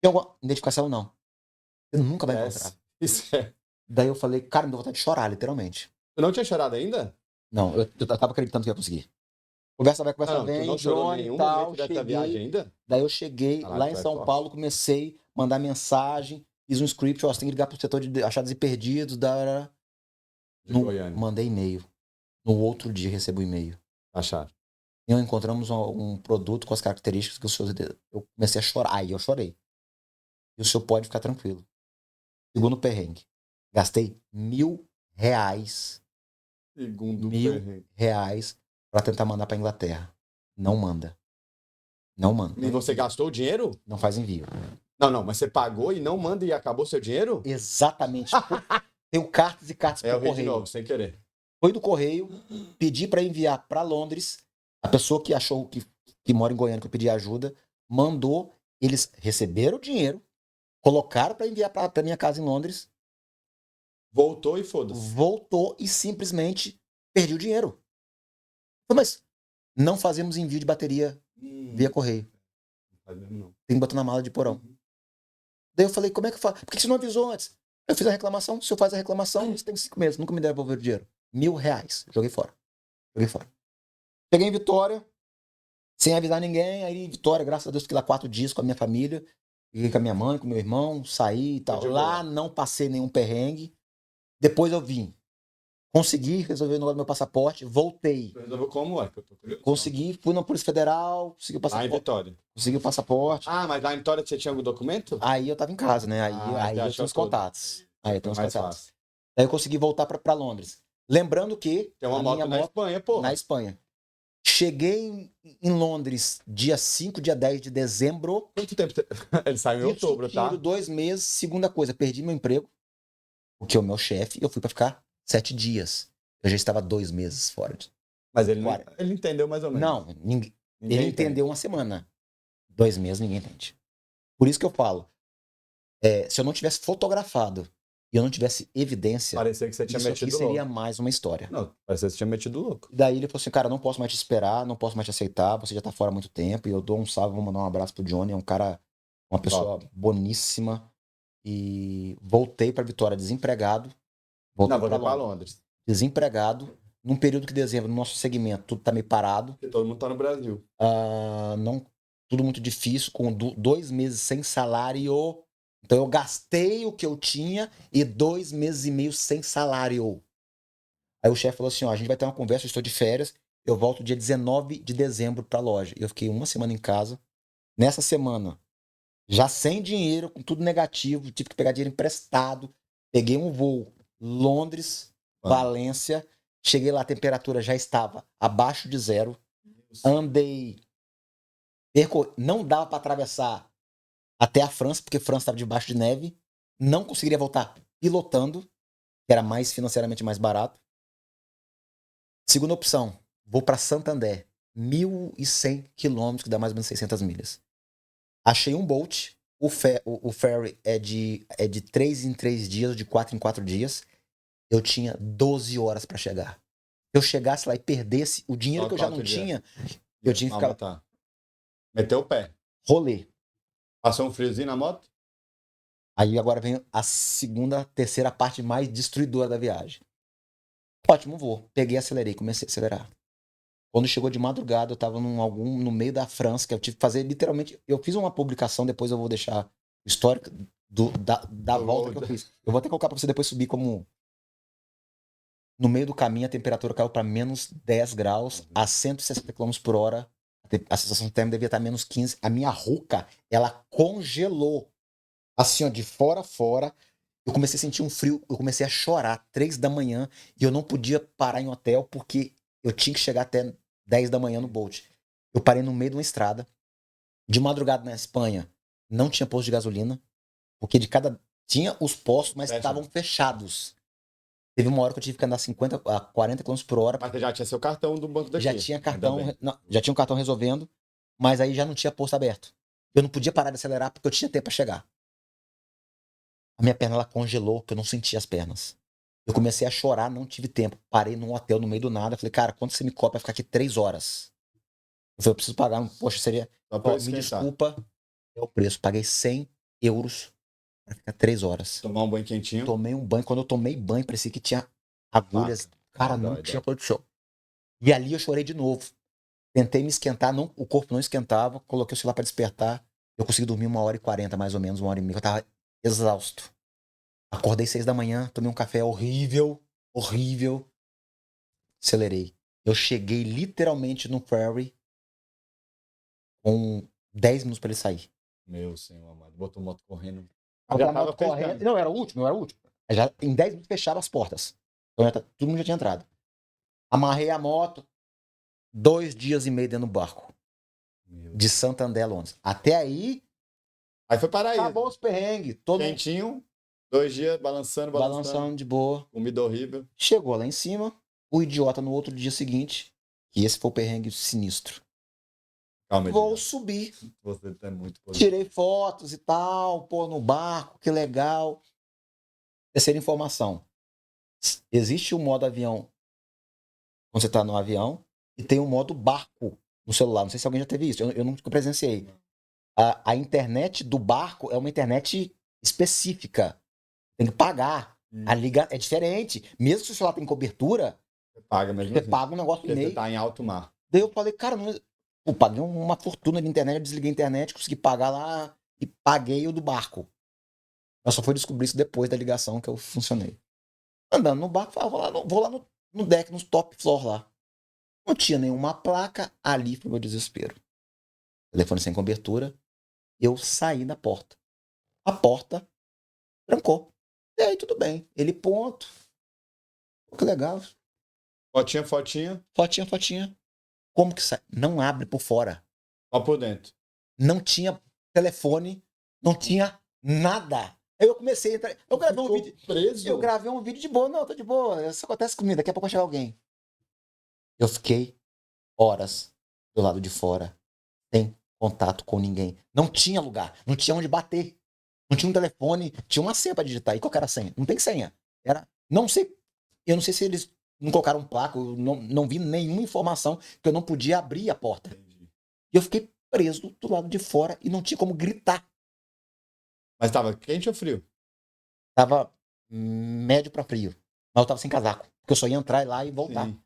Tem alguma identificação? Não. Você nunca vai encontrar. Isso é. Daí eu falei, cara, me deu vontade de chorar, literalmente. Tu não tinha chorado ainda? Não, eu tava acreditando que ia conseguir. Conversa vai, conversa vem, tu não chorou drone nenhum e tal, momento dessa viagem ainda? Daí eu cheguei Caralho, lá em tu é São forte. Paulo, comecei a mandar mensagem, fiz um script, ó, você tem que ligar pro setor de achados e perdidos, De Goiânia. mandei e-mail. No outro dia recebo o e-mail. Acharam. E encontramos um produto com as características que o senhor... Eu comecei a chorar, aí eu chorei. E o senhor pode ficar tranquilo. Segundo perrengue. Gastei R$1.000. Segundo R$1.000 pra tentar mandar pra Inglaterra. Não manda. Não manda. E você gastou o dinheiro? Não faz envio. Não, mas você pagou e não manda e acabou seu dinheiro? Exatamente. Tenho cartas e cartas Eu pro ri de correio. novo, sem querer. Foi do correio, pedi pra enviar pra Londres. A pessoa que achou que mora em Goiânia, que eu pedi ajuda, mandou. Eles receberam o dinheiro, colocaram pra enviar pra minha casa em Londres. Voltou e foda-se. Voltou e simplesmente perdi o dinheiro. Mas não fazemos envio de bateria via correio. Não. Tem que botar na mala de porão. Daí eu falei, como é que eu faço? Por que você não avisou antes? Eu fiz a reclamação, se eu faz a reclamação, você tem 5 meses, nunca me devolver o dinheiro. R$1.000. Joguei fora. Cheguei em Vitória, sem avisar ninguém, aí em Vitória, graças a Deus, fiquei lá 4 dias com a minha família, fiquei com a minha mãe, com meu irmão, saí e tal. Lá não passei nenhum perrengue. Depois eu vim. Consegui resolver o negócio do meu passaporte, voltei. Resolveu como é? Que eu tô curioso. Consegui, fui na Polícia Federal, consegui o Lá em passaporte. Vitória. Consegui o passaporte. Ah, mas lá em Vitória você tinha algum documento? Aí eu tava em casa, né? Aí você eu achou tinha os tudo. contatos. Aí eu tenho os Mais contatos. fácil. Aí eu consegui voltar pra Londres. Lembrando que Tem uma a moto minha na moto Espanha, pô. na Espanha. Cheguei em Londres dia 5, dia 10 de dezembro. Quanto tempo ele saiu em outubro, tá? 2 meses. Segunda coisa, perdi meu emprego. Porque o meu chefe, eu fui pra ficar 7 dias. Eu já estava 2 meses fora. Mas ele entendeu mais ou menos. Não, Ninguém ele entendeu uma semana. 2 meses, ninguém entende. Por isso que eu falo, se eu não tivesse fotografado e eu não tivesse evidência, Parecia que você tinha isso aqui metido seria louco. mais uma história. Não, parecia que você tinha metido louco. Daí ele falou assim, cara, não posso mais te esperar, não posso mais te aceitar, você já tá fora há muito tempo, e eu dou um salve, vou mandar um abraço pro Johnny, é um cara, uma pessoa boníssima, e voltei pra Vitória desempregado, voltei Não, pra voltou pra Londres, Londres. desempregado, num período que dezembro, no nosso segmento, tudo tá meio parado, Porque todo mundo tá no Brasil. não, tudo muito difícil, com 2 meses sem salário. Então eu gastei o que eu tinha e 2 meses e meio sem salário. Aí o chefe falou assim, ó, a gente vai ter uma conversa, eu estou de férias, eu volto dia 19 de dezembro pra loja. E eu fiquei 1 semana em casa. Nessa semana, já sem dinheiro, com tudo negativo, tive que pegar dinheiro emprestado. Peguei um voo Londres, Valência. Cheguei lá, a temperatura já estava abaixo de 0. Andei... Não dava para atravessar até a França, porque a França estava debaixo de neve. Não conseguiria voltar pilotando, que era financeiramente mais barato. Segunda opção, vou para Santander. 1.100 quilômetros, que dá mais ou menos 600 milhas. Achei um Bolt. O ferry é de 3 em 3 dias, de 4 em 4 dias. Eu tinha 12 horas para chegar. Se eu chegasse lá e perdesse o dinheiro que eu já não tinha, eu tinha que ficar... Meteu o pé. Rolê. Passou um friozinho na moto? Aí agora vem a segunda, terceira parte mais destruidora da viagem. Ótimo voo. Peguei, acelerei, comecei a acelerar. Quando chegou de madrugada, eu tava no meio da França, que eu tive que fazer literalmente. Eu fiz uma publicação, depois eu vou deixar o histórico da volta que eu fiz. Eu vou até colocar pra você depois subir como. No meio do caminho, a temperatura caiu para menos 10 graus, a 160 km por hora. A sensação térmica devia estar menos 15. A minha ruca, ela congelou. Assim, ó, de fora a fora. Eu comecei a sentir um frio, eu comecei a chorar 3 da manhã e eu não podia parar em hotel porque eu tinha que chegar até 10 da manhã no Bolt. Eu parei no meio de uma estrada. De madrugada na Espanha, não tinha posto de gasolina, porque de cada. Tinha os postos, mas estavam fechados. Teve uma hora que eu tive que andar 50 a 40 km por hora. Mas você já tinha seu cartão do banco daqui. Já tinha cartão, Ainda bem. não, já tinha um cartão resolvendo, mas aí já não tinha posto aberto. Eu não podia parar de acelerar porque eu tinha tempo para chegar. A minha perna ela congelou, que eu não sentia as pernas. Eu comecei a chorar, não tive tempo. Parei num hotel no meio do nada. Falei, cara, quanto você me cobra pra ficar aqui 3 horas? Eu falei, eu preciso pagar. Poxa, seria. Só pra eu Ó, me esquentar. desculpa, é o preço. Paguei 100 euros pra ficar 3 horas. Tomar um banho quentinho. Tomei um banho. Quando eu tomei banho, parecia que tinha agulhas. Cara, não Dói, tinha dói. condição. E ali eu chorei de novo. Tentei me esquentar, não, o corpo não esquentava. Coloquei o celular pra despertar. Eu consegui dormir 1h40, mais ou menos, 1h30. Eu tava exausto. Acordei 6 da manhã, tomei um café horrível, horrível. Acelerei. Eu cheguei literalmente no ferry com 10 minutos pra ele sair. Meu senhor amado. Botou moto correndo. Eu Já tava tava correndo. fechando. Não, era o último, eu era o último. Já, em 10 minutos fecharam as portas. Então, todo mundo já tinha entrado. Amarrei a moto, 2 dias e meio dentro do barco. De Santander a Londres. Até aí, Aí foi para aí. acabou os perrengues. Todo mundo Quentinho, 2 dias, balançando. balançando de boa. Comida horrível. Chegou lá em cima, o idiota no outro dia seguinte, e esse foi o perrengue sinistro. Calma, Vou Edgar. subir. Você tá muito positivo. Tirei fotos e tal, pô, no barco, que legal. Terceira informação. Existe o modo avião quando você tá no avião e tem o modo barco no celular. Não sei se alguém já teve isso, eu nunca presenciei. A internet do barco é uma internet específica. Tem que pagar. A liga é diferente. Mesmo se o celular tem cobertura, Você paga mesmo você assim. paga um negócio Porque você meio. tá em alto mar. Daí eu falei, cara, não... eu paguei uma fortuna de internet, eu desliguei a internet, consegui pagar lá e paguei o do barco. Eu só fui descobrir isso depois da ligação que eu funcionei. Andando no barco, falei, vou lá no deck, nos top floor lá. Não tinha nenhuma placa, ali foi meu desespero. Telefone sem cobertura, eu saí da porta. A porta trancou. E aí tudo bem. Ele ponto. Pô, que legal. Fotinha, fotinha. Fotinha. Como que sai? Não abre por fora. Ó por dentro. Não tinha telefone, não tinha nada. Aí eu comecei a entrar. Eu gravei um vídeo. Preso. Eu gravei um vídeo de boa. Não, tô de boa. Isso acontece comigo. Daqui a pouco vai chegar alguém. Eu fiquei horas do lado de fora, sem contato com ninguém. Não tinha lugar. Não tinha onde bater. Não tinha um telefone. Tinha uma senha pra digitar. E qual que era a senha? Não tem senha. Era. Não sei. Eu não sei se eles não colocaram placa. Eu não vi nenhuma informação que eu não podia abrir a porta. E eu fiquei preso do lado de fora e não tinha como gritar. Mas tava quente ou frio? Tava médio pra frio. Mas eu tava sem casaco. Porque eu só ia entrar lá e voltar. Sim.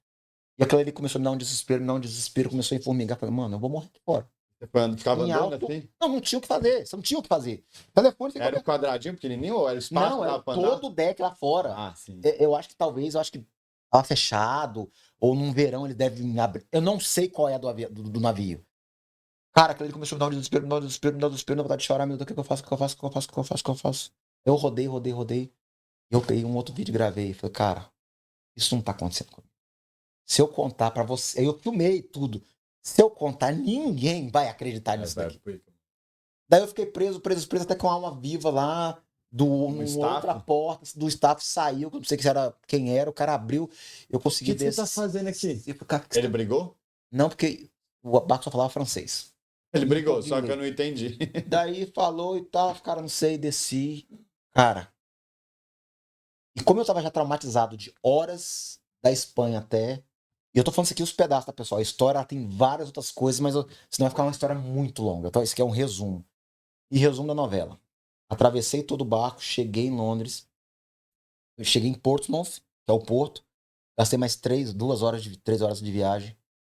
E aquilo ali começou a me dar um desespero, começou a enformigar. Falei, mano, eu vou morrer aqui fora. Você ficava Em andando alto, assim? não tinha o que fazer. Você não tinha o que fazer. Telefone sem Era um cobertura. quadradinho pequenininho ou era espaço Não, que era dava pra andar? todo o deck lá fora. Ah, sim. Eu acho que tava fechado. Ou num verão ele deve abrir. Eu não sei qual é a do navio. Cara, aquilo ali começou a me dar um desespero, me dar um desespero, vontade de chorar, meu Deus, o que eu faço, o que eu faço? Eu rodei. E eu peguei um outro vídeo e gravei. Falei, cara, isso não tá acontecendo comigo. Se eu contar pra você, aí eu filmei tudo. Se eu contar, ninguém vai acreditar nisso daqui. Daí eu fiquei preso, até que uma alma viva lá, numa outra porta, do staff saiu, que eu não sei quem era, o cara abriu, eu consegui O que você tá fazendo aqui? Ele brigou? Não, porque o barco só falava francês. Ele Não brigou, conseguiu só que ler. eu não entendi. Daí falou e tal, cara, não sei, desci. Cara. E como eu tava já traumatizado de horas da Espanha até. E eu tô falando isso aqui os pedaços, tá, pessoal? A história ela tem várias outras coisas, mas senão vai ficar uma história muito longa. Então, isso aqui é um resumo. E resumo da novela. Atravessei todo o barco, cheguei em Londres. Eu cheguei em Portsmouth, que é o porto. Gastei mais 3 horas de viagem.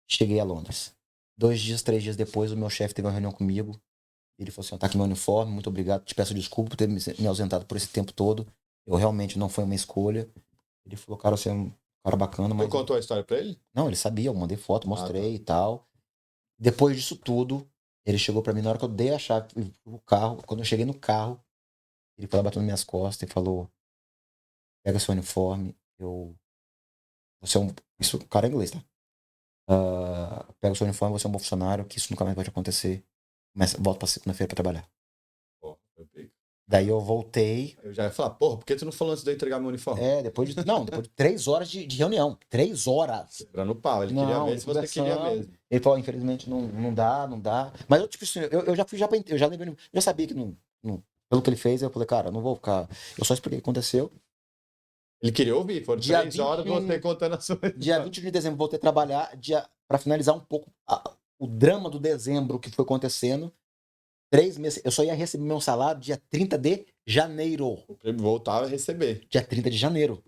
Cheguei a Londres. 2 dias, 3 dias depois, o meu chefe teve uma reunião comigo. Ele falou assim: tá aqui meu uniforme, muito obrigado. Te peço desculpa por ter me ausentado por esse tempo todo. Eu realmente não foi uma escolha. Ele falou: cara, você é um cara bacana, Tu mas. contou a história pra ele? Não, ele sabia, eu mandei foto, mostrei tá. e tal. Depois disso tudo, ele chegou pra mim na hora que eu dei a chave do carro. Quando eu cheguei no carro, ele foi lá, bateu nas minhas costas e falou: pega seu uniforme, você é um. Isso, o cara é inglês, tá? Pega o seu uniforme, você é um bom funcionário, que isso nunca mais pode acontecer. Mas volta pra segunda-feira pra trabalhar. Pô, eu pico. Daí eu voltei. Eu já ia falar, porra, por que tu não falou antes de eu entregar meu uniforme? Depois de 3 horas de reunião. 3 horas. Quebrando o pau, ele queria ver Ele se você queria conversando. mesmo. Ele falou: infelizmente não dá, não dá. Mas eu, tipo assim, eu já fui, eu já levei, eu já sabia que pelo que ele fez, eu falei: cara, não vou ficar. Eu só expliquei o que aconteceu. Ele queria ouvir, foram Dia 3 horas 21 você contando a sua Dia história. 21 de dezembro, voltei a trabalhar. Pra finalizar um pouco o drama do dezembro que foi acontecendo. 3 meses. Eu só ia receber meu salário dia 30 de janeiro. O prêmio voltava a receber. Dia 30 de janeiro.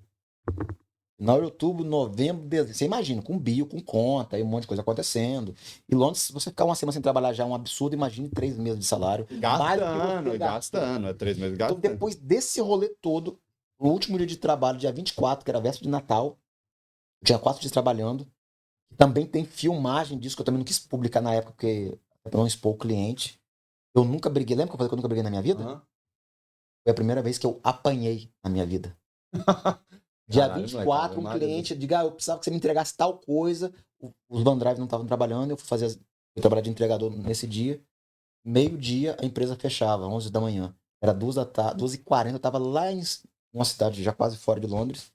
Final de outubro, novembro, dezembro. Você imagina, com bio, com conta, e um monte de coisa acontecendo. E Londres, se você ficar uma semana sem trabalhar já é um absurdo, imagine 3 meses de salário. Mais do que Gastando, você gastou. gastando. É 3 meses Então, gastando. depois desse rolê todo, o último dia de trabalho, dia 24, que era véspera de Natal, eu tinha 4 dias trabalhando. Também tem filmagem disso, que eu também não quis publicar na época, porque pra não expor o cliente. Eu nunca briguei. Lembra que eu falei que eu nunca briguei na minha vida? Aham. Foi a primeira vez que eu apanhei na minha vida. Dia Caralho, moleque, 24, Ave um Maria. cliente, diga, eu precisava que você me entregasse tal coisa. Os OneDrive não estavam trabalhando, eu fui trabalhar de entregador nesse dia. Meio-dia, a empresa fechava, 11 da manhã. Era 2h40, eu estava lá em uma cidade já quase fora de Londres.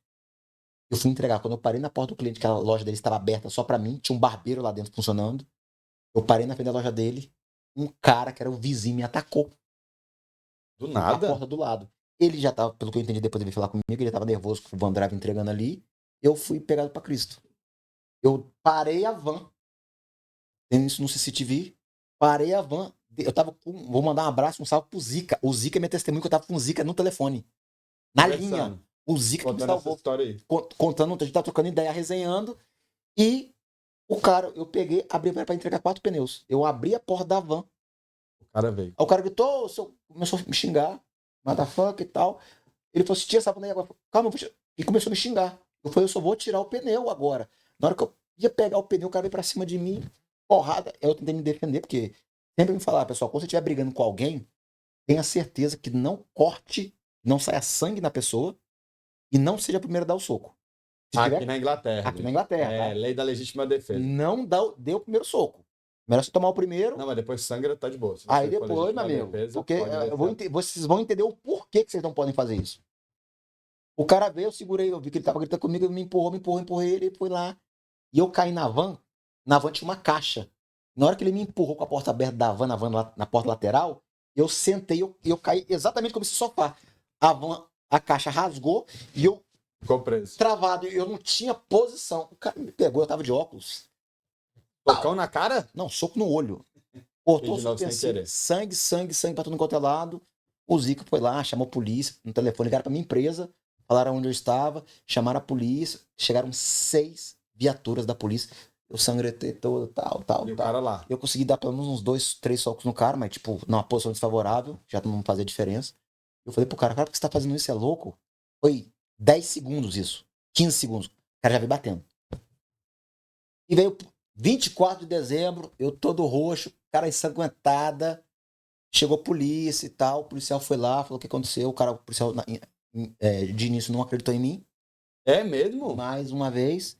Eu fui entregar. Quando eu parei na porta do cliente, que a loja dele estava aberta só para mim, tinha um barbeiro lá dentro funcionando. Eu parei na frente da loja dele, um cara que era o vizinho me atacou Do na nada? porta do lado. Ele já tava, pelo que eu entendi, depois ele veio falar comigo, ele tava nervoso com o OneDrive entregando ali. Eu fui pegado pra Cristo. Eu parei a van, tem isso no CCTV, parei a van, eu tava com, vou mandar um abraço, um salve pro Zica. O Zica é minha testemunha que eu tava com o Zica no telefone, na linha. Conversando. O Zica que me Contando essa salvou, história aí. contando, a gente tava trocando ideia, resenhando, e o cara, eu peguei, abri pra entregar 4 pneus. Eu abri a porta da van, O cara veio. aí o cara gritou, começou a me xingar, motherfucker e tal. Ele falou assim: tira essa pneu agora. Calma, e começou a me xingar. Eu falei: eu só vou tirar o pneu agora. Na hora que eu ia pegar o pneu, o cara veio pra cima de mim, porrada. Eu tentei me defender, porque sempre me falar, pessoal, quando você estiver brigando com alguém, tenha certeza que não corte, não saia sangue na pessoa e não seja o primeiro a dar o soco. Se Aqui tiver na Inglaterra. aqui na bicho. Inglaterra, É, tá? lei da legítima defesa. Não dê o primeiro soco. Melhor você tomar o primeiro. Não, mas depois sangra, tá de boa. Se Aí você for depois, meu legítima amigo, defesa, porque pode descer. vocês vão entender o porquê que vocês não podem fazer isso. O cara veio, eu segurei, eu vi que ele tava gritando comigo, ele me empurrou, empurrei, ele foi lá. E eu caí na van tinha uma caixa. Na hora que ele me empurrou com a porta aberta da van, na porta lateral, eu sentei, eu caí exatamente como esse sofá. A caixa rasgou e eu Ficou preso. travado, eu não tinha posição. O cara me pegou, eu tava de óculos. Tocão na cara? Não, soco no olho. Cortou o De novo, sem suspensivo, querer. sangue pra tudo quanto é lado. O Zico foi lá, chamou a polícia no telefone, ligaram pra minha empresa, falaram onde eu estava, chamaram a polícia, chegaram 6 viaturas da polícia. Eu sangrei todo, tal. E o cara lá. Eu consegui dar pelo menos uns 2, 3 socos no cara, mas tipo, numa posição desfavorável, já não fazia diferença. Eu falei pro cara, por que você tá fazendo isso? Você é louco? Foi 10 segundos isso, 15 segundos. O cara já veio batendo. E veio 24 de dezembro, eu todo roxo, cara ensanguentada. Chegou a polícia e tal, o policial foi lá, falou o que aconteceu. O policial de início não acreditou em mim, É mesmo? mais uma vez.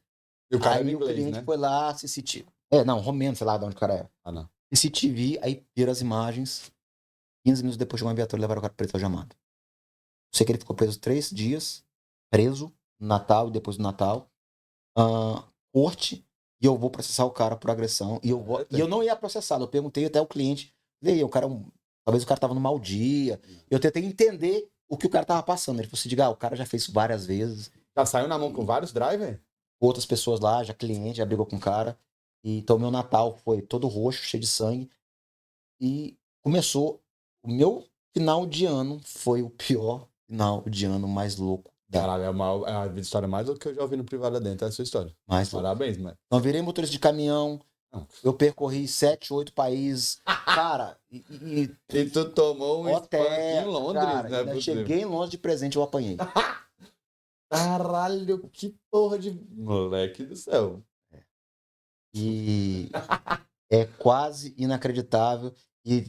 E o cara Aí era o inglês, cliente né? foi lá, CCTV. Não, romeno, sei lá de onde o cara é. Ah, não. CCTV, aí viram as imagens. 15 minutos depois de uma viatura, levaram o cara preso algemado. Sei que ele ficou preso 3 dias, preso, no Natal e depois do Natal. Corte, e eu vou processar o cara por agressão. E eu não ia processá-lo. Eu perguntei até ao cliente. Veio, talvez o cara tava no mau dia. Eu tentei entender o que o cara tava passando. Ele falou assim: diga, o cara já fez isso várias vezes. Já saiu na mão com vários drivers? Outras pessoas lá, já cliente, já brigou com o cara. E então meu Natal foi todo roxo, cheio de sangue. E começou o meu final de ano foi o pior final de ano mais louco Caralho, é a história mais louca que eu já ouvi no privado dentro, é a sua história. mais louco. Parabéns, mano. Então, virei motorista de caminhão, Não. eu percorri 7, 8 países. Cara, E tu tomou um spunk em Londres, cara, né? ainda cheguei em Londres de presente, eu apanhei. Caralho, que porra de... Moleque do céu. E é quase inacreditável. E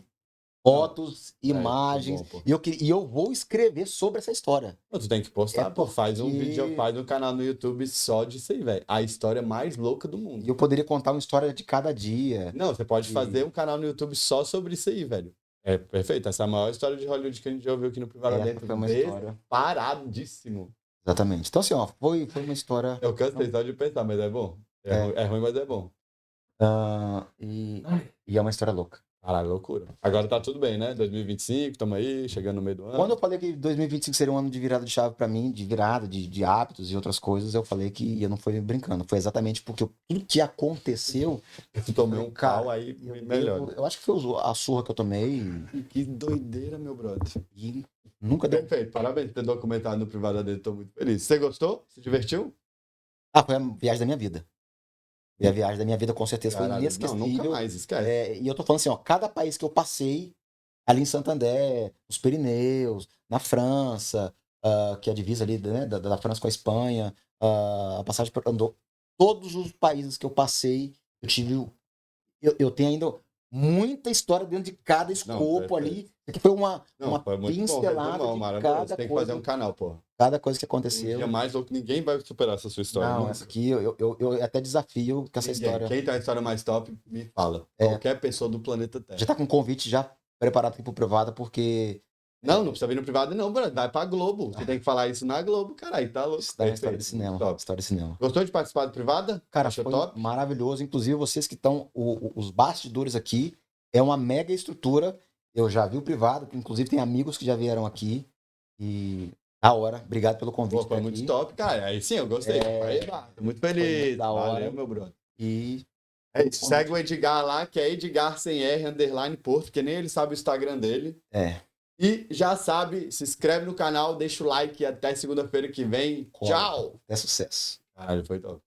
fotos, imagens. Bom, E eu vou escrever sobre essa história. tu tem que postar, pô. Faz um porque- vídeo, faz um canal no YouTube só disso aí, velho. A história mais louca do E mundo. eu poderia contar uma história de cada dia. Não, você pode E- fazer um canal no YouTube só sobre isso aí, velho. É perfeito. Essa é a maior história de Hollywood que a gente já ouviu aqui no Privado Essa Dentro. foi uma história. Paradíssimo. Exatamente. Então, assim, ó, foi uma história. Eu cansei só de pensar, mas é bom. É ruim, mas é bom. E é uma história louca. Caralho, loucura. Agora tá tudo bem, né? 2025, tamo aí, chegando no meio do ano. Quando eu falei que 2025 seria um ano de virada de chave pra mim, de virada, de hábitos e outras coisas, eu falei que eu não fui brincando. Foi exatamente porque tudo que aconteceu. Tu tomei um Cara, cal aí, melhor. Eu acho que foi a surra que eu tomei Que doideira, meu brother. e nunca deu. Perfeito, parabéns por ter documentado no privado dele, tô muito feliz. Você gostou? Se divertiu? Foi a viagem da minha vida. E a viagem da minha vida com certeza foi Caralho, inesquecível. Não, nunca mais, esquece. E eu tô falando assim, ó, cada país que eu passei, ali em Santander, nos Pirineus, na França, que é a divisa ali, né, da França com a Espanha, a passagem por Andorra, todos os países que eu passei, eu tenho ainda muita história dentro de cada escopo ali, que foi uma Foi muito bom, pincelada resumão, de maravilhoso. cada Tem que fazer coisa, um canal, pô. cada coisa que Um aconteceu. dia mais louco, ninguém vai superar essa sua história. Não, nunca. essa aqui eu até desafio que essa Ninguém. história. Quem tem a história mais top, me fala. É. Qualquer pessoa do planeta Terra. Já tá com um convite já preparado aqui pro privado, porque Não precisa vir no privado, não, brother. Vai pra Globo. Você tem que falar isso na Globo, caralho. Tá louco. está na história de cinema. Top. História de cinema. Gostou de participar do privada? Cara, Achou foi top? maravilhoso. Inclusive, vocês que estão, os bastidores aqui, é uma mega estrutura. Eu já vi o privado, inclusive tem amigos que já vieram aqui. E da hora. Obrigado pelo convite. Pô, foi muito aqui. top, cara. Aí sim, eu gostei. Aí, tô muito feliz. muito da hora. Valeu, meu brother. E É isso. Segue o Edgar lá, que é Edgar sem R, _ Porto, que nem ele sabe o Instagram dele. E já sabe, se inscreve no canal, deixa o like e até segunda-feira que vem. Tchau! é sucesso. Caralho, foi top.